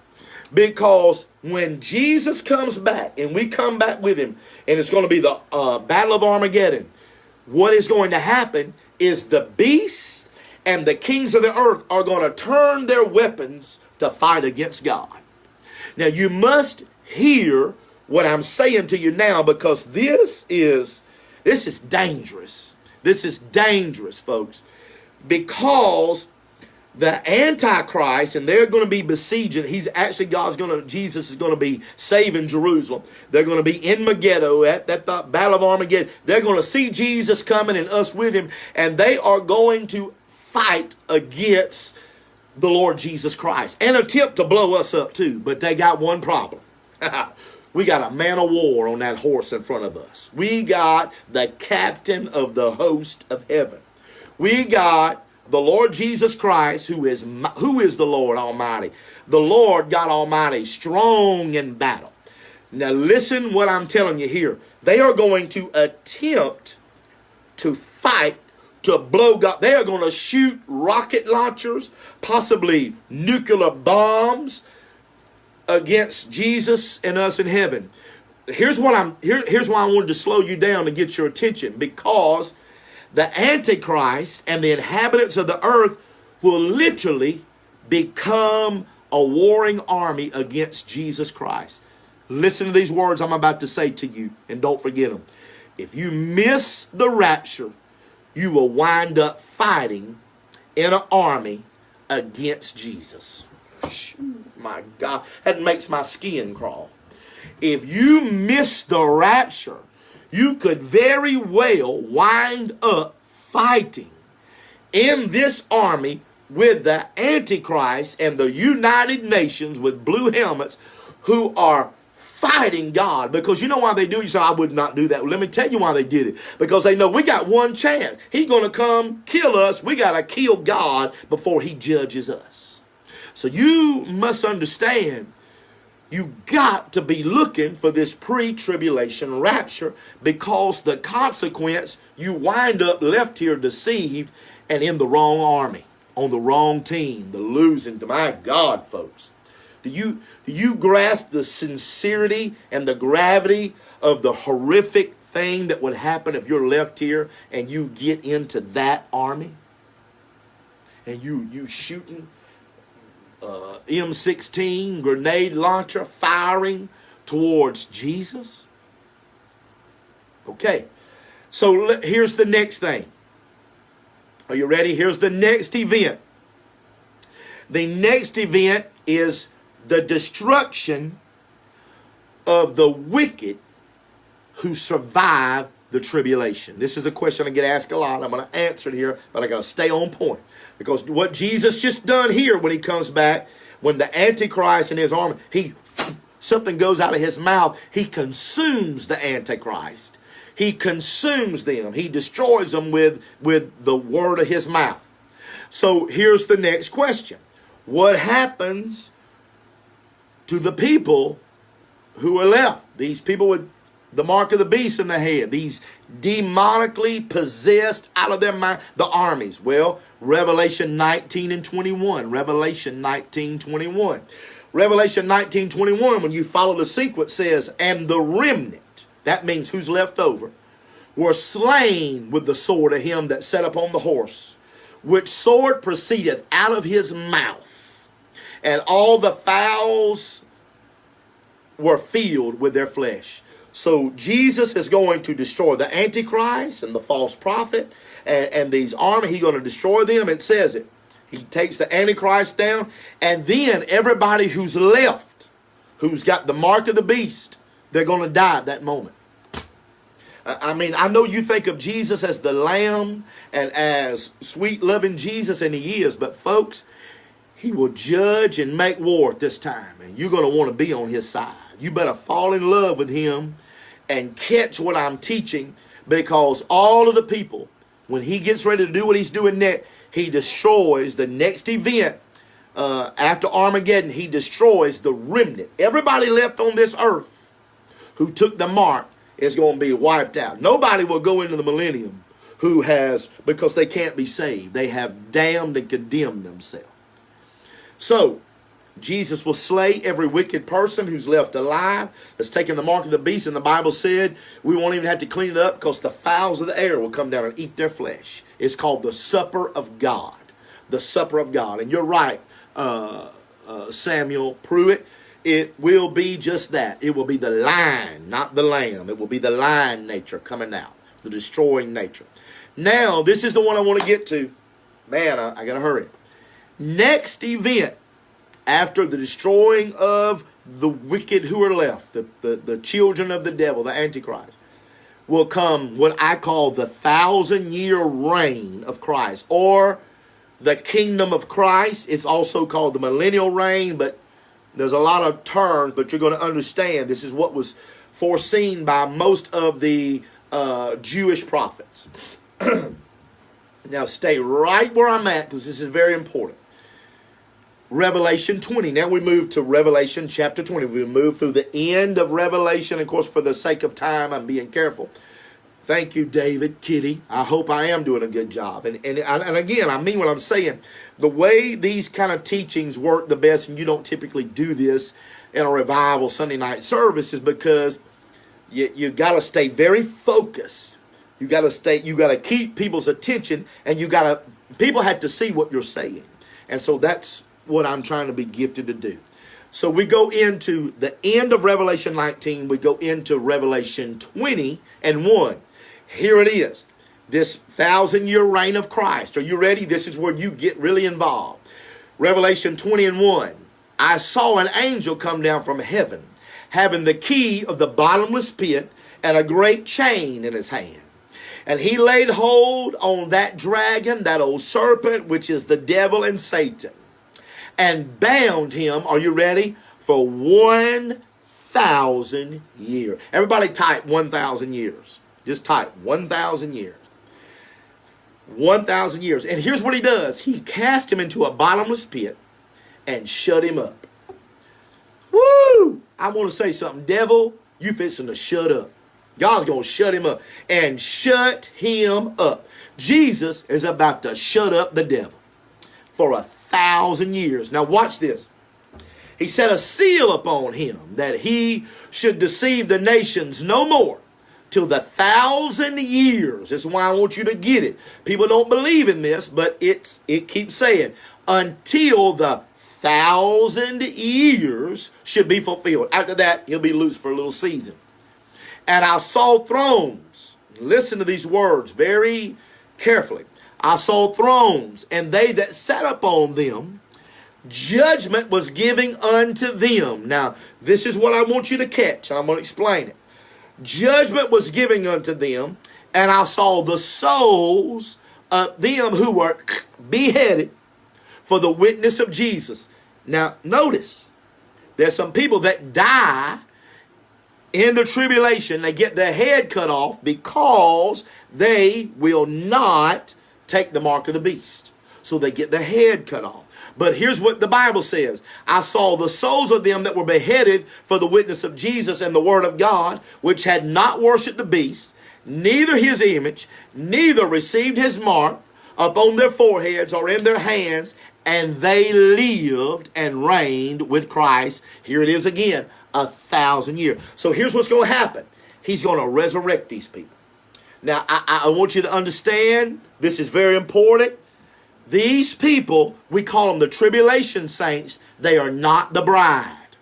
Because when Jesus comes back and we come back with him, and it's going to be the Battle of Armageddon, what is going to happen is the beast and the kings of the earth are going to turn their weapons to fight against God. Now you must hear what I'm saying to you now, because this is dangerous. This is dangerous, folks, because the Antichrist, and they're going to be besieging. Jesus is going to be saving Jerusalem. They're going to be in Megiddo at the Battle of Armageddon. They're going to see Jesus coming and us with him, and they are going to fight against the Lord Jesus Christ and attempt to blow us up too. But they got one problem. We got a man of war on that horse in front of us. We got the captain of the host of heaven. We got the Lord Jesus Christ, who is the Lord Almighty. The Lord God Almighty, strong in battle. Now listen what I'm telling you here. They are going to attempt to fight to blow God. They are going to shoot rocket launchers, possibly nuclear bombs against Jesus and us in heaven. Here's why I wanted to slow you down to get your attention, because the Antichrist and the inhabitants of the earth will literally become a warring army against Jesus Christ. Listen to these words I'm about to say to you, and don't forget them. If you miss the rapture, you will wind up fighting in an army against Jesus. My God, that makes my skin crawl. If you miss the rapture, you could very well wind up fighting in this army with the Antichrist and the United Nations with blue helmets who are fighting God. Because you know why they do it? You say, I would not do that. Well, let me tell you why they did it. Because they know we got one chance. He's going to come kill us. We got to kill God before he judges us. So you must understand, you got to be looking for this pre-tribulation rapture, because the consequence, you wind up left here deceived and in the wrong army, on the wrong team, the losing. My God, folks. Do you grasp the sincerity and the gravity of the horrific thing that would happen if you're left here and you get into that army? And you shooting M16 grenade launcher firing towards Jesus? Okay, so here's the next thing. Are you ready? Here's the next event. The next event is the destruction of the wicked who survive the tribulation. This is a question I get asked a lot. I'm going to answer it here, but I got to stay on point. Because what Jesus just done here when he comes back, when the Antichrist and his army, something goes out of his mouth, he consumes the Antichrist. He consumes them. He destroys them with the word of his mouth. So here's the next question. What happens to the people who are left? These people with the mark of the beast in the head, these demonically possessed out of their mind, the armies. Well, Revelation 19 and 21. Revelation 19, 21. Revelation 19, 21, when you follow the sequence, says, and the remnant, that means who's left over, were slain with the sword of him that sat upon the horse, which sword proceedeth out of his mouth, and all the fowls were filled with their flesh. So Jesus is going to destroy the Antichrist and the false prophet and these armies. He's going to destroy them. It says it. He takes the Antichrist down, and then everybody who's left, who's got the mark of the beast, they're going to die at that moment. I mean, I know you think of Jesus as the Lamb and as sweet, loving Jesus, and he is. But folks, he will judge and make war at this time, and you're going to want to be on his side. You better fall in love with him and catch what I'm teaching, because all of the people, when he gets ready to do what he's doing next, he destroys the next event. After Armageddon, he destroys the remnant. Everybody left on this earth who took the mark is going to be wiped out. Nobody will go into the millennium because they can't be saved. They have damned and condemned themselves. So, Jesus will slay every wicked person who's left alive that's taken the mark of the beast. And the Bible said we won't even have to clean it up because the fowls of the air will come down and eat their flesh. It's called the supper of God. The supper of God. And you're right, Samuel Pruitt. It will be just that. It will be the lion, not the lamb. It will be the lion nature coming out, the destroying nature. Now, this is the one I want to get to. Man, I got to hurry. Next event, after the destroying of the wicked who are left, the children of the devil, the Antichrist, will come what I call the 1,000-year reign of Christ, or the kingdom of Christ. It's also called the millennial reign, but there's a lot of terms, but you're going to understand this is what was foreseen by most of the Jewish prophets. Now stay right where I'm at, because this is very important. Revelation 20. Now we move to Revelation chapter 20. We move through the end of Revelation. Of course, for the sake of time, I'm being careful. Thank you, David, Kitty. I hope I am doing a good job. And again, I mean what I'm saying. The way these kind of teachings work the best, and you don't typically do this in a revival Sunday night service, is because you got to stay very focused. You got to keep people's attention, and people have to see what you're saying. And so that's what I'm trying to be gifted to do. So we go into the end of Revelation 19. We go into Revelation 20 and 1. Here it is. This 1,000-year reign of Christ. Are you ready? This is where you get really involved. Revelation 20 and 1. I saw an angel come down from heaven, having the key of the bottomless pit and a great chain in his hand. And he laid hold on that dragon, that old serpent, which is the devil and Satan, and bound him, are you ready, for 1,000 years. Everybody type 1,000 years. Just type 1,000 years. 1,000 years. And here's what he does. He cast him into a bottomless pit and shut him up. Woo! I want to say something. Devil, you fixing to shut up. God's going to shut him up. And shut him up. Jesus is about to shut up the devil for 1,000 years. Now watch this. He set a seal upon him that he should deceive the nations no more till the 1,000 years. That's why I want you to get it. People don't believe in this, but it keeps saying until the 1,000 years should be fulfilled. After that, he'll be loose for a little season. And I saw thrones. Listen to these words very carefully. I saw thrones, and they that sat upon them, judgment was giving unto them. Now, this is what I want you to catch. I'm going to explain it. Judgment was giving unto them, and I saw the souls of them who were beheaded for the witness of Jesus. Now, notice, there's some people that die in the tribulation. They get their head cut off because they will not take the mark of the beast. So they get their head cut off. But here's what the Bible says. I saw the souls of them that were beheaded for the witness of Jesus and the word of God, which had not worshipped the beast, neither his image, neither received his mark upon their foreheads or in their hands, and they lived and reigned with Christ. Here it is again, 1,000 years. So here's what's going to happen. He's going to resurrect these people. Now, I want you to understand, this is very important. These people, we call them the tribulation saints. They are not the bride.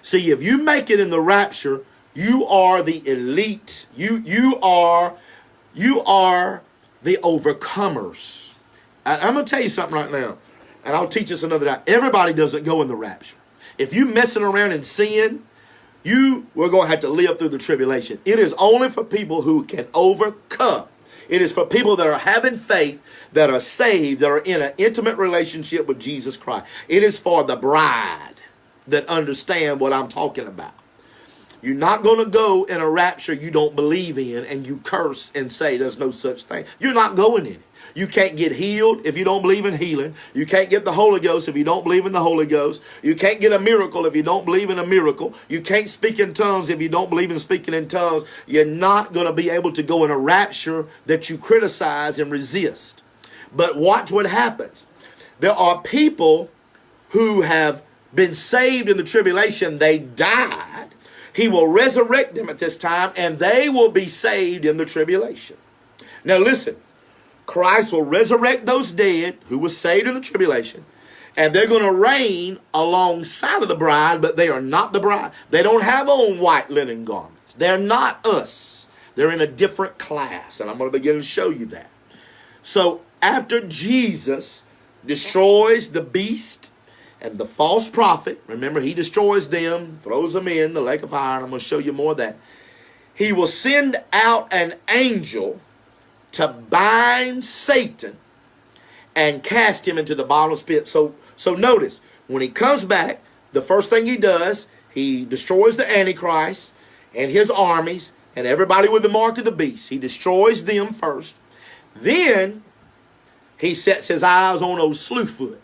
See, if you make it in the rapture, you are the elite. You are the overcomers. I'm going to tell you something right now, and I'll teach us another time. Everybody doesn't go in the rapture. If you're messing around in sin, we're going to have to live through the tribulation. It is only for people who can overcome. It is for people that are having faith, that are saved, that are in an intimate relationship with Jesus Christ. It is for the bride that understand what I'm talking about. You're not going to go in a rapture you don't believe in and you curse and say there's no such thing. You're not going in it. You can't get healed if you don't believe in healing. You can't get the Holy Ghost if you don't believe in the Holy Ghost. You can't get a miracle if you don't believe in a miracle. You can't speak in tongues if you don't believe in speaking in tongues. You're not going to be able to go in a rapture that you criticize and resist. But watch what happens. There are people who have been saved in the tribulation, they died. He will resurrect them at this time, and they will be saved in the tribulation. Now listen, Christ will resurrect those dead who were saved in the tribulation, and they're going to reign alongside of the bride, but they are not the bride. They don't have on white linen garments. They're not us. They're in a different class, and I'm going to begin to show you that. So after Jesus destroys the beast and the false prophet, remember he destroys them, throws them in the lake of fire, and I'm going to show you more of that. He will send out an angel to bind Satan and cast him into the bottomless pit. So notice, when he comes back, the first thing he does, he destroys the Antichrist and his armies and everybody with the mark of the beast. He destroys them first. Then he sets his eyes on old Slewfoot,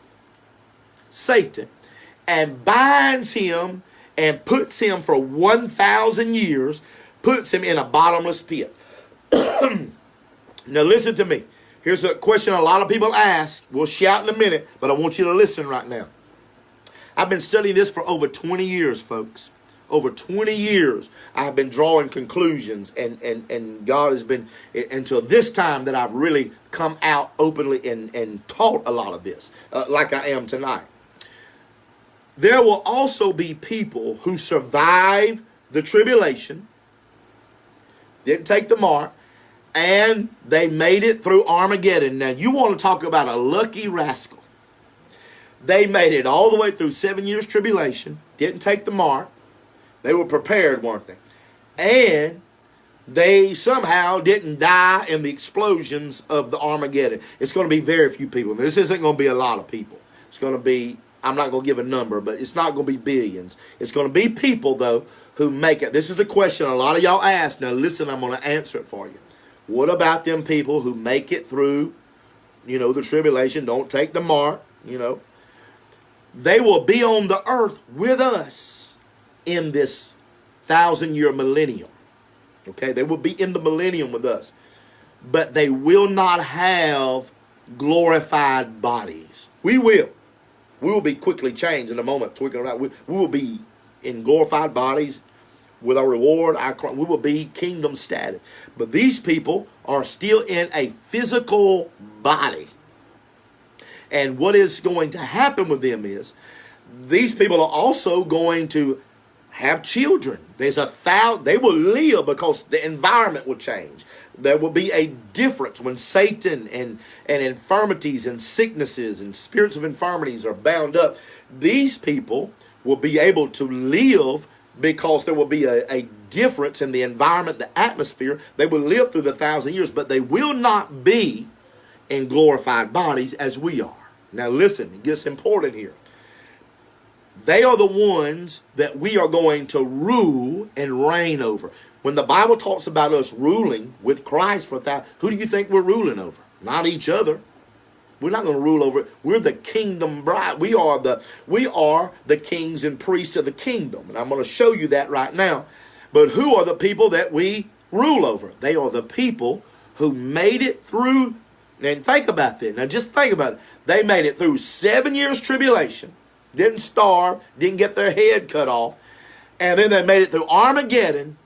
Satan, and binds him and puts him for 1,000 years, puts him in a bottomless pit. Now listen to me. Here's a question a lot of people ask. We'll shout in a minute, but I want you to listen right now. I've been studying this for over 20 years, folks. Over 20 years, I have been drawing conclusions, and God has been, until this time that I've really come out openly and taught a lot of this, like I am tonight. There will also be people who survive the tribulation, didn't take the mark, and they made it through Armageddon. Now, you want to talk about a lucky rascal. They made it all the way through 7 years tribulation, didn't take the mark. They were prepared, weren't they? And they somehow didn't die in the explosions of the Armageddon. It's going to be very few people. This isn't going to be a lot of people. It's going to be, I'm not going to give a number, but it's not going to be billions. It's going to be people, though, who make it. This is a question a lot of y'all ask. Now, listen, I'm going to answer it for you. What about them people who make it through, the tribulation, don't take the mark, They will be on the earth with us in this 1,000-year millennium. Okay, they will be in the millennium with us. But they will not have glorified bodies. We will. We will be quickly changed in a moment, tweaking around. We will be in glorified bodies with our reward. We will be kingdom status. But these people are still in a physical body. And what is going to happen with them is these people are also going to have children. They will live because the environment will change. There will be a difference when Satan and infirmities and sicknesses and spirits of infirmities are bound up. These people will be able to live because there will be a difference in the environment, the atmosphere. They will live through the 1,000 years, but they will not be in glorified bodies as we are. Now listen, it gets important here. They are the ones that we are going to rule and reign over. When the Bible talks about us ruling with Christ for 1,000, who do you think we're ruling over? Not each other. We're not going to rule over it. We're the kingdom bride. We are the kings and priests of the kingdom. And I'm going to show you that right now. But who are the people that we rule over? They are the people who made it through. And think about this. Now just think about it. They made it through 7 years tribulation. Didn't starve. Didn't get their head cut off. And then they made it through Armageddon.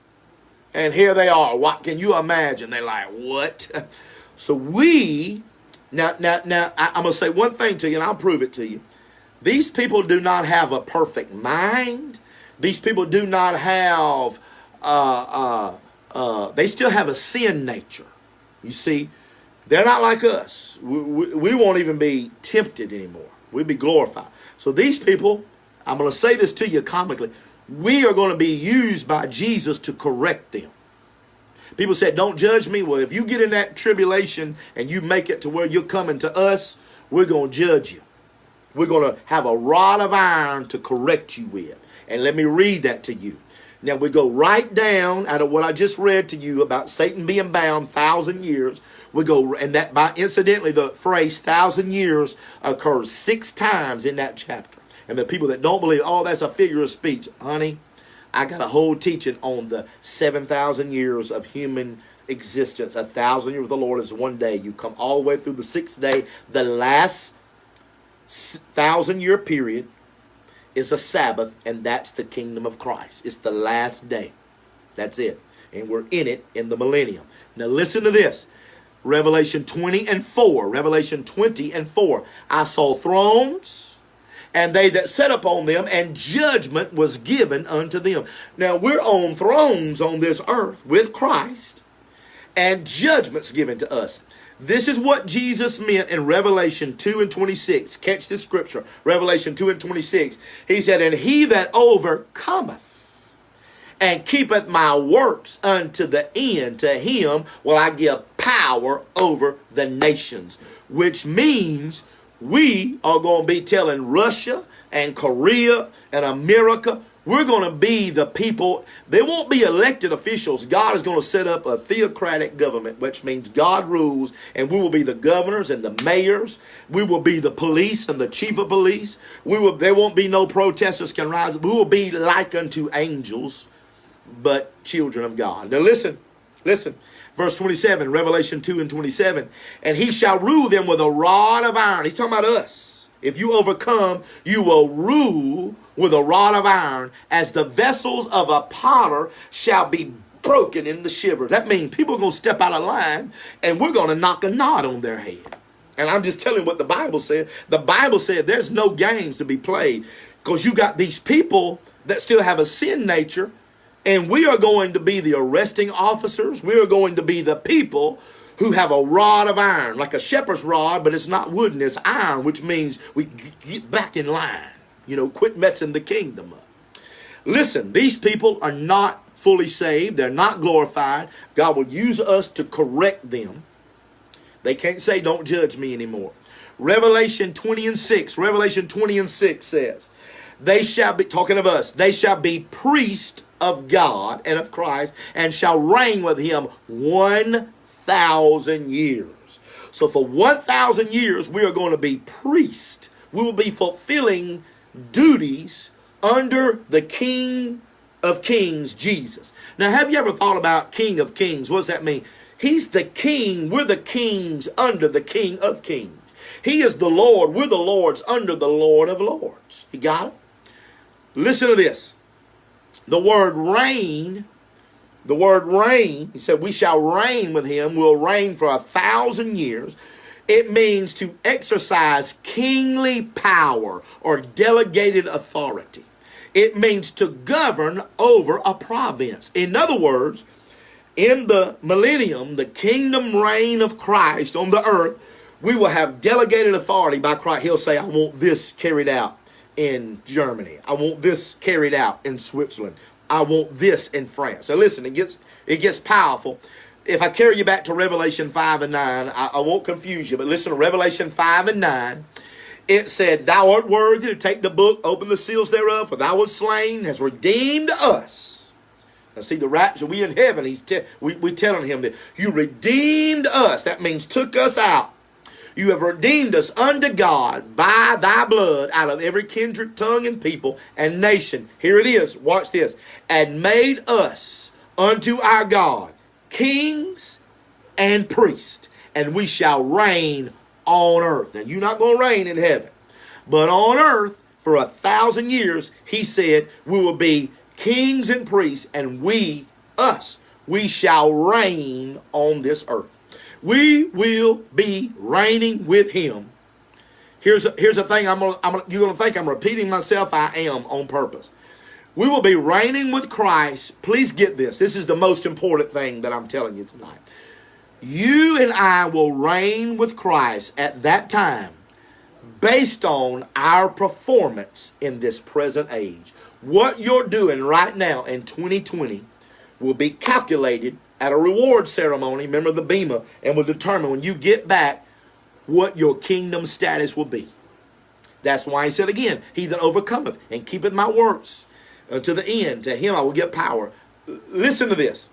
And here they are. What can you imagine? They're like, what? So Now, I'm going to say one thing to you, and I'll prove it to you. These people do not have a perfect mind. These people do not have, they still have a sin nature. You see, they're not like us. We won't even be tempted anymore. We'll be glorified. So these people, I'm going to say this to you comically, we are going to be used by Jesus to correct them. People said, don't judge me. Well, if you get in that tribulation and you make it to where you're coming to us, we're going to judge you. We're going to have a rod of iron to correct you with. And let me read that to you. Now, we go right down out of what I just read to you about Satan being bound 1,000 years. We go, and that by incidentally, the phrase 1,000 years occurs 6 times in that chapter. And the people that don't believe, oh, that's a figure of speech. Honey, I got a whole teaching on the 7,000 years of human existence. 1,000 years with the Lord is one day. You come all the way through the 6th day. The last 1,000-year period is a Sabbath, and that's the kingdom of Christ. It's the last day. That's it. And we're in it in the millennium. Now listen to this. Revelation 20 and 4. Revelation 20 and 4. I saw thrones, and they that sat upon them, and judgment was given unto them. Now we're on thrones on this earth with Christ, and judgment's given to us. This is what Jesus meant in Revelation 2 and 26. Catch this scripture. Revelation 2 and 26. He said, and he that overcometh and keepeth my works unto the end, to him will I give power over the nations. Which means we are going to be telling Russia and Korea and America, we're going to be the people. They won't be elected officials. God is going to set up a theocratic government, which means God rules, and we will be the governors and the mayors. We will be the police and the chief of police. There won't be no protesters can rise. We will be like unto angels, but children of God. Now listen. Verse 27, Revelation 2 and 27. And he shall rule them with a rod of iron. He's talking about us. If you overcome, you will rule with a rod of iron, as the vessels of a potter shall be broken in the shiver. That means people are going to step out of line, and we're going to knock a knot on their head. And I'm just telling you what the Bible said. The Bible said there's no games to be played, because you got these people that still have a sin nature, and we are going to be the arresting officers. We are going to be the people who have a rod of iron, like a shepherd's rod, but it's not wooden, it's iron, which means we get back in line. Quit messing the kingdom up. Listen, these people are not fully saved. They're not glorified. God will use us to correct them. They can't say, don't judge me anymore. Revelation 20 and 6. Revelation 20 and 6 says, they shall be, talking of us, they shall be priests of God and of Christ, and shall reign with him 1,000 years. So for 1,000 years, we are going to be priests. We will be fulfilling duties under the King of Kings, Jesus. Now, have you ever thought about King of Kings? What does that mean? He's the king. We're the kings under the King of Kings. He is the Lord. We're the lords under the Lord of Lords. You got it? Listen to this. The word reign, he said, we shall reign with him. We'll reign for 1,000 years. It means to exercise kingly power or delegated authority. It means to govern over a province. In other words, in the millennium, the kingdom reign of Christ on the earth, we will have delegated authority by Christ. He'll say, I want this carried out in Germany. I want this carried out in Switzerland. I want this in France. So listen, it gets powerful. If I carry you back to Revelation 5 and 9, I won't confuse you, but listen to Revelation 5 and 9. It said, thou art worthy to take the book, open the seals thereof, for thou wast slain, has redeemed us. Now see, the rapture, we in heaven, we telling him that you redeemed us. That means took us out. You have redeemed us unto God by thy blood out of every kindred, tongue, and people and nation. Here it is. Watch this. And made us unto our God kings and priests, and we shall reign on earth. Now, you're not going to reign in heaven, but on earth for 1,000 years, he said, we will be kings and priests, and we shall reign on this earth. We will be reigning with him. Here's a thing. You're going to think I'm repeating myself. I am on purpose. We will be reigning with Christ. Please get this. This is the most important thing that I'm telling you tonight. You and I will reign with Christ at that time based on our performance in this present age. What you're doing right now in 2020 will be calculated at a reward ceremony, remember the Bema, and will determine when you get back what your kingdom status will be. That's why he said again, he that overcometh and keepeth my works unto the end, to him I will give power. Listen to this.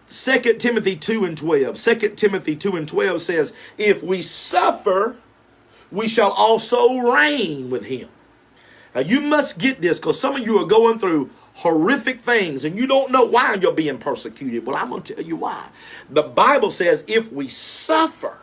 2 Timothy 2 and 12. 2 Timothy 2 and 12 says, if we suffer, we shall also reign with him. Now you must get this, because some of you are going through horrific things and you don't know why you're being persecuted. Well, I'm going to tell you why. The Bible says if we suffer,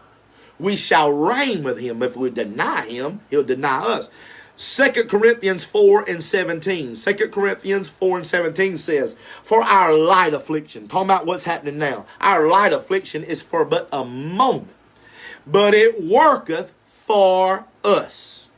we shall reign with him. If we deny him, he'll deny us. 2 Corinthians 4:17. 2 Corinthians 4:17 says, for our light affliction, talking about what's happening now, our light affliction is for but a moment, but it worketh for us.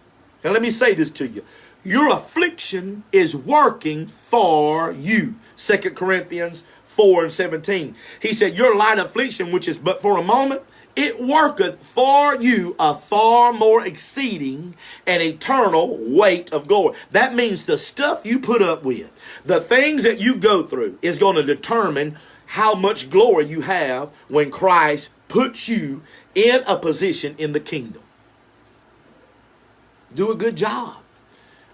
Now let me say this to you. Your affliction is working for you. 2 Corinthians 4:17. He said, your light affliction, which is but for a moment, it worketh for you a far more exceeding and eternal weight of glory. That means the stuff you put up with, the things that you go through, is going to determine how much glory you have when Christ puts you in a position in the kingdom. Do a good job.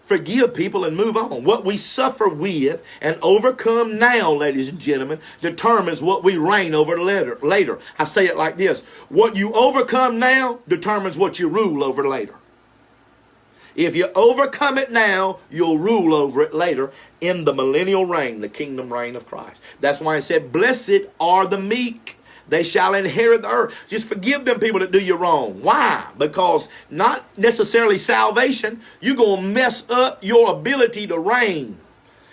Forgive people and move on. What we suffer with and overcome now, ladies and gentlemen, determines what we reign over later. I say it like this. What you overcome now determines what you rule over later. If you overcome it now, you'll rule over it later in the millennial reign, the kingdom reign of Christ. That's why it said, blessed are the meek. They shall inherit the earth. Just forgive them people that do you wrong. Why? Because not necessarily salvation. You're going to mess up your ability to reign.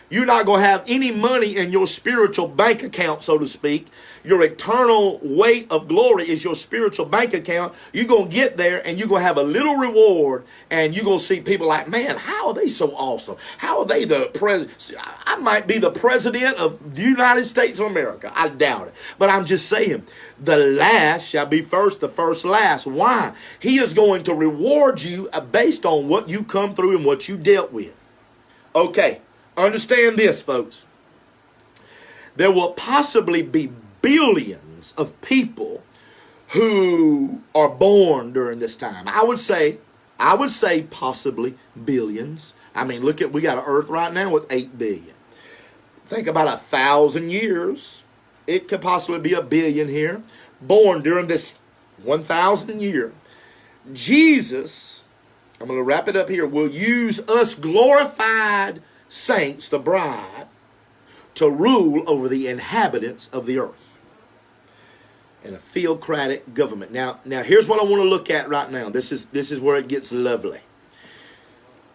You're not going to have any money in your spiritual bank account, so to speak. Your eternal weight of glory is your spiritual bank account. You're going to get there and you're going to have a little reward, and you're going to see people like, man, how are they so awesome? How are they the president? I might be the president of the United States of America. I doubt it. But I'm just saying, the last shall be first, the first last. Why? He is going to reward you based on what you come through and what you dealt with. Okay. Understand this, folks. There will possibly be billions of people who are born during this time. I would say possibly billions. I mean, look at, we got an earth right now with 8 billion. Think about 1,000 years. It could possibly be 1 billion here, born during this 1,000 year. Jesus, I'm going to wrap it up here, will use us glorified saints, the bride, to rule over the inhabitants of the earth in a theocratic government. Now here's what I want to look at right now. This is where it gets lovely.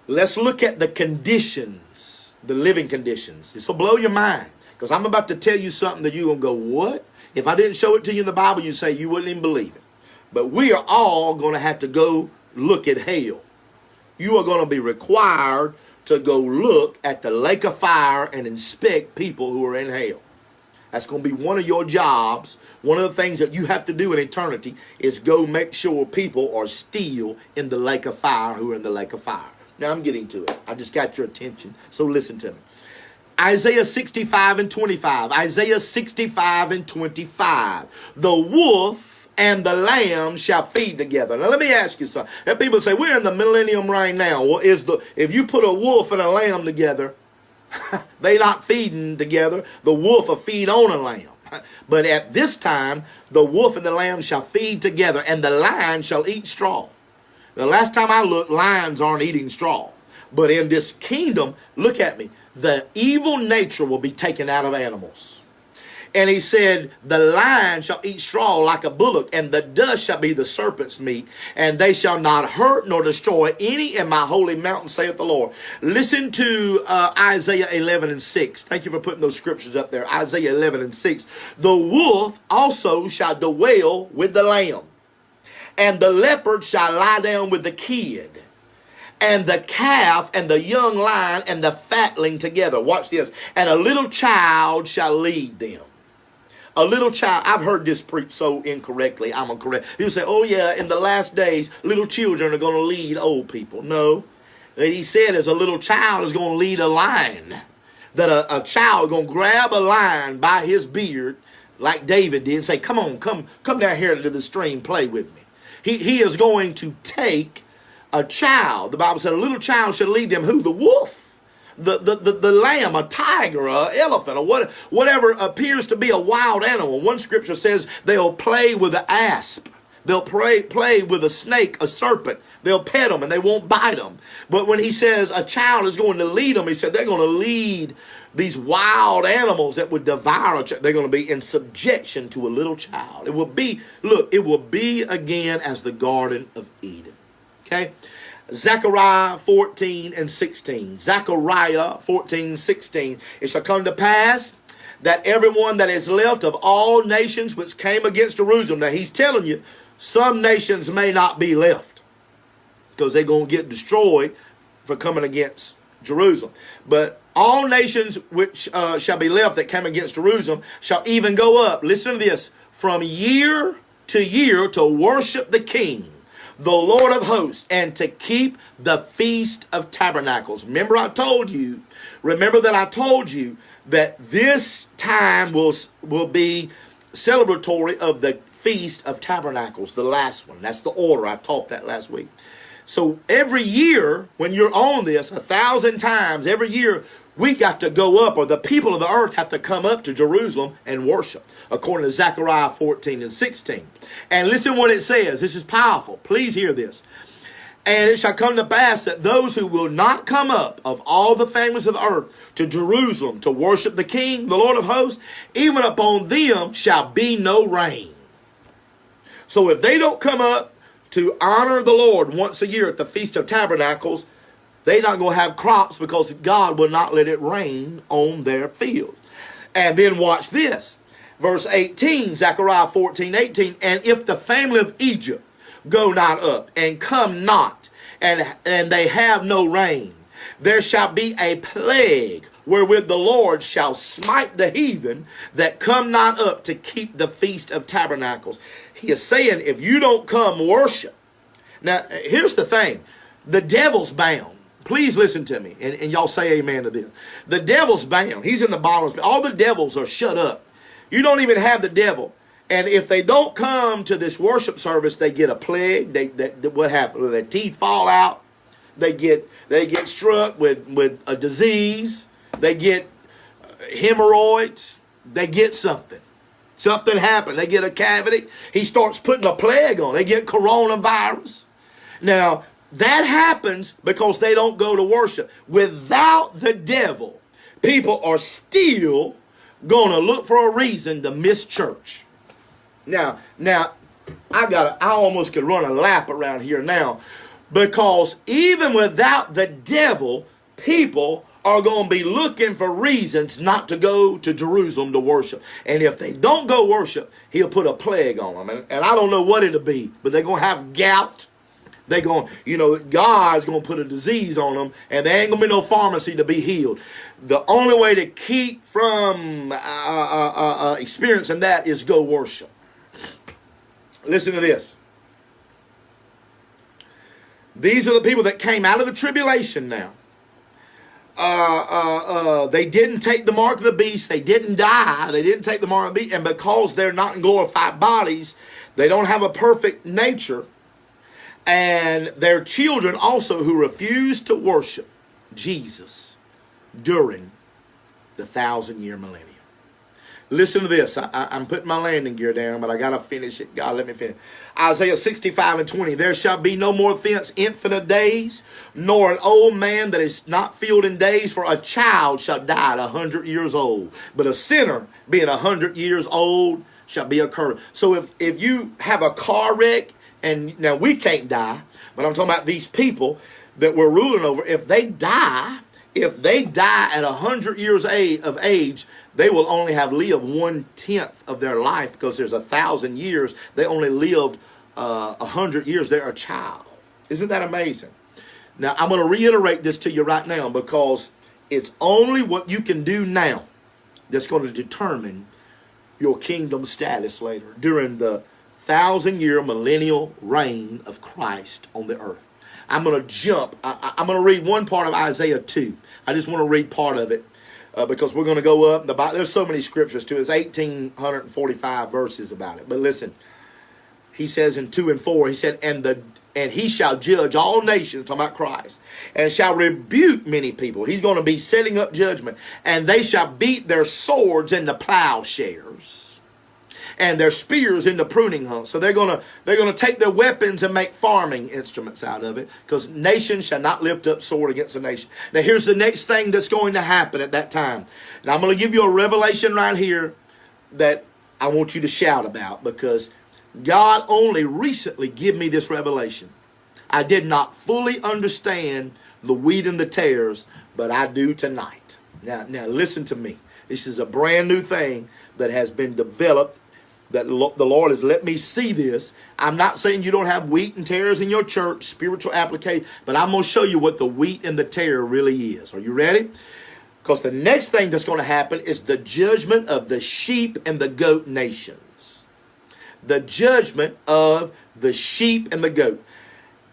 Let's look at the conditions, the living conditions. This will blow your mind, because I'm about to tell you something that you're going to go, what? If I didn't show it to you in the Bible, you'd say you wouldn't even believe it. But we are all going to have to go look at hell. You are going to be required to go look at the lake of fire and inspect people who are in hell. That's going to be one of your jobs. One of the things that you have to do in eternity is go make sure people are still in the lake of fire who are in the lake of fire. Now I'm getting to it. I just got your attention, so listen to me. Isaiah 65:25. Isaiah 65:25. The wolf and the lamb shall feed together. Now let me ask you something. And people say, we're in the millennium reign now. Well, if you put a wolf and a lamb together, they not feeding together. The wolf will feed on a lamb. But at this time, the wolf and the lamb shall feed together, and the lion shall eat straw. The last time I looked, lions aren't eating straw. But in this kingdom, look at me, the evil nature will be taken out of animals. And he said, the lion shall eat straw like a bullock, and the dust shall be the serpent's meat, and they shall not hurt nor destroy any in my holy mountain, saith the Lord. Listen to Isaiah 11:6. Thank you for putting those scriptures up there. Isaiah 11:6. The wolf also shall dwell with the lamb, and the leopard shall lie down with the kid, and the calf and the young lion and the fatling together. Watch this. And a little child shall lead them. A little child. I've heard this preached so incorrectly. I'm incorrect. People say, oh yeah, in the last days, little children are going to lead old people. No. He said as a little child is going to lead a lion. That a child is going to grab a lion by his beard like David did and say, come on, come down here to the stream, play with me. He is going to take a child. The Bible said a little child should lead them. Who? The wolf. The lamb, a tiger, an elephant, or whatever appears to be a wild animal. One scripture says they'll play with the asp. They'll play with a snake, a serpent. They'll pet them and they won't bite them. But when he says a child is going to lead them, he said they're going to lead these wild animals that would devour a child. They're going to be in subjection to a little child. It will be, look, it will be again as the Garden of Eden. Okay? Zechariah 14 and 16. Zechariah 14, 16. It shall come to pass that everyone that is left of all nations which came against Jerusalem. Now he's telling you, some nations may not be left because they're going to get destroyed for coming against Jerusalem. But all nations which shall be left that came against Jerusalem shall even go up, listen to this, from year to worship the King, the Lord of hosts, and to keep the Feast of Tabernacles. Remember that I told you that this time will be celebratory of the Feast of Tabernacles, the last one. That's the order. I taught that last week. So every year, when you're on this, 1,000 times, every year, we got to go up, or the people of the earth have to come up to Jerusalem and worship, according to Zechariah 14 and 16. And listen what it says. This is powerful. Please hear this. And it shall come to pass that those who will not come up of all the families of the earth to Jerusalem to worship the King, the Lord of hosts, even upon them shall be no rain. So if they don't come up to honor the Lord once a year at the Feast of Tabernacles, they're not going to have crops because God will not let it rain on their field. And then watch this. Verse 18, Zechariah 14, 18. And if the family of Egypt go not up and come not, and they have no rain, there shall be a plague wherewith the Lord shall smite the heathen that come not up to keep the Feast of Tabernacles. He is saying, if you don't come worship. Now, here's the thing. The devil's bound. Please listen to me, and y'all say amen to this. The devil's bound. He's in the bottomless pit. All the devils are shut up. You don't even have the devil. And if they don't come to this worship service, they get a plague. What happens? Their teeth fall out. They get struck with a disease. They get hemorrhoids. They get something. Something happened. They get a cavity. He starts putting a plague on. They get coronavirus. Now, that happens because they don't go to worship. Without the devil, people are still going to look for a reason to miss church. Now, I almost could run a lap around here now, because even without the devil, people are going to be looking for reasons not to go to Jerusalem to worship. And if they don't go worship, he'll put a plague on them. And I don't know what it'll be, but they're going to have gout. They're going, God's going to put a disease on them, and there ain't going to be no pharmacy to be healed. The only way to keep from experiencing that is go worship. Listen to this. These are the people that came out of the tribulation now. They didn't take the mark of the beast. They didn't die. They didn't take the mark of the beast. And because they're not in glorified bodies, they don't have a perfect nature. And their children also who refuse to worship Jesus during the 1,000-year millennium. Listen to this. I'm putting my landing gear down, but I got to finish it. God, let me finish. Isaiah 65 and 20. There shall be no more thence infinite days, nor an old man that is not filled in days, for a child shall die at 100 years old. But a sinner being 100 years old shall be accursed. So if you have a car wreck, and now we can't die, but I'm talking about these people that we're ruling over, if they die at 100 years of age, they will only have lived 1/10 of their life, because there's 1,000 years. They only lived 100 years. They're a child. Isn't that amazing? Now, I'm going to reiterate this to you right now, because it's only what you can do now that's going to determine your kingdom status later, during the 1,000-year millennial reign of Christ on the earth. I'm going to jump. I'm going to read one part of Isaiah 2. I just want to read part of it because we're going to go up. There's so many scriptures to it. It's 1,845 verses about it. But listen, he says in 2 and 4, he said, and he shall judge all nations, talking about Christ, and shall rebuke many people. He's going to be setting up judgment. And they shall beat their swords into plowshares, and their spears into pruning hooks. So they're gonna take their weapons and make farming instruments out of it, because nation shall not lift up sword against a nation. Now here's the next thing that's going to happen at that time. Now I'm going to give you a revelation right here that I want you to shout about, because God only recently gave me this revelation. I did not fully understand the wheat and the tares, but I do tonight. Now listen to me. This is a brand new thing that has been developed, that the Lord has let me see this. I'm not saying you don't have wheat and tares in your church, spiritual application, but I'm going to show you what the wheat and the tare really is. Are you ready? Because the next thing that's going to happen is the judgment of the sheep and the goat nations. The judgment of the sheep and the goat.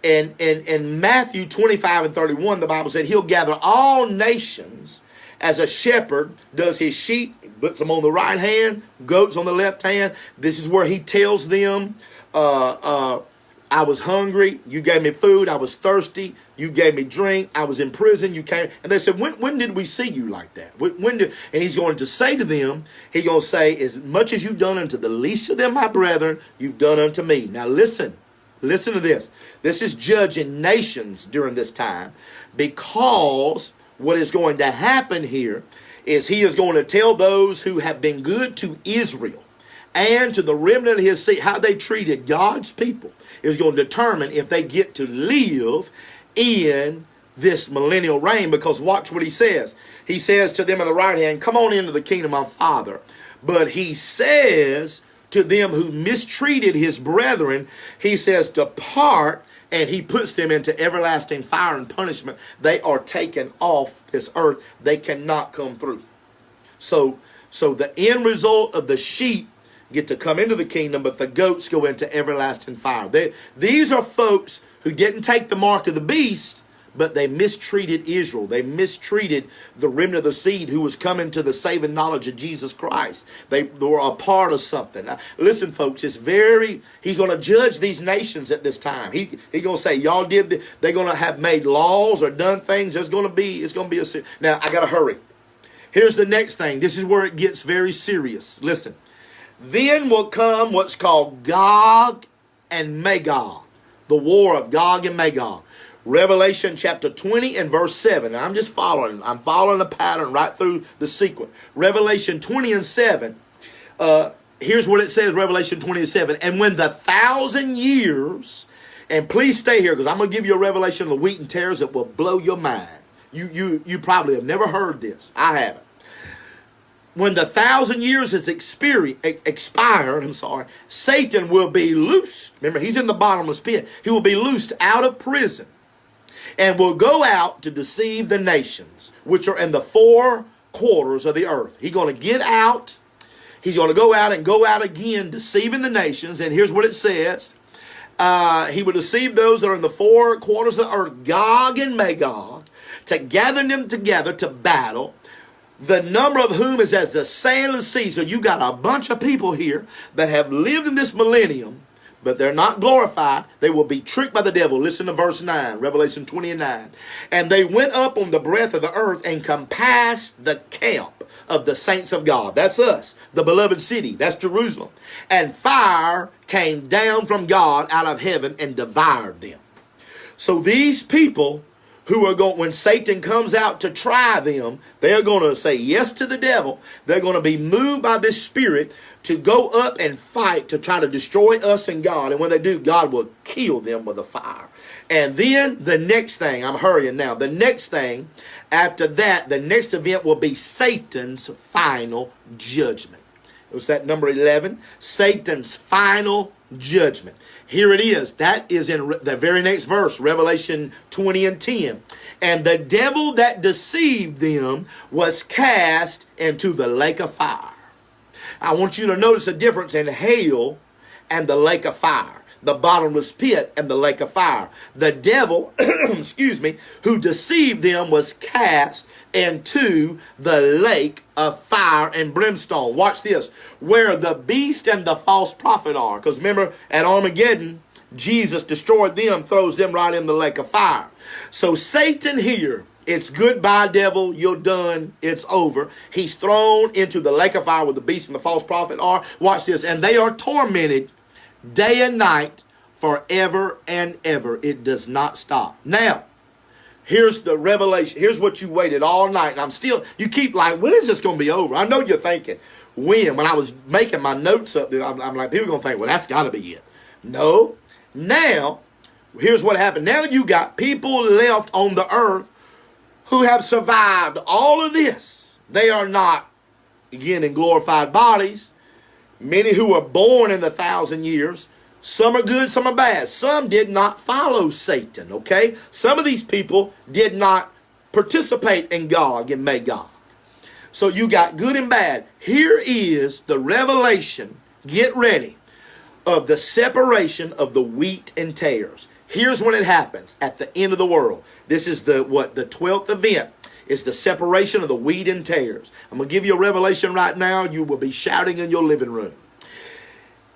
And in Matthew 25 and 31, the Bible said he'll gather all nations as a shepherd does his sheep. He puts them on the right hand, goats on the left hand. This is where he tells them, I was hungry, you gave me food. I was thirsty, you gave me drink. I was in prison, you came. And they said, when did we see you like that? And he's going to say to them, he's going to say, as much as you've done unto the least of them, my brethren, you've done unto me. Now listen to this. This is judging nations during this time, because what is going to happen here is he is going to tell those who have been good to Israel and to the remnant of his seed, how they treated God's people is going to determine if they get to live in this millennial reign. Because watch what he says. He says to them on the right hand, come on into the kingdom of my Father. But he says to them who mistreated his brethren, he says, depart, and he puts them into everlasting fire and punishment. They are taken off this earth. They cannot come through. So the end result of the sheep get to come into the kingdom, but the goats go into everlasting fire. These are folks who didn't take the mark of the beast, but they mistreated Israel. They mistreated the remnant of the seed who was coming to the saving knowledge of Jesus Christ. They were a part of something. Now, listen, folks, he's going to judge these nations at this time. He's going to say, y'all did, they're going to have made laws or done things. It's going to be now, I got to hurry. Here's the next thing. This is where it gets very serious. Listen. Then will come what's called Gog and Magog, the war of Gog and Magog. Revelation chapter 20 and verse 7. And I'm following a pattern right through the sequence. Revelation 20 and 7. Here's what it says, Revelation 20 and 7. And when the 1,000 years, and please stay here because I'm going to give you a revelation of the wheat and tares that will blow your mind. You probably have never heard this. I haven't. When the 1,000 years is expired, Satan will be loosed. Remember, he's in the bottomless pit. He will be loosed out of prison and will go out to deceive the nations, which are in the four quarters of the earth. He's going to get out. He's going to go out and go out again, deceiving the nations. And here's what it says. He will deceive those that are in the four quarters of the earth, Gog and Magog, to gather them together to battle, the number of whom is as the sand of the sea. So you got a bunch of people here that have lived in this millennium, but they're not glorified. They will be tricked by the devil. Listen to verse 9, Revelation 20 and 9. And they went up on the breadth of the earth and compassed the camp of the saints of God. That's us, the beloved city. That's Jerusalem. And fire came down from God out of heaven and devoured them. So these people who are going, when Satan comes out to try them, they're going to say yes to the devil. They're going to be moved by this spirit to go up and fight to try to destroy us and God. And when they do, God will kill them with a fire. And then the next thing, I'm hurrying now. The next thing after that, the next event will be Satan's final judgment. It was that number 11, Satan's final judgment. Here it is. That is in the very next verse, Revelation 20 and 10. And the devil that deceived them was cast into the lake of fire. I want you to notice a difference in hell and the lake of fire, the bottomless pit and the lake of fire. The devil, who deceived them was cast into the lake of fire and brimstone. Watch this. Where the beast and the false prophet are. Because remember, at Armageddon, Jesus destroyed them, throws them right in the lake of fire. So Satan here It's goodbye, devil. You're done. It's over. He's thrown into the lake of fire where the beast and the false prophet are. Watch this. And they are tormented day and night forever and ever. It does not stop. Now, here's the revelation. Here's what you waited all night. And you keep like, when is this going to be over? I know you're thinking, when I was making my notes up there, I'm like, people are going to think, well, that's got to be it. No. Now, here's what happened. Now you got people left on the earth who have survived all of this. They are not, again, in glorified bodies. Many who were born in the 1,000 years. Some are good, some are bad. Some did not follow Satan, okay? Some of these people did not participate in Gog and Magog. So you got good and bad. Here is the revelation, get ready, of the separation of the wheat and tares. Here's when it happens, at the end of the world. This is the 12th event, is the separation of the wheat and tares. I'm going to give you a revelation right now. You will be shouting in your living room.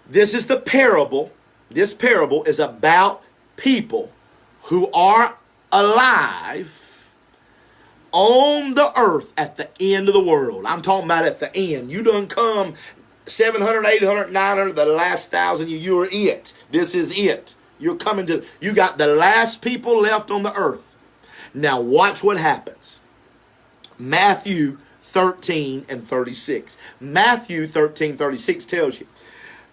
This is the parable. This parable is about people who are alive on the earth at the end of the world. I'm talking about at the end. You done come 700, 800, 900, the last 1,000. You're it. This is it. You're coming to, you got the last people left on the earth. Now watch what happens. Matthew 13 and 36. Matthew 13, 36 tells you,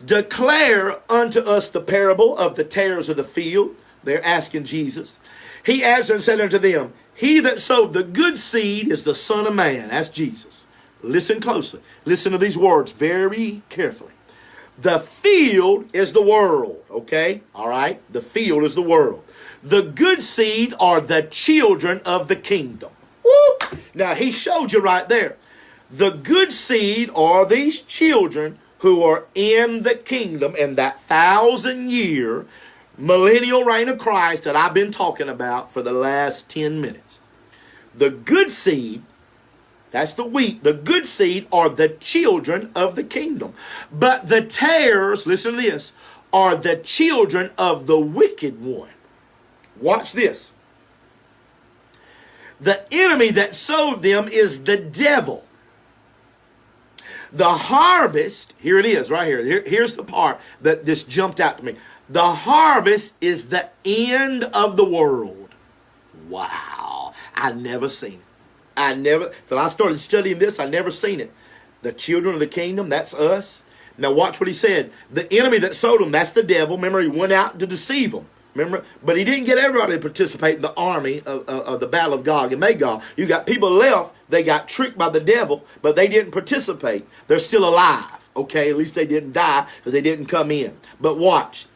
declare unto us the parable of the tares of the field. They're asking Jesus. He answered and said unto them, he that sowed the good seed is the Son of Man. That's Jesus. Listen closely. Listen to these words very carefully. The field is the world, okay? All right? The field is the world. The good seed are the children of the kingdom. Woo! Now, he showed you right there. The good seed are these children who are in the kingdom in that 1,000-year millennial reign of Christ that I've been talking about for the last 10 minutes. The good seed, that's the wheat. The good seed are the children of the kingdom. But the tares, listen to this, are the children of the wicked one. Watch this. The enemy that sowed them is the devil. The harvest, here it is right here. Here's the part that this jumped out to me. The harvest is the end of the world. Wow. I never seen it. Till I started studying this, I never seen it. The children of the kingdom, that's us. Now watch what he said. The enemy that sowed them, that's the devil. Remember, he went out to deceive them. Remember? But he didn't get everybody to participate in the army of the battle of Gog and Magog. You got people left, they got tricked by the devil, but they didn't participate. They're still alive. Okay, at least they didn't die because they didn't come in. But watch.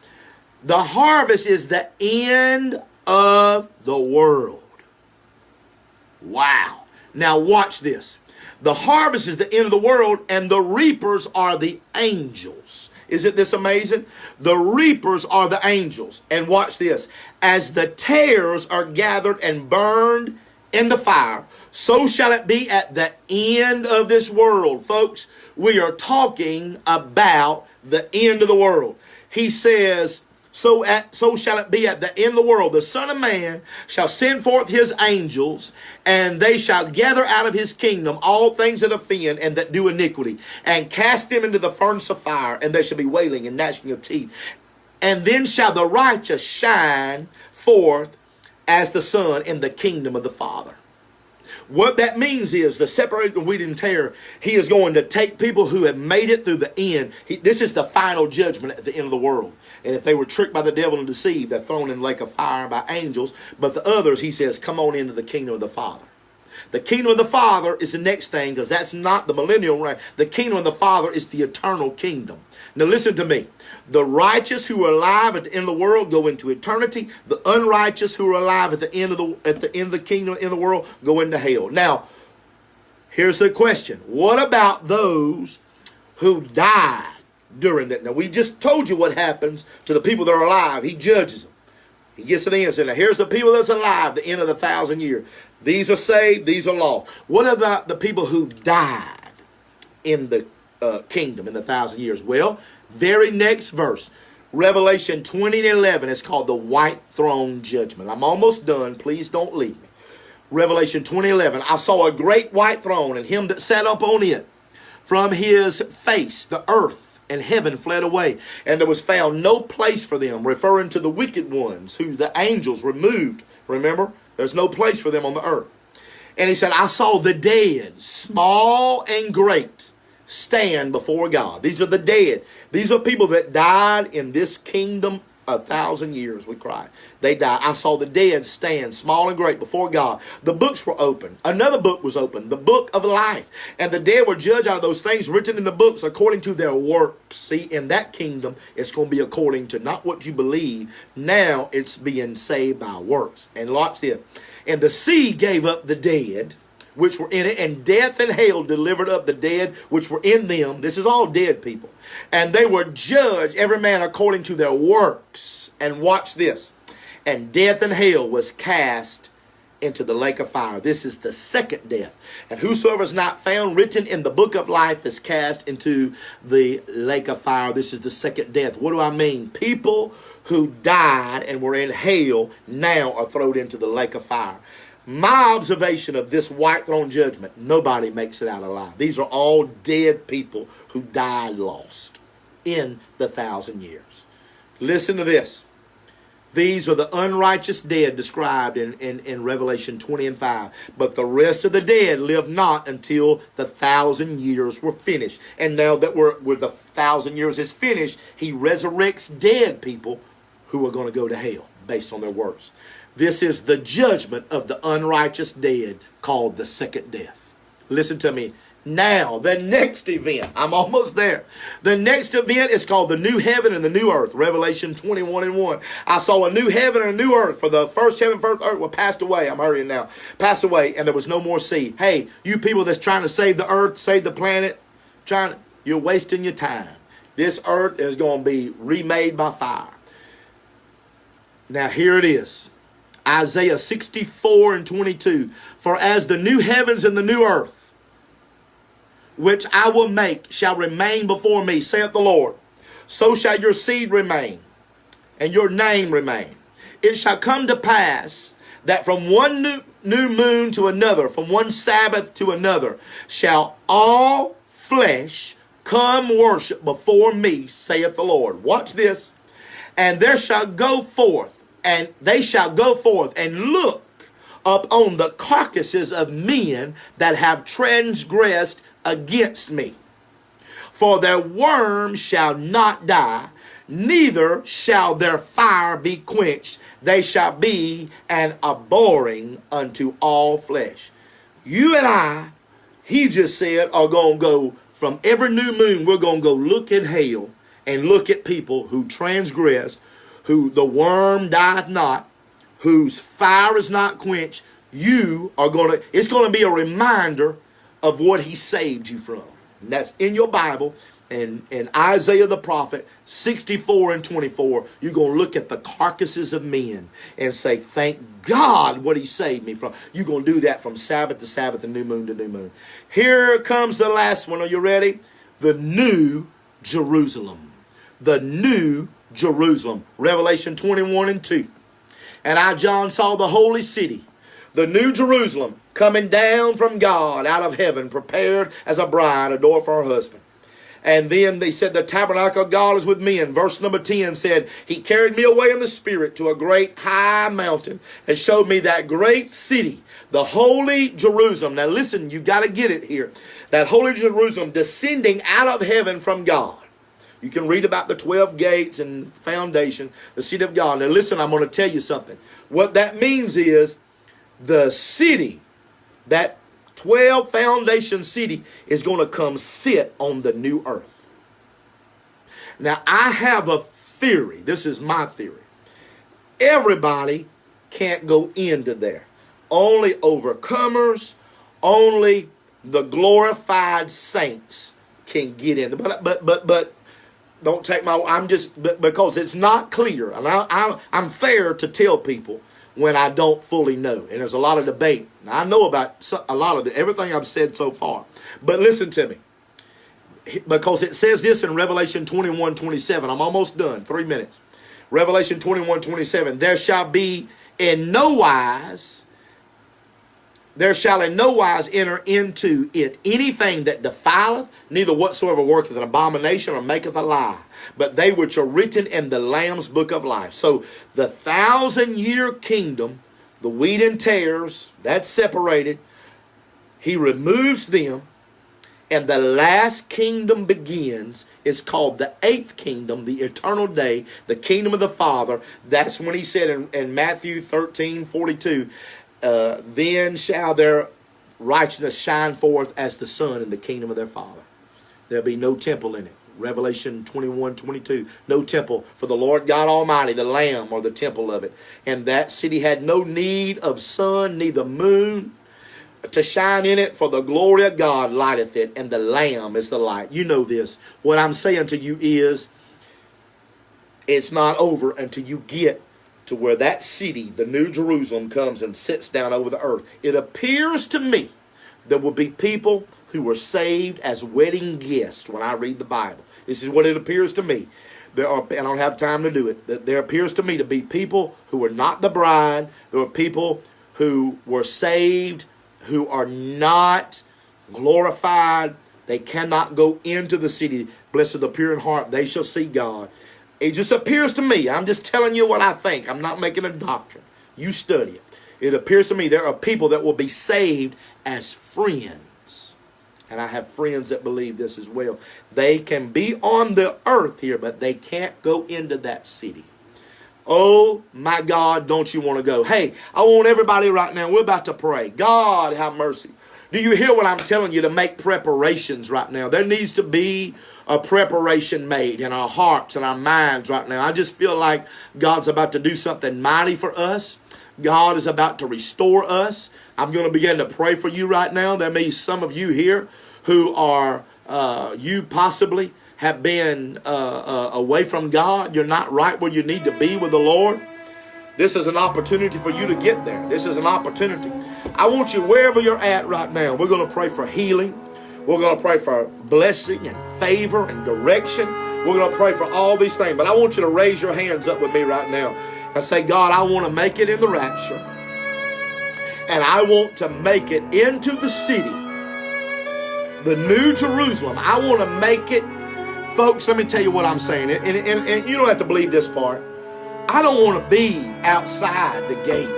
The harvest is the end of the world. Wow. Now watch this. The harvest is the end of the world, and the reapers are the angels. Isn't this amazing? The reapers are the angels. And watch this. As the tares are gathered and burned in the fire, so shall it be at the end of this world. Folks, we are talking about the end of the world. He says, so shall it be at the end of the world. The Son of Man shall send forth his angels, and they shall gather out of his kingdom all things that offend and that do iniquity, and cast them into the furnace of fire, and they shall be wailing and gnashing of teeth. And then shall the righteous shine forth as the sun in the kingdom of the Father. What that means is the separation of wheat and tare. He is going to take people who have made it through the end. This is the final judgment at the end of the world. And if they were tricked by the devil and deceived, they're thrown in the lake of fire by angels. But the others, he says, come on into the kingdom of the Father. The kingdom of the Father is the next thing, because that's not the millennial reign. The kingdom of the Father is the eternal kingdom. Now listen to me. The righteous who are alive at the end of the world go into eternity. The unrighteous who are alive at the end of the kingdom in the world go into hell. Now, here's the question. What about those who died during that? Now, we just told you what happens to the people that are alive. He judges them. He gets to the end and says, now here's the people that's alive, the end of the 1,000 years. These are saved, these are lost. What about the people who died in the kingdom in the 1,000 years? Well, very next verse, Revelation 20 and 11, is called the white throne judgment. I'm almost done. Please don't leave me. Revelation 20:11. I saw a great white throne, and him that sat up on it. From his face, the earth and heaven fled away, and there was found no place for them, referring to the wicked ones who the angels removed. Remember, there's no place for them on the earth. And he said, I saw the dead, small and great, stand before God. These are the dead. These are people that died in this kingdom 1,000 years, we cry. They died. I saw the dead stand, small and great, before God. The books were open. Another book was open, the book of life. And the dead were judged out of those things written in the books according to their works. See, in that kingdom, it's going to be according to not what you believe. Now it's being saved by works. And watch this. And the sea gave up the dead which were in it, and death and hell delivered up the dead which were in them. This is all dead people. And they were judged, every man according to their works. And watch this. And death and hell was cast into the lake of fire. This is the second death. And whosoever is not found written in the book of life is cast into the lake of fire. This is the second death. What do I mean? People who died and were in hell now are thrown into the lake of fire. My observation of this white throne judgment, nobody makes it out alive. These are all dead people who died lost in the 1,000 years. Listen to this. These are the unrighteous dead described in Revelation 20 and 5. But the rest of the dead live not until the 1,000 years were finished. And now that where the 1,000 years is finished, he resurrects dead people who are going to go to hell based on their works. This is the judgment of the unrighteous dead called the second death. Listen to me. Now, the next event, I'm almost there. The next event is called the new heaven and the new earth. Revelation 21:1. I saw a new heaven and a new earth, for the first heaven and first earth were passed away. I'm hurrying now. Passed away, and there was no more sea. Hey, you people that's trying to save the earth, save the planet, you're wasting your time. This earth is going to be remade by fire. Now, here it is. Isaiah 64:22. For as the new heavens and the new earth, which I will make, shall remain before me, saith the Lord, so shall your seed remain, and your name remain. It shall come to pass that from one new moon to another, from one Sabbath to another, shall all flesh come worship before me, saith the Lord. Watch this. And there shall go forth, and they shall go forth and look upon the carcasses of men that have transgressed against me. For their worm shall not die, neither shall their fire be quenched. They shall be an abhorring unto all flesh. You and I, he just said, are going to go from every new moon, we're going to go look in hell and look at people who transgress, who the worm dieth not, whose fire is not quenched. You are going to, it's going to be a reminder of what he saved you from. And that's in your Bible. And in Isaiah the prophet 64:24, you're going to look at the carcasses of men and say, thank God what he saved me from. You're going to do that from Sabbath to Sabbath and new moon to new moon. Here comes the last one. Are you ready? The new Jerusalem. The new Jerusalem. Revelation 21:2. And I, John, saw the holy city, the new Jerusalem, coming down from God out of heaven, prepared as a bride, adorned for her husband. And then they said, the tabernacle of God is with men. Verse number 10 said, he carried me away in the spirit to a great high mountain and showed me that great city, the holy Jerusalem. Now listen, you got to get it here. That holy Jerusalem descending out of heaven from God. You can read about the 12 gates and foundation, the city of God. Now listen, I'm going to tell you something. What that means is the city, that 12 foundation city, is going to come sit on the new earth. Now, I have a theory. This is my theory. Everybody can't go into there. Only overcomers, only the glorified saints can get in. But don't take my, because it's not clear. And I'm fair to tell people when I don't fully know. And there's a lot of debate. Now, I know about a lot of everything I've said so far. But listen to me. Because it says this in Revelation 21:27. I'm almost done. 3 minutes. Revelation 21:27. There shall be in no wise there shall in no wise enter into it anything that defileth, neither whatsoever worketh an abomination or maketh a lie, but they which are written in the Lamb's book of life. So the 1,000-year kingdom, the wheat and tares, that's separated. He removes them, and the last kingdom begins. It's called the 8th kingdom, the eternal day, the kingdom of the Father. That's when he said in Matthew 13:42, then shall their righteousness shine forth as the sun in the kingdom of their Father. There'll be no temple in it. Revelation 21:22, no temple, for the Lord God Almighty, the Lamb, or the temple of it. And that city had no need of sun, neither moon, to shine in it, for the glory of God lighteth it, and the Lamb is the light. You know this. What I'm saying to you is, it's not over until you get to where that city, the New Jerusalem, comes and sits down over the earth. It appears to me there will be people who were saved as wedding guests when I read the Bible. This is what it appears to me. I don't have time to do it. There appears to me to be people who are not the bride. There are people who were saved who are not glorified. They cannot go into the city. Blessed are the pure in heart, they shall see God. It just appears to me, I'm just telling you what I think. I'm not making a doctrine. You study it. It appears to me there are people that will be saved as friends. And I have friends that believe this as well. They can be on the earth here, but they can't go into that city. Oh my God, don't you want to go? Hey, I want everybody right now, we're about to pray. God, have mercy. Do you hear what I'm telling you? To make preparations right now. There needs to be a preparation made in our hearts and our minds right now. I just feel like God's about to do something mighty for us. God is about to restore us. I'm going to begin to pray for you right now. There may be some of you here who are, you possibly have been away from God. You're not right where you need to be with the Lord. This is an opportunity for you to get there. This is an opportunity. I want you, wherever you're at right now, we're going to pray for healing. We're going to pray for blessing and favor and direction. We're going to pray for all these things. But I want you to raise your hands up with me right now and say, God, I want to make it in the rapture. And I want to make it into the city, the New Jerusalem. I want to make it. Folks, let me tell you what I'm saying. And you don't have to believe this part. I don't want to be outside the gate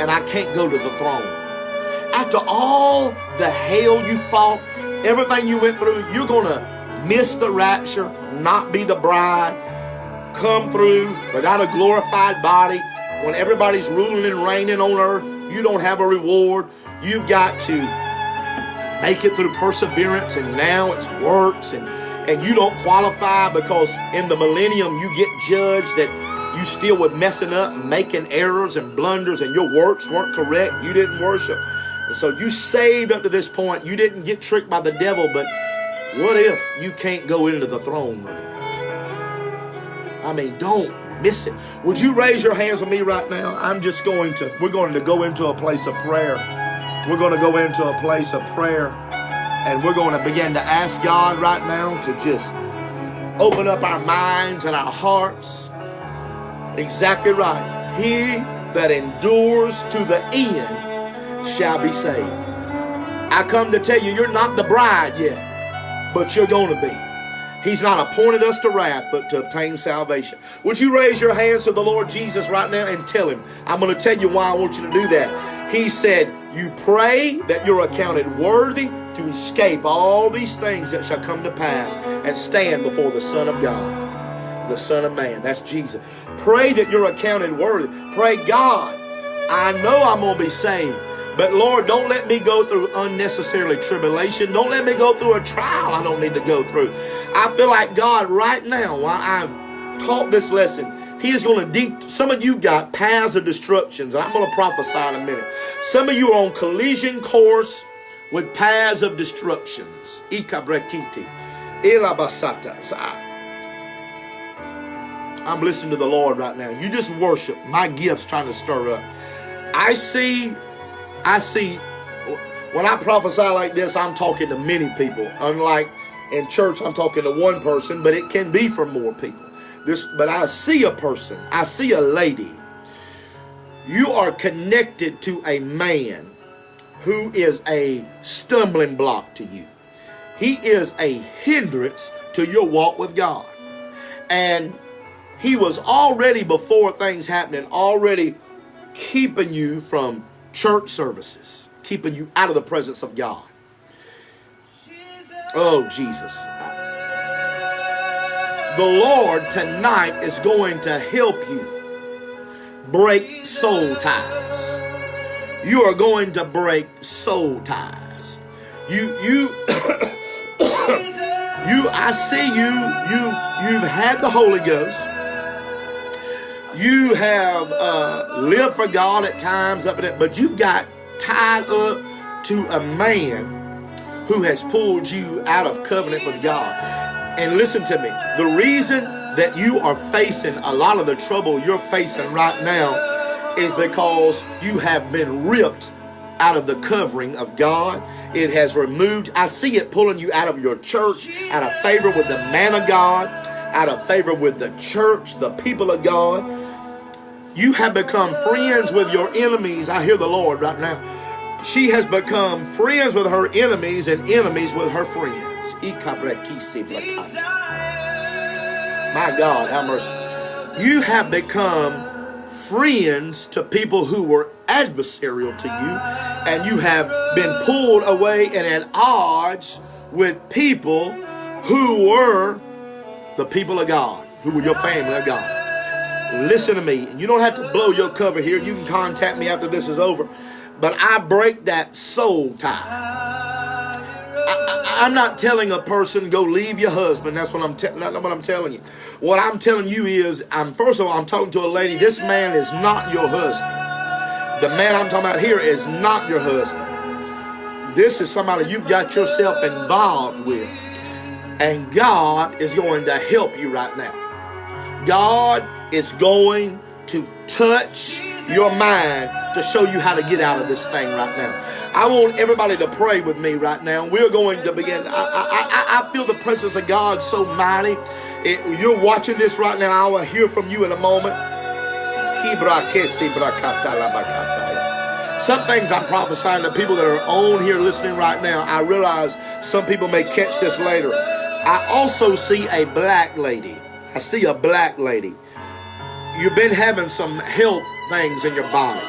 and I can't go to the throne. After all the hell you fought, everything you went through, you're going to miss the rapture, not be the bride, come through without a glorified body. When everybody's ruling and reigning on earth, you don't have a reward. You've got to make it through perseverance, and now it's works, and you don't qualify because in the millennium you get judged that you still were messing up and making errors and blunders, and your works weren't correct. You didn't worship. And so you saved up to this point. You didn't get tricked by the devil, but what if you can't go into the throne room? I mean, don't miss it. Would you raise your hands with me right now? We're going to go into a place of prayer. We're going to go into a place of prayer, and we're going to begin to ask God right now to just open up our minds and our hearts. Exactly right. He that endures to the end shall be saved. I come to tell you, you're not the bride yet, but you're going to be. He's not appointed us to wrath, but to obtain salvation. Would you raise your hands to the Lord Jesus right now and tell him, I'm going to tell you why I want you to do that. He said, you pray that you're accounted worthy to escape all these things that shall come to pass and stand before the Son of God, the Son of Man. That's Jesus. Pray that you're accounted worthy. Pray, God, I know I'm going to be saved, but Lord, don't let me go through unnecessarily tribulation. Don't let me go through a trial I don't need to go through. I feel like God right now, while I've taught this lesson, he is going to some of you got paths of destructions, and I'm going to prophesy in a minute. Some of you are on collision course with paths of destructions. I'm listening to the Lord right now. You just worship. My gift's trying to stir up. I see, when I prophesy like this, I'm talking to many people. Unlike in church, I'm talking to one person, but it can be for more people. But I see a person, I see a lady. You are connected to a man who is a stumbling block to you. He is a hindrance to your walk with God. And he was already, before things happening, already keeping you from church services, keeping you out of the presence of God. Oh, Jesus. The Lord tonight is going to help you break soul ties. You are going to break soul ties. I see you've had the Holy Ghost. You have lived for God at times, but you got tied up to a man who has pulled you out of covenant with God. And listen to me, the reason that you are facing a lot of the trouble you're facing right now is because you have been ripped out of the covering of God. It has removed, I see it pulling you out of your church, out of favor with the man of God, out of favor with the church, the people of God. You have become friends with your enemies. I hear the Lord right now. She has become friends with her enemies and enemies with her friends. My God, have mercy. You have become friends to people who were adversarial to you, and you have been pulled away and at odds with people who were the people of God, who were your family of God. Listen to me, and you don't have to blow your cover here. You can contact me after this is over, but I break that soul tie. I'm not telling a person go leave your husband. That's what I'm telling you. What I'm telling you is, first of all, I'm talking to a lady. This man is not your husband. The man I'm talking about here is not your husband. This is somebody you've got yourself involved with. And God is going to help you right now. God is going to touch your mind to show you how to get out of this thing right now. I want everybody to pray with me right now. We're going to begin. I feel the presence of God so mighty. You're watching this right now. I will hear from you in a moment. Some things I'm prophesying to people that are on here listening right now. I realize some people may catch this later. I also see a black lady. I see a black lady. You've been having some health things in your body.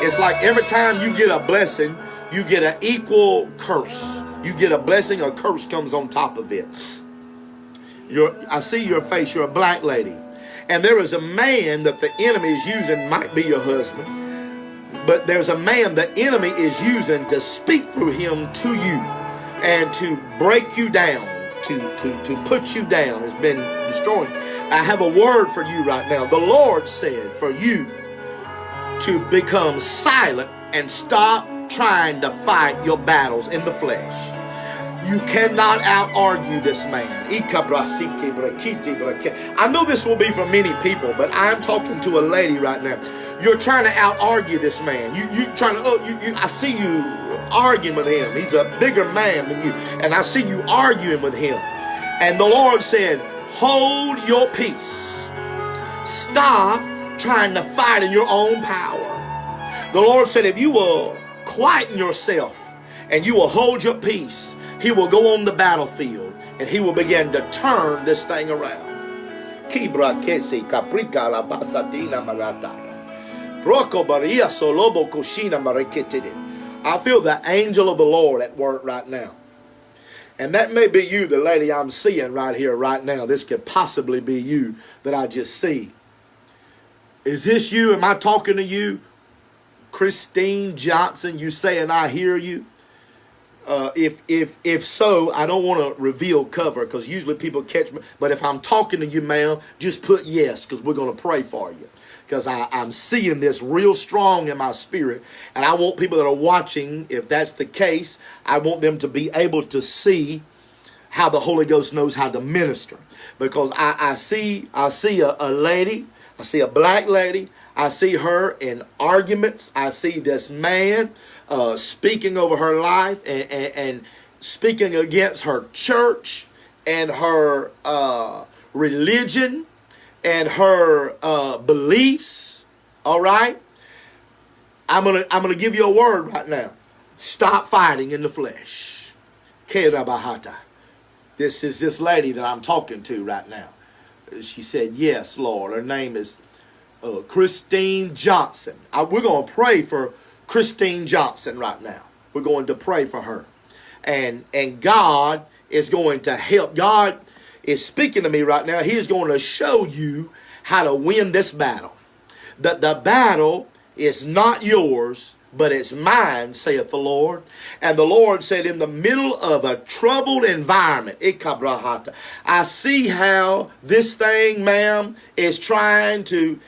It's like every time you get a blessing, you get an equal curse. You get a blessing, a curse comes on top of it. I see your face. You're a black lady. And there is a man that the enemy is using, might be your husband, but there's a man the enemy is using to speak through him to you and to break you down, to put you down. It's been destroying. I have a word for you right now. The Lord said for you to become silent and stop trying to fight your battles in the flesh. You cannot out-argue this man. I know this will be for many people, but I'm talking to a lady right now. You're trying to out-argue this man. You trying to. I see you arguing with him. He's a bigger man than you, and I see you arguing with him. And the Lord said, hold your peace. Stop trying to fight in your own power. The Lord said, if you will quieten yourself and you will hold your peace, he will go on the battlefield and he will begin to turn this thing around. I feel the angel of the Lord at work right now. And that may be you, the lady I'm seeing right here, right now. This could possibly be you that I just see. Is this you? Am I talking to you? Christine Johnson, you saying I hear you? If so, I don't want to reveal cover because usually people catch me. But if I'm talking to you, ma'am, just put yes because we're going to pray for you. Because I'm seeing this real strong in my spirit. And I want people that are watching, if that's the case, I want them to be able to see how the Holy Ghost knows how to minister. Because I see a lady, I see a black lady, I see her in arguments. I see this man speaking over her life and speaking against her church and her religion and her beliefs. All right, I'm gonna give you a word right now. Stop fighting in the flesh. Kerabahata. This is this lady that I'm talking to right now. She said, yes, Lord. Her name is Christine Johnson. We're going to pray for Christine Johnson right now. We're going to pray for her. And God is going to help. God is speaking to me right now. He is going to show you how to win this battle. The battle is not yours, but it's mine, saith the Lord. And the Lord said, in the middle of a troubled environment, I see how this thing, ma'am, is trying to,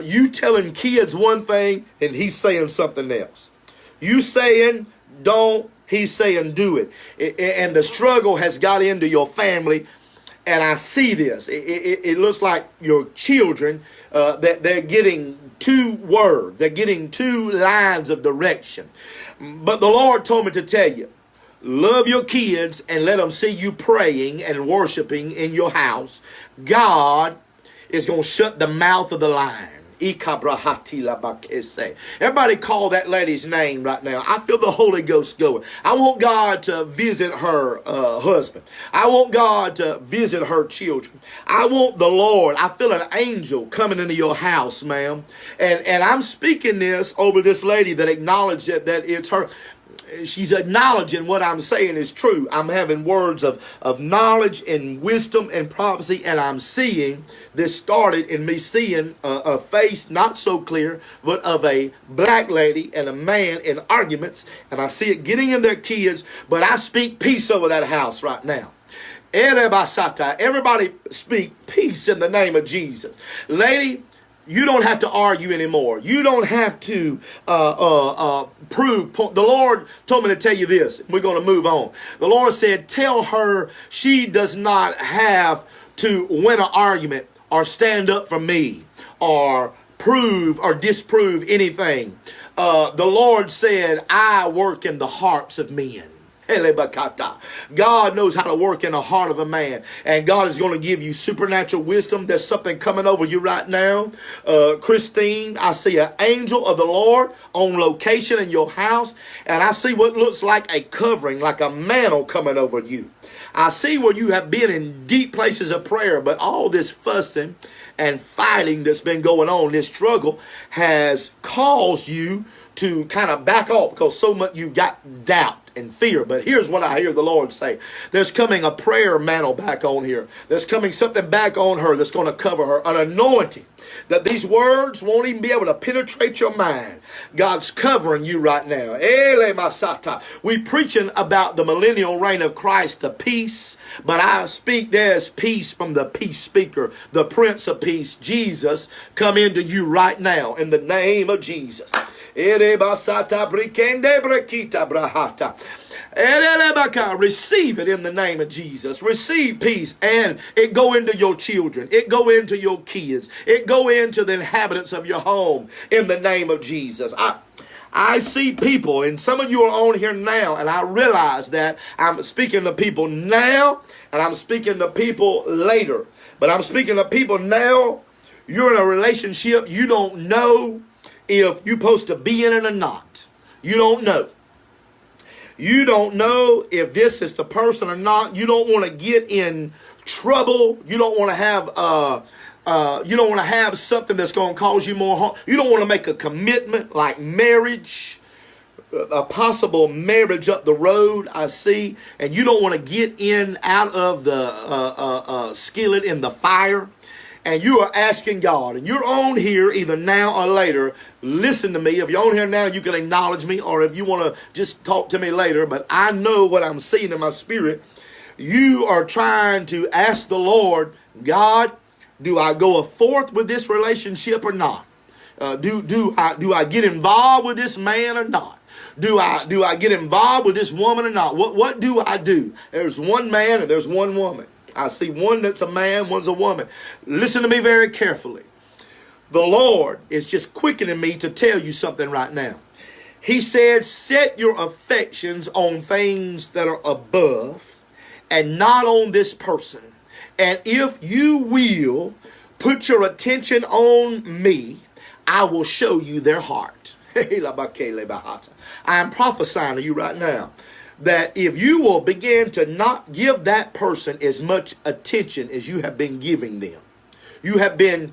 you telling kids one thing and he's saying something else. You saying don't, he's saying do it. And the struggle has got into your family. And I see this. It looks like your children, that they're getting two words. They're getting two lines of direction. But the Lord told me to tell you, love your kids and let them see you praying and worshiping in your house. God is going to shut the mouth of the lion. Everybody call that lady's name right now. I feel the Holy Ghost going. I want God to visit her husband. I want God to visit her children. I want the Lord. I feel an angel coming into your house, ma'am. And I'm speaking this over this lady that acknowledged that it's her. She's acknowledging what I'm saying is true. I'm having words of knowledge and wisdom and prophecy, and I'm seeing this started in me seeing a face not so clear, but of a black lady and a man in arguments, and I see it getting in their kids, but I speak peace over that house right now. Everybody speak peace in the name of Jesus. Lady, you don't have to argue anymore. You don't have to prove. The Lord told me to tell you this. We're going to move on. The Lord said, tell her she does not have to win an argument or stand up for me or prove or disprove anything. The Lord said, I work in the hearts of men. God knows how to work in the heart of a man, and God is going to give you supernatural wisdom. There's something coming over you right now. Christine, I see an angel of the Lord on location in your house, and I see what looks like a covering, like a mantle coming over you. I see where you have been in deep places of prayer, but all this fussing and fighting that's been going on, this struggle has caused you to kind of back off because so much you've got doubt and fear. But here's what I hear the Lord say. There's coming a prayer mantle back on here. There's coming something back on her that's going to cover her. An anointing that these words won't even be able to penetrate your mind. God's covering you right now. We preaching about the millennial reign of Christ, the peace. But I speak there's peace from the peace speaker, the Prince of Peace, Jesus, come into you right now in the name of Jesus. Receive it in the name of Jesus. Receive peace, and it go into your children. It go into your kids. It go into the inhabitants of your home in the name of Jesus. I see people, and some of you are on here now, and I realize that I'm speaking to people now, and I'm speaking to people later. But I'm speaking to people now. You're in a relationship. You don't know if you're supposed to be in it or not. You don't know. You don't know if this is the person or not. You don't want to get in trouble. You don't want to have something that's going to cause you more harm. You don't want to make a commitment like marriage, a possible marriage up the road, I see. And you don't want to get in out of the skillet in the fire. And you are asking God, and you're on here either now or later. Listen to me. If you're on here now, you can acknowledge me, or if you want to just talk to me later. But I know what I'm seeing in my spirit. You are trying to ask the Lord, God, do I go forth with this relationship or not? Do I get involved with this man or not? Do I get involved with this woman or not? What do I do? There's one man and there's one woman. I see one that's a man, one's a woman. Listen to me very carefully. The Lord is just quickening me to tell you something right now. He said, set your affections on things that are above and not on this person. And if you will put your attention on me, I will show you their heart. I'm prophesying to you right now that if you will begin to not give that person as much attention as you have been giving them, you have been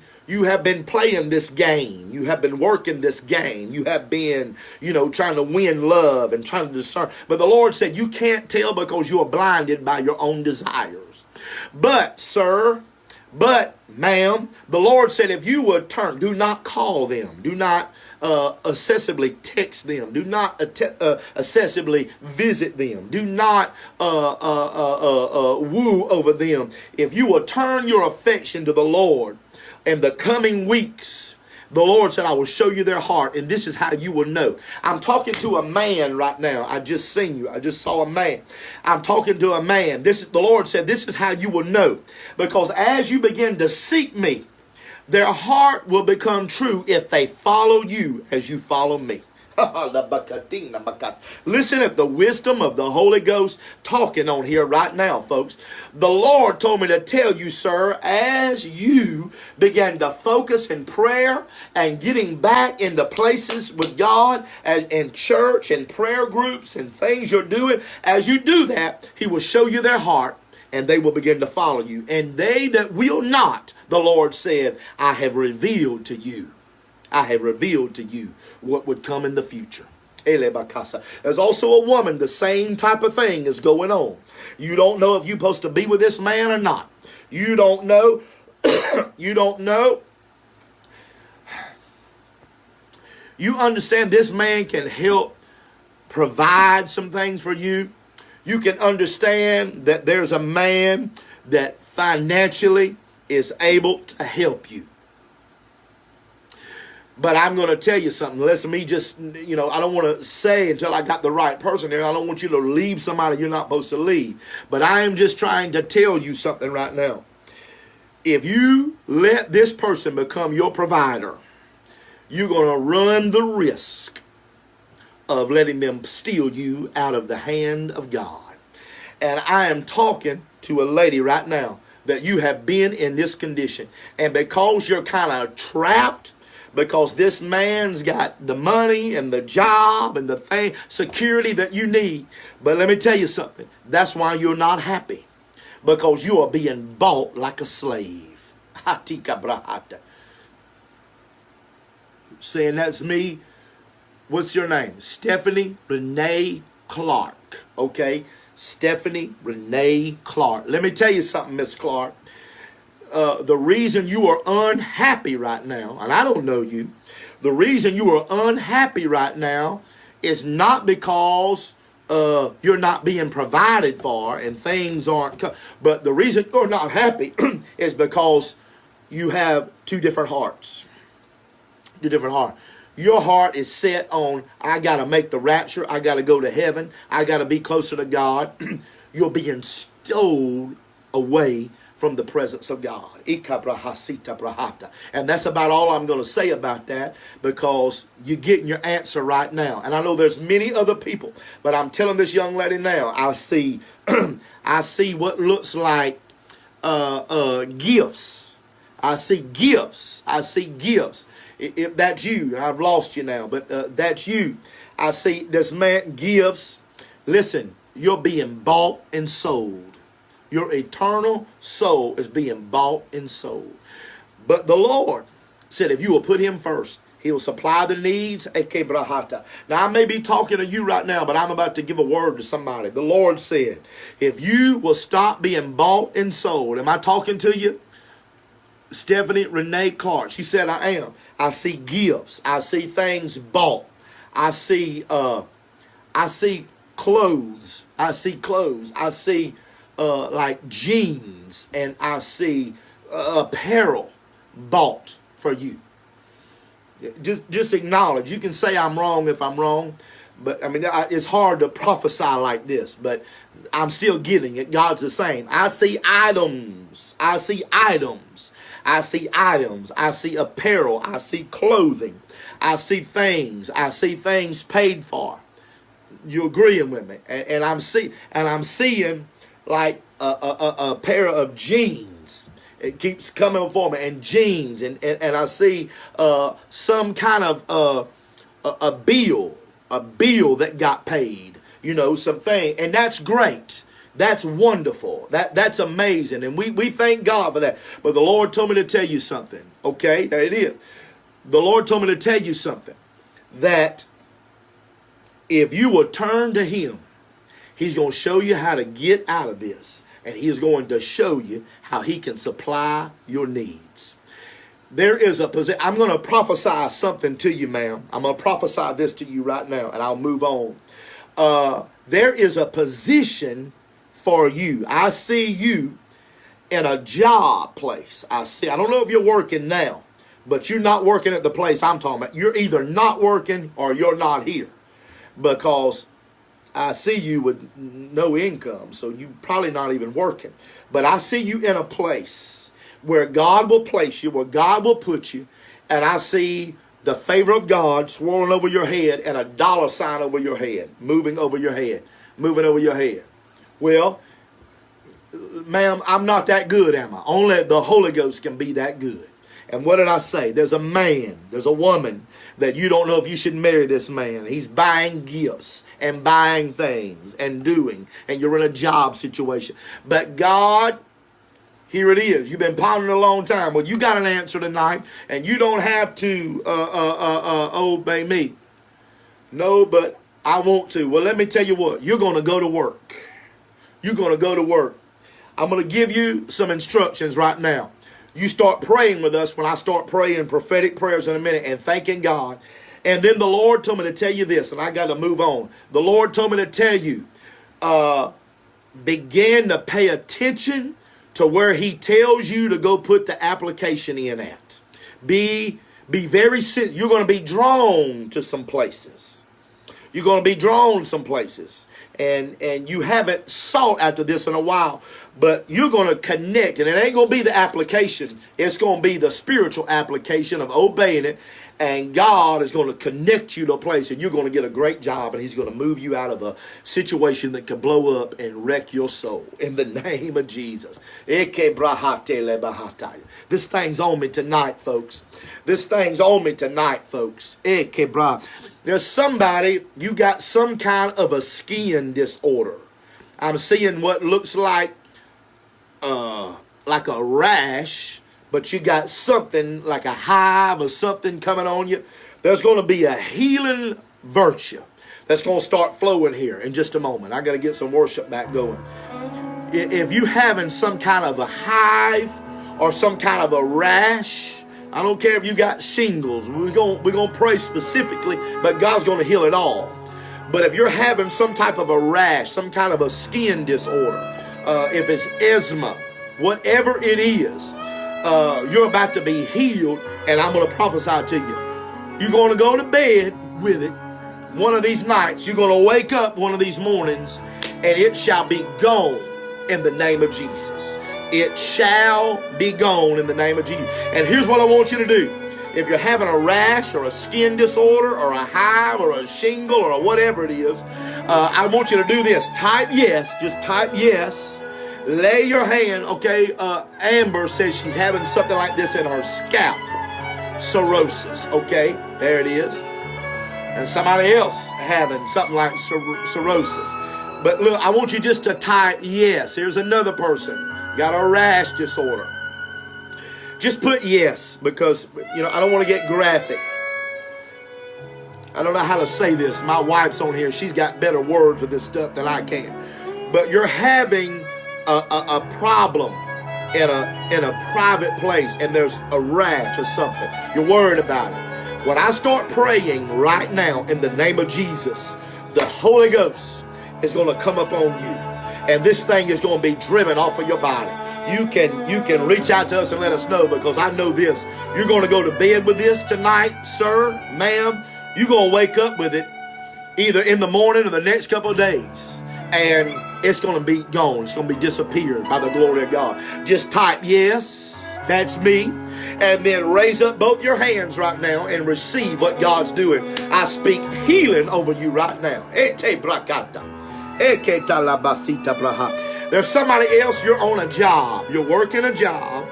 playing this game. You have been working this game. You have been, trying to win love and trying to discern. But the Lord said you can't tell because you are blinded by your own desires. But, sir, ma'am, the Lord said if you would turn, do not call them. Do not excessively text them. Do not excessively visit them. Do not woo over them. If you will turn your affection to the Lord in the coming weeks, the Lord said, I will show you their heart, and this is how you will know. I'm talking to a man right now. I just seen you. I just saw a man. I'm talking to a man. The Lord said, this is how you will know. Because as you begin to seek me, their heart will become true if they follow you as you follow me. Listen at the wisdom of the Holy Ghost talking on here right now, folks. The Lord told me to tell you, sir, as you begin to focus in prayer and getting back into places with God and in church and prayer groups and things you're doing, as you do that, He will show you their heart and they will begin to follow you. And they that will not, the Lord said, I have revealed to you. I have revealed to you what would come in the future. There's also a woman, the same type of thing is going on. You don't know if you're supposed to be with this man or not. You don't know. You don't know. You understand this man can help provide some things for you. You can understand that there's a man that financially is able to help you. But I'm going to tell you something. Let me just, I don't want to say until I got the right person there. I don't want you to leave somebody you're not supposed to leave. But I am just trying to tell you something right now. If you let this person become your provider, you're going to run the risk of letting them steal you out of the hand of God. And I am talking to a lady right now that you have been in this condition. And because you're kind of trapped, because this man's got the money and the job and the thing, security that you need. But let me tell you something. That's why you're not happy. Because you are being bought like a slave. Saying that's me. What's your name? Stephanie Renee Clark. Okay? Stephanie Renee Clark. Let me tell you something, Miss Clark. The reason you are unhappy right now, and I don't know you, the reason you are unhappy right now is not because you're not being provided for and things aren't, but the reason you're not happy is because you have two different hearts. Two different hearts. Your heart is set on, I got to make the rapture. I got to go to heaven. I got to be closer to God. You're being stole away from the presence of God. And that's about all I'm going to say about that, because you're getting your answer right now. And I know there's many other people, but I'm telling this young lady now, I see I see what looks like gifts. I see gifts. I see gifts. If that's you, I've lost you now, but that's you. I see this man gifts. Listen, you're being bought and sold. Your eternal soul is being bought and sold. But the Lord said, if you will put Him first, He will supply the needs. Now, I may be talking to you right now, but I'm about to give a word to somebody. The Lord said, if you will stop being bought and sold. Am I talking to you? Stephanie Renee Clark. She said, I am. I see gifts. I see things bought. I see clothes. I see clothes. I see like jeans, and I see apparel bought for you. Just acknowledge. You can say I'm wrong if I'm wrong, but I mean, it's hard to prophesy like this, but I'm still getting it. God's the same. I see items. I see items. I see items. I see apparel. I see clothing. I see things. I see things paid for. You agreeing with me? And I'm seeing like a pair of jeans. It keeps coming for me, and jeans, and I see some kind of a bill that got paid, something, and that's great. That's wonderful. That's amazing, and we thank God for that. But the Lord told me to tell you something. Okay, there it is. The Lord told me to tell you something, that if you will turn to Him, He's going to show you how to get out of this, and He is going to show you how He can supply your needs. There is a position. I'm going to prophesy something to you, ma'am. I'm going to prophesy this to you right now, and I'll move on. There is a position for you. I see you in a job place. I don't know if you're working now, but you're not working at the place I'm talking about. You're either not working or you're not here, because I see you with no income, so you're probably not even working. But I see you in a place where God will place you, where God will put you, and I see the favor of God swirling over your head and a dollar sign over your head, moving over your head. Well, ma'am, I'm not that good, am I? Only the Holy Ghost can be that good. And what did I say? There's a man, there's a woman that you don't know if you should marry this man. He's buying gifts and buying things and doing, and you're in a job situation. But God, here it is. You've been pondering a long time. Well, you got an answer tonight, and you don't have to obey me. No, but I want to. Well, let me tell you what. You're going to go to work. You're going to go to work. I'm going to give you some instructions right now. You start praying with us when I start praying prophetic prayers in a minute and thanking God. And then the Lord told me to tell you this, and I got to move on. The Lord told me to tell you, begin to pay attention to where He tells you to go put the application in at. Be very sensitive. You're going to be drawn to some places. You're going to be drawn to some places. And you haven't sought after this in a while, but you're going to connect, and it ain't going to be the application. It's going to be the spiritual application of obeying it, and God is going to connect you to a place, and you're going to get a great job, and He's going to move you out of a situation that could blow up and wreck your soul in the name of Jesus. This thing's on me tonight, folks. This thing's on me tonight, folks. There's somebody, you got some kind of a skin disorder. I'm seeing what looks like a rash, but you got something like a hive or something coming on you. There's going to be a healing virtue that's going to start flowing here in just a moment. I got to get some worship back going. If you having some kind of a hive or some kind of a rash, I don't care if you got shingles. We're gonna pray specifically, but God's going to heal it all. But if you're having some type of a rash, some kind of a skin disorder, if it's eczema, whatever it is, you're about to be healed, and I'm going to prophesy to you. You're going to go to bed with it one of these nights. You're going to wake up one of these mornings, and it shall be gone in the name of Jesus. It shall be gone in the name of Jesus. And here's what I want you to do. If you're having a rash or a skin disorder or a hive or a shingle or whatever it is, I want you to do this. Type yes. Just type yes. Lay your hand. Okay, Amber says she's having something like this in her scalp. Cirrhosis. Okay, there it is. And somebody else having something like cirrhosis. But look, I want you just to type yes. Here's another person. Got a rash disorder. Just put yes, because, I don't want to get graphic. I don't know how to say this. My wife's on here. She's got better words for this stuff than I can. But you're having a problem in a private place, and there's a rash or something. You're worried about it. When I start praying right now in the name of Jesus, the Holy Ghost is going to come up on you. And this thing is going to be driven off of your body. You can reach out to us and let us know, because I know this. You're going to go to bed with this tonight, sir, ma'am. You're going to wake up with it either in the morning or the next couple of days. And it's going to be gone. It's going to be disappeared by the glory of God. Just type yes, that's me. And then raise up both your hands right now and receive what God's doing. I speak healing over you right now. There's somebody else, you're on a job. You're working a job.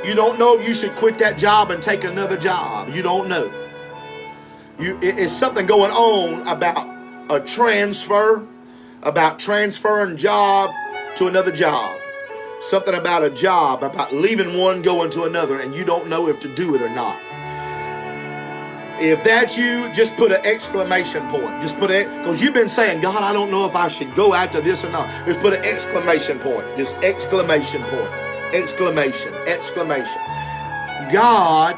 You don't know if you should quit that job and take another job. You don't know. It's something going on about a transfer, about transferring job to another job. Something about a job, about leaving one, going to another, and you don't know if to do it or not. If that's you, just put an exclamation point. Just put it, because you've been saying, God, I don't know if I should go after this or not. Just put an exclamation point. Just exclamation point. Exclamation. Exclamation. God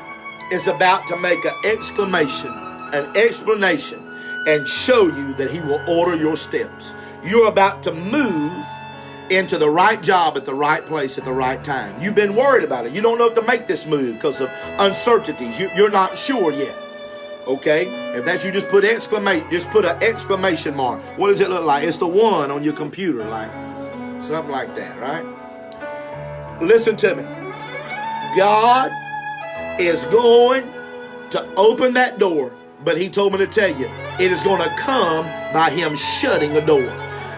is about to make an exclamation, an explanation, and show you that he will order your steps. You're about to move into the right job at the right place at the right time. You've been worried about it. You don't know if to make this move because of uncertainties. You're not sure yet. Okay? If that's you, just put an exclamation mark. What does it look like? It's the one on your computer, like something like that, right? Listen to me. God is going to open that door, but he told me to tell you, it is going to come by him shutting a door.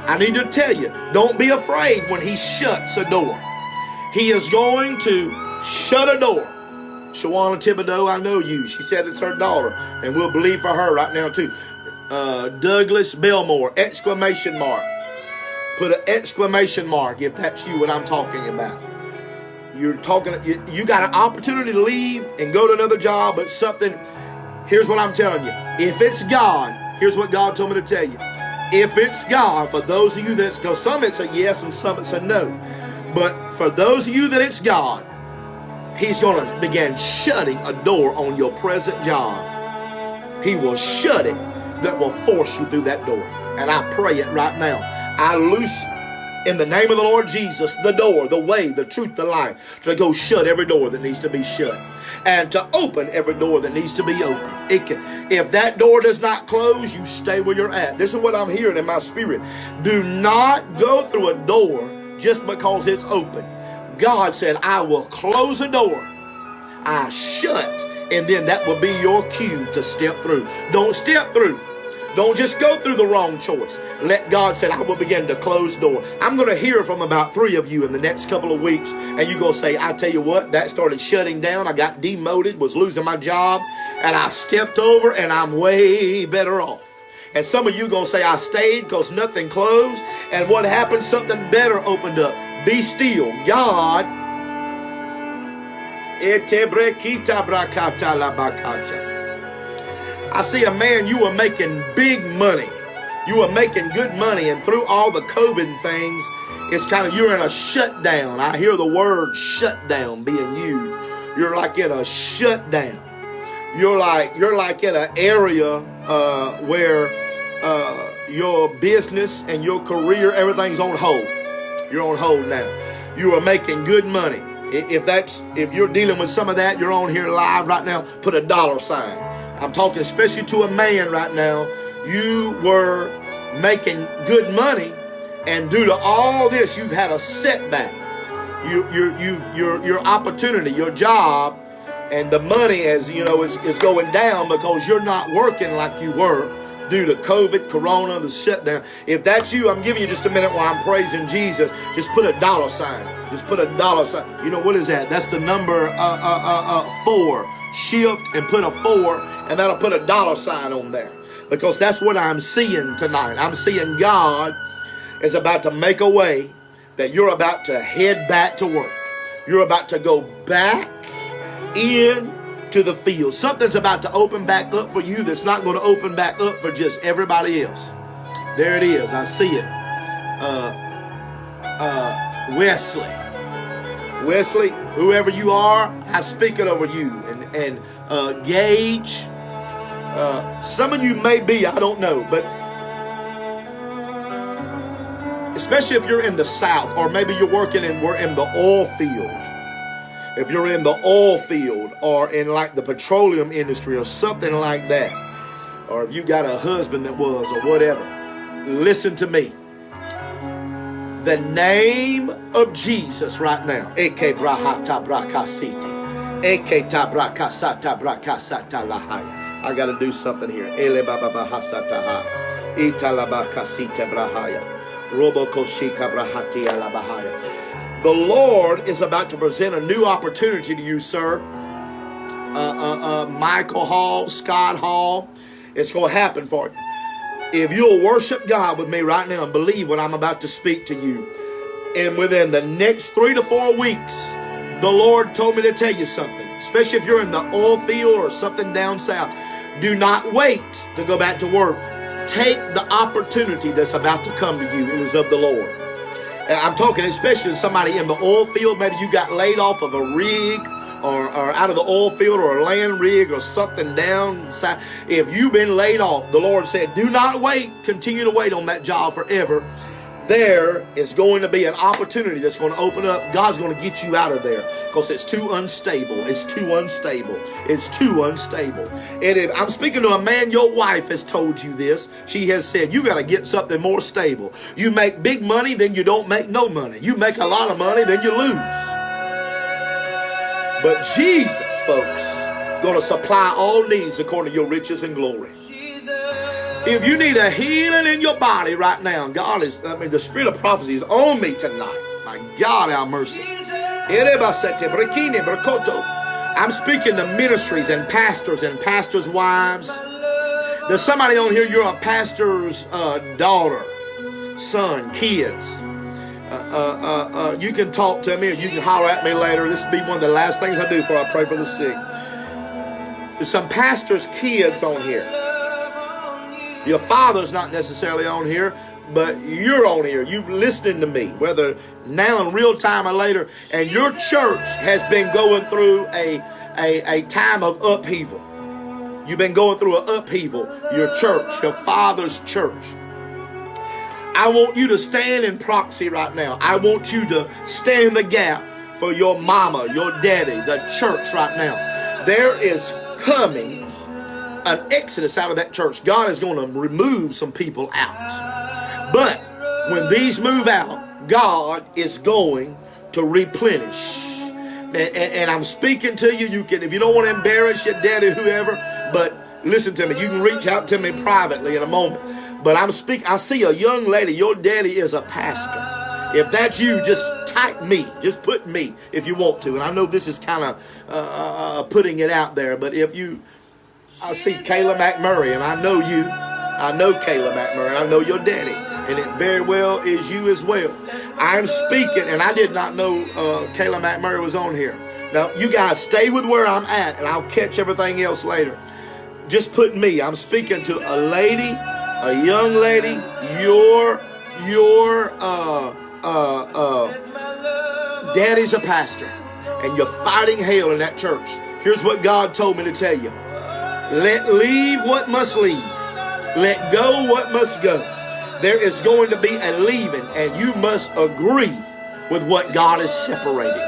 I need to tell you, don't be afraid when he shuts a door. He is going to shut a door. Shawana Thibodeau, I know you. She said it's her daughter, and we'll believe for her right now too. Douglas Belmore, exclamation mark. Put an exclamation mark if that's you, what I'm talking about. You're talking, you got an opportunity to leave and go to another job, but something, here's what I'm telling you. If it's God, here's what God told me to tell you. If it's God, for those of you that's, because some it's a yes and some it's a no. But for those of you that it's God, he's going to begin shutting a door on your present job. He will shut it that will force you through that door. And I pray it right now. I loose in the name of the Lord Jesus, the door, the way, the truth, the life, to go shut every door that needs to be shut. And to open every door that needs to be opened. If that door does not close, you stay where you're at. This is what I'm hearing in my spirit. Do not go through a door just because it's open. God said, I will close a door. I shut. And then that will be your cue to step through. Don't step through. Don't just go through the wrong choice. Let God say, I will begin to close door. I'm going to hear from about 3 of you in the next couple of weeks. And you're going to say, I tell you what, that started shutting down. I got demoted, was losing my job. And I stepped over and I'm way better off. And some of you going to say, I stayed because nothing closed. And what happened? Something better opened up. Be still. God. I see a man, you were making big money. You were making good money. And through all the COVID things, it's kind of, you're in a shutdown. I hear the word shutdown being used. You're like in a shutdown. You're like in an area where your business and your career, everything's on hold. You're on hold now. You are making good money. If you're dealing with some of that, you're on here live right now, put a $sign. I'm talking especially to a man right now. You were making good money, and due to all this, you've had a setback. Your opportunity, your job, and the money, as you know, is going down because you're not working like you were due to COVID, Corona, the shutdown. If that's you, I'm giving you just a minute while I'm praising Jesus. Just put a $sign. Just put a $sign. You know, what is that? That's the number 4. Shift and put a 4, and that'll put a $sign on there. Because that's what I'm seeing tonight. I'm seeing God is about to make a way that you're about to head back to work. You're about to go back in to the field. Something's about to open back up for you that's not going to open back up for just everybody else. There it is. I see it. Wesley, whoever you are, I speak it over you. And Gage, some of you may be, I don't know, but especially if you're in the South, or maybe you're working we're in the oil field. If you're in the oil field or in like the petroleum industry or something like that, or if you got a husband that was or whatever, listen to me. The name of Jesus right now. Eke brahata brakasiti. Eke tabrakasata brakasata lahaya. I got to do something here. Ele baba bahasataha. Italabakasita brahaya. Robokoshika brahati alabahaya. The Lord is about to present a new opportunity to you, sir. Michael Hall, Scott Hall. It's going to happen for you. If you'll worship God with me right now and believe what I'm about to speak to you, and within the next 3 to 4 weeks, the Lord told me to tell you something, especially if you're in the oil field or something down south. Do not wait to go back to work. Take the opportunity that's about to come to you. It is of the Lord. And I'm talking especially to somebody in the oil field. Maybe you got laid off of a rig or out of the oil field or a land rig or something down south. If you've been laid off, the Lord said, do not wait. Continue to wait on that job forever. There is going to be an opportunity that's going to open up. God's going to get you out of there because it's too unstable. It's too unstable. It's too unstable. And if I'm speaking to a man, your wife has told you this. She has said, you got to get something more stable. You make big money, then you don't make no money. You make a lot of money, then you lose. But Jesus, folks, going to supply all needs according to your riches and glory. If you need a healing in your body right now, the spirit of prophecy is on me tonight. My God, have mercy. I'm speaking to ministries and pastors' wives. There's somebody on here, you're a pastor's daughter, son, kids. You can talk to me or you can holler at me later. This will be one of the last things I do before I pray for the sick. There's some pastors' kids on here. Your father's not necessarily on here, but you're on here. You listening to me, whether now in real time or later. And your church has been going through a time of upheaval. You've been going through an upheaval. Your church, your father's church. I want you to stand in proxy right now. I want you to stand in the gap for your mama, your daddy, the church right now. There is coming an exodus out of that church. God is going to remove some people out. But when these move out, God is going to replenish. And I'm speaking to you. You can, if you don't want to embarrass your daddy, whoever, but listen to me. You can reach out to me privately in a moment. But I'm speaking. I see a young lady. Your daddy is a pastor. If that's you, just type me. Just put me if you want to. And I know this is kind of putting it out there. But if you, I see Kayla McMurray, and I know you. I know Kayla McMurray. I know your daddy. And it very well is you as well. I'm speaking, and I did not know Kayla McMurray was on here. Now, you guys stay with where I'm at, and I'll catch everything else later. Just put me. I'm speaking to a lady, a young lady. Your daddy's a pastor, and you're fighting hell in that church. Here's what God told me to tell you. Let leave what must leave. Let go what must go. There is going to be a leaving, and you must agree with what God is separating.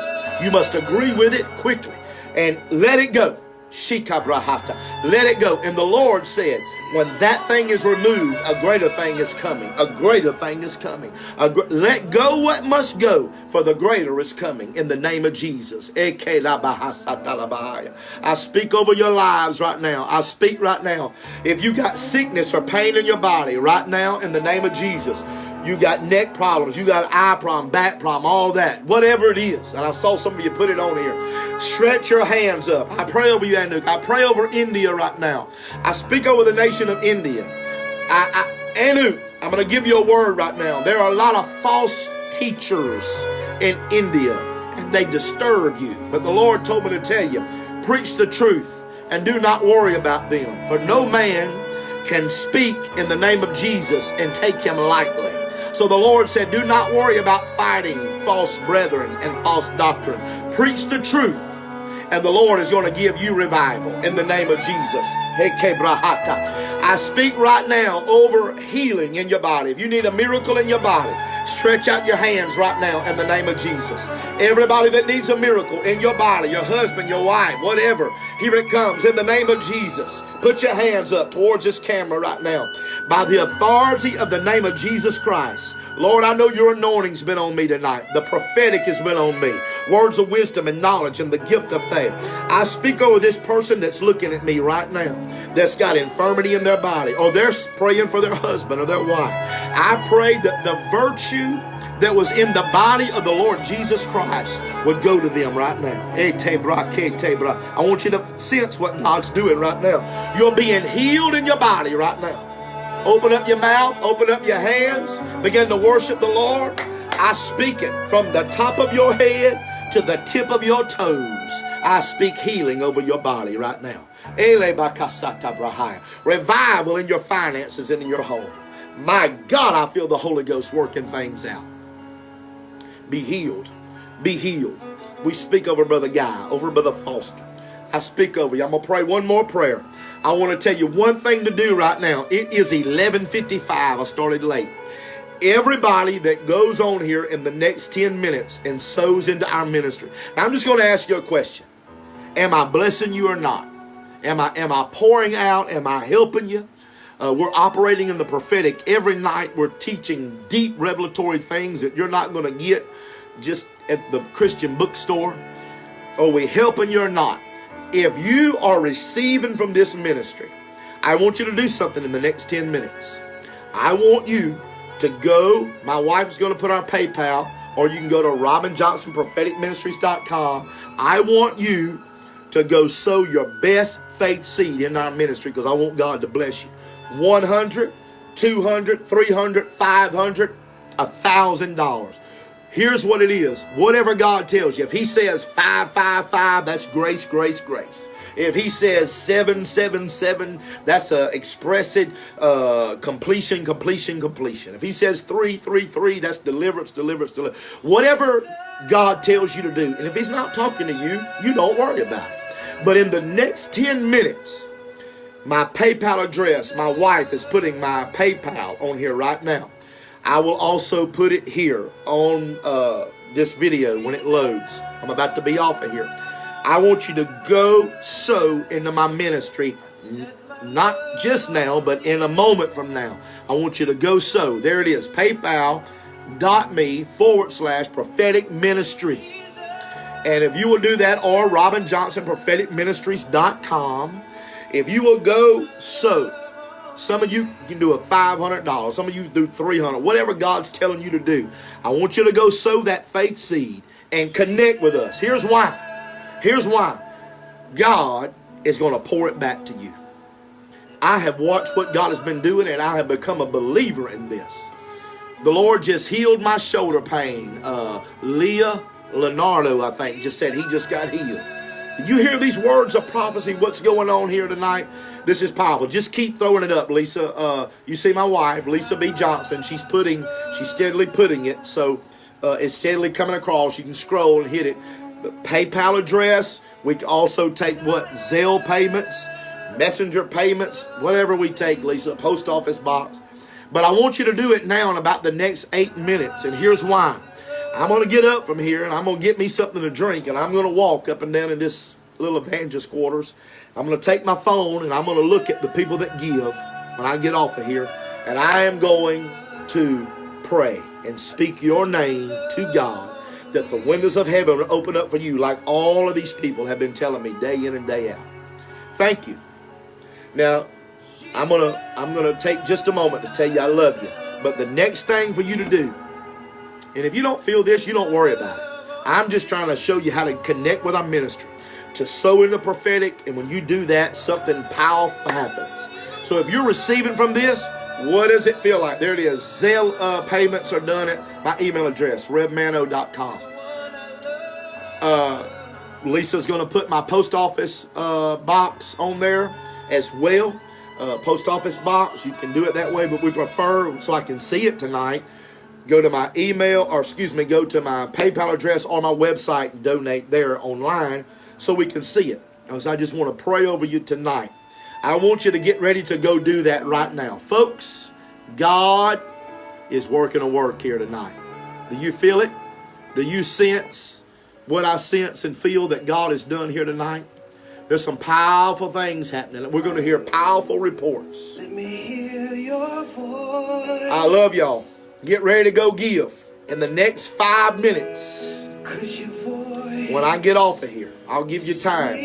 You must agree with it quickly and let it go. Shikabrahata. Let it go. And the Lord said, when that thing is removed, a greater thing is coming. A greater thing is coming. Let go what must go, for the greater is coming in the name of Jesus. I speak over your lives right now. I speak right now. If you got sickness or pain in your body right now, in the name of Jesus, you got neck problems, you got eye problem, back problem, all that, whatever it is. And I saw some of you put it on here. Stretch your hands up. I pray over you, Anouk. I pray over India right now. I speak over the nation of India. Anouk, I'm going to give you a word right now. There are a lot of false teachers in India, and they disturb you. But the Lord told me to tell you, preach the truth and do not worry about them. For no man can speak in the name of Jesus and take him lightly. So the Lord said, do not worry about fighting false brethren and false doctrine. Preach the truth, and the Lord is going to give you revival in the name of Jesus. I speak right now over healing in your body. If you need a miracle in your body, stretch out your hands right now in the name of Jesus. Everybody that needs a miracle in your body, your husband, your wife, whatever, here it comes in the name of Jesus. Put your hands up towards this camera right now. By the authority of the name of Jesus Christ. Lord, I know your anointing's been on me tonight. The prophetic has been on me. Words of wisdom and knowledge and the gift of faith. I speak over this person that's looking at me right now, that's got infirmity in their body, or they're praying for their husband or their wife. I pray that the virtue that was in the body of the Lord Jesus Christ would go to them right now. I want you to sense what God's doing right now. You're being healed in your body right now. Open up your mouth, open up your hands, begin to worship the Lord. I speak it from the top of your head to the tip of your toes. I speak healing over your body right now. Revival in your finances and in your home. My God, I feel the Holy Ghost working things out. Be healed. Be healed. We speak over Brother Guy, over Brother Foster. I speak over you. I'm going to pray one more prayer. I want to tell you one thing to do right now. It is 11:55. I started late. Everybody that goes on here in the next 10 minutes and sows into our ministry. Now, I'm just going to ask you a question. Am I blessing you or not? Am I pouring out? Am I helping you? We're operating in the prophetic. Every night we're teaching deep revelatory things that you're not going to get just at the Christian bookstore. Are we helping you or not? If you are receiving from this ministry, I want you to do something in the next 10 minutes. I want you to go. My wife is going to put our PayPal, or you can go to RobinJohnsonPropheticMinistries.com. I want you to go sow your best faith seed in our ministry, because I want God to bless you. 100, 200, 300, 500, $1,000. Here's what it is. Whatever God tells you. If he says 555, that's grace, grace, grace. If he says 777, that's expressed completion, completion, completion. If he says 333, that's deliverance, deliverance, deliverance. Whatever God tells you to do. And if he's not talking to you, you don't worry about it. But in the next 10 minutes, my PayPal address, my wife is putting my PayPal on here right now. I will also put it here on this video when it loads. I'm about to be off of here. I want you to go sow into my ministry, not just now, but in a moment from now. I want you to go sow. There it is, paypal.me/prophetic ministry. And if you will do that, or RobinJohnsonPropheticMinistries.com, if you will go sow. Some of you can do a $500. Some of you do $300. Whatever God's telling you to do. I want you to go sow that faith seed and connect with us. Here's why. Here's why. God is going to pour it back to you. I have watched what God has been doing, and I have become a believer in this. The Lord just healed my shoulder pain. Leah Leonardo, I think, just said he just got healed. Did you hear these words of prophecy? What's going on here tonight? This is powerful. Just keep throwing it up, Lisa. You see my wife, Lisa B. Johnson. She's steadily putting it. So it's steadily coming across. You can scroll and hit it. The PayPal address. We can also take Zelle payments, messenger payments, whatever we take, Lisa. Post office box. But I want you to do it now in about the next 8 minutes. And here's why. I'm going to get up from here, and I'm going to get me something to drink, and I'm going to walk up and down in this little evangelist quarters. I'm going to take my phone, and I'm going to look at the people that give when I get off of here, and I am going to pray and speak your name to God, that the windows of heaven will open up for you, like all of these people have been telling me day in and day out. Thank you. Now, I'm gonna take just a moment to tell you I love you. But the next thing for you to do, and if you don't feel this, you don't worry about it. I'm just trying to show you how to connect with our ministry, to sow in the prophetic, and when you do that, something powerful happens. So if you're receiving from this, what does it feel like? There it is. Zelle payments are done at my email address, revmano.com. Lisa's going to put my post office box on there as well. Post office box, you can do it that way, but we prefer, so I can see it tonight, go to my email, go to my PayPal address or my website and donate there online so we can see it. Because I just want to pray over you tonight. I want you to get ready to go do that right now. Folks, God is working a work here tonight. Do you feel it? Do you sense what I sense and feel that God has done here tonight? There's some powerful things happening. We're going to hear powerful reports. Let me hear your voice. I love y'all. Get ready to go give in the next 5 minutes. When I get off of here, I'll give you time.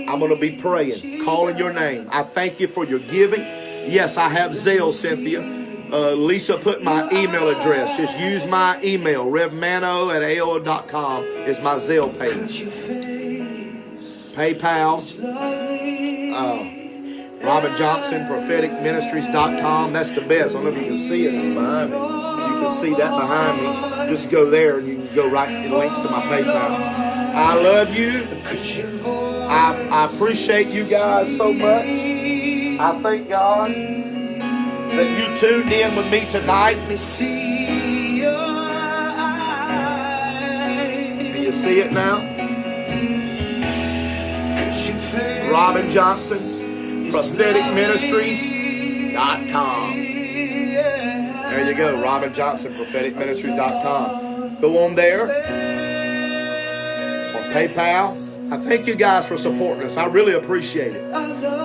I'm going to be praying, calling your name. I thank you for your giving. Yes, I have Zelle, Cynthia. Lisa put my email address. Just use my email. revmano@aol.com is my Zelle page. PayPal. Robert Johnson, propheticministries.com. That's the best. I don't know if you can see it. It's behind me. You can see that behind me. Just go there and you can go right. It links to my PayPal. I love you. I appreciate you guys so much. I thank God that you tuned in with me tonight. Can you see it now? Robin Johnson, propheticministries.com. There you go, Robin Johnson, propheticministries.com. Go on there. On PayPal. I thank you guys for supporting us. I really appreciate it.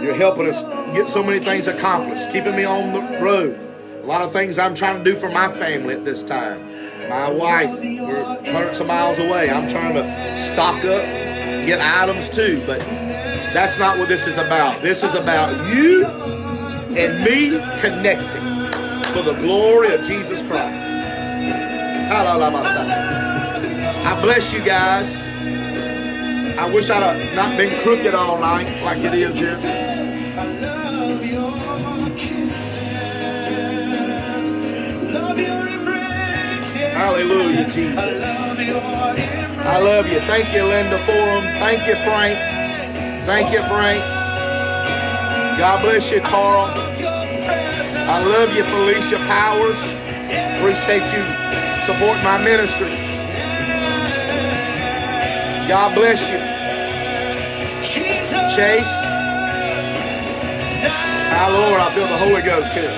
You're helping us get so many things accomplished, keeping me on the road. A lot of things I'm trying to do for my family at this time. My wife, we're hundreds of miles away. I'm trying to stock up, get items too, but that's not what this is about. This is about you and me connecting for the glory of Jesus Christ. I bless you guys. I wish I'd have not been crooked all night like it is here. Hallelujah, Jesus. I love you. Thank you, Linda Forum. Thank you, Frank. Thank you, Frank. God bless you, Carl. I love you, Felicia Powers. Appreciate you supporting my ministry. God bless you. Chase. Our Lord, I feel the Holy Ghost here.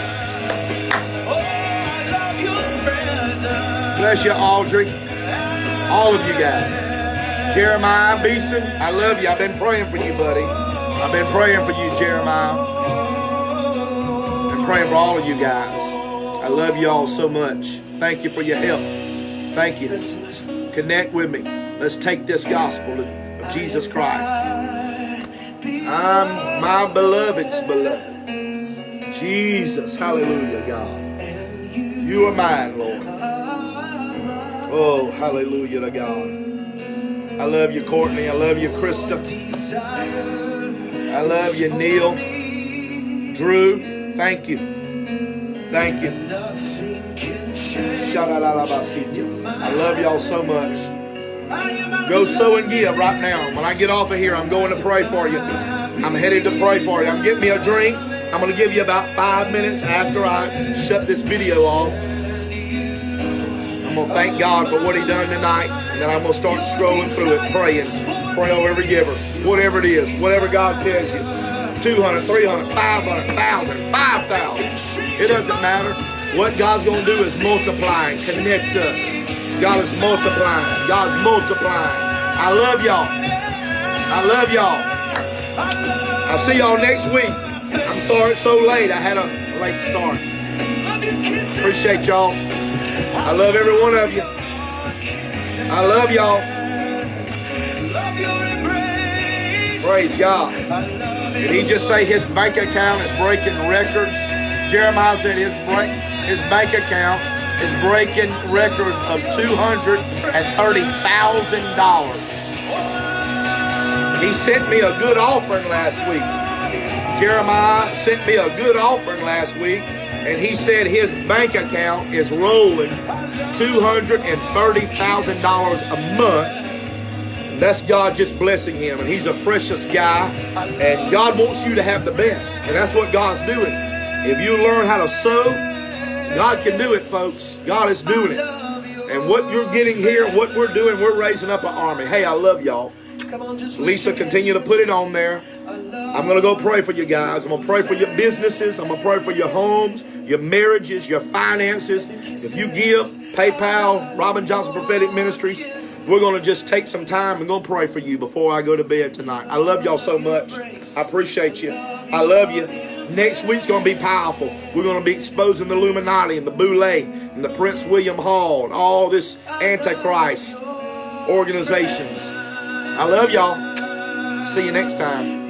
Bless you, Audrey. All of you guys. Jeremiah Beeson, I love you. I've been praying for you, buddy. I've been praying for you, Jeremiah. I'm praying for all of you guys. I love you all so much. Thank you for your help. Thank you. Connect with me. Let's take this gospel of Jesus Christ. I'm my beloved's beloved. Jesus, hallelujah, God. You are mine, Lord. Oh, hallelujah to God. I love you, Courtney. I love you, Krista. I love you, Neil. Drew, thank you. Thank you. I love y'all so much. Go sow and give right now. When I get off of here, I'm going to pray for you. I'm headed to pray for you. I'm getting me a drink. I'm going to give you about 5 minutes after I shut this video off. I'm going to thank God for what He done tonight. And then I'm going to start scrolling through it, praying. Pray over every giver. Whatever it is. Whatever God tells you. 200, 300, 500, 1,000, 5,000. It doesn't matter. What God's going to do is multiply and connect us. God is multiplying. God's multiplying. I love y'all. I love y'all. I'll see y'all next week. I'm sorry it's so late. I had a late start. Appreciate y'all. I love every one of you. I love y'all. Praise God. Did he just say his bank account is breaking records? Jeremiah said his bank account is breaking records of $230,000. He sent me a good offering last week. Jeremiah sent me a good offering last week, and he said his bank account is rolling $230,000 a month. And that's God just blessing him, and he's a precious guy, and God wants you to have the best, and that's what God's doing. If you learn how to sow, God can do it, folks. God is doing it. And what you're getting here, what we're doing, we're raising up an army. Hey, I love y'all. Lisa, continue to put it on there. I'm going to go pray for you guys. I'm going to pray for your businesses. I'm going to pray for your homes, your marriages, your finances. If you give, PayPal, Robin Johnson Prophetic Ministries, we're going to just take some time and go pray for you before I go to bed tonight. I love y'all so much. I appreciate you. I love you. Next week's going to be powerful. We're going to be exposing the Illuminati and the Boule and the Prince William Hall and all this Antichrist organizations. I love y'all. See you next time.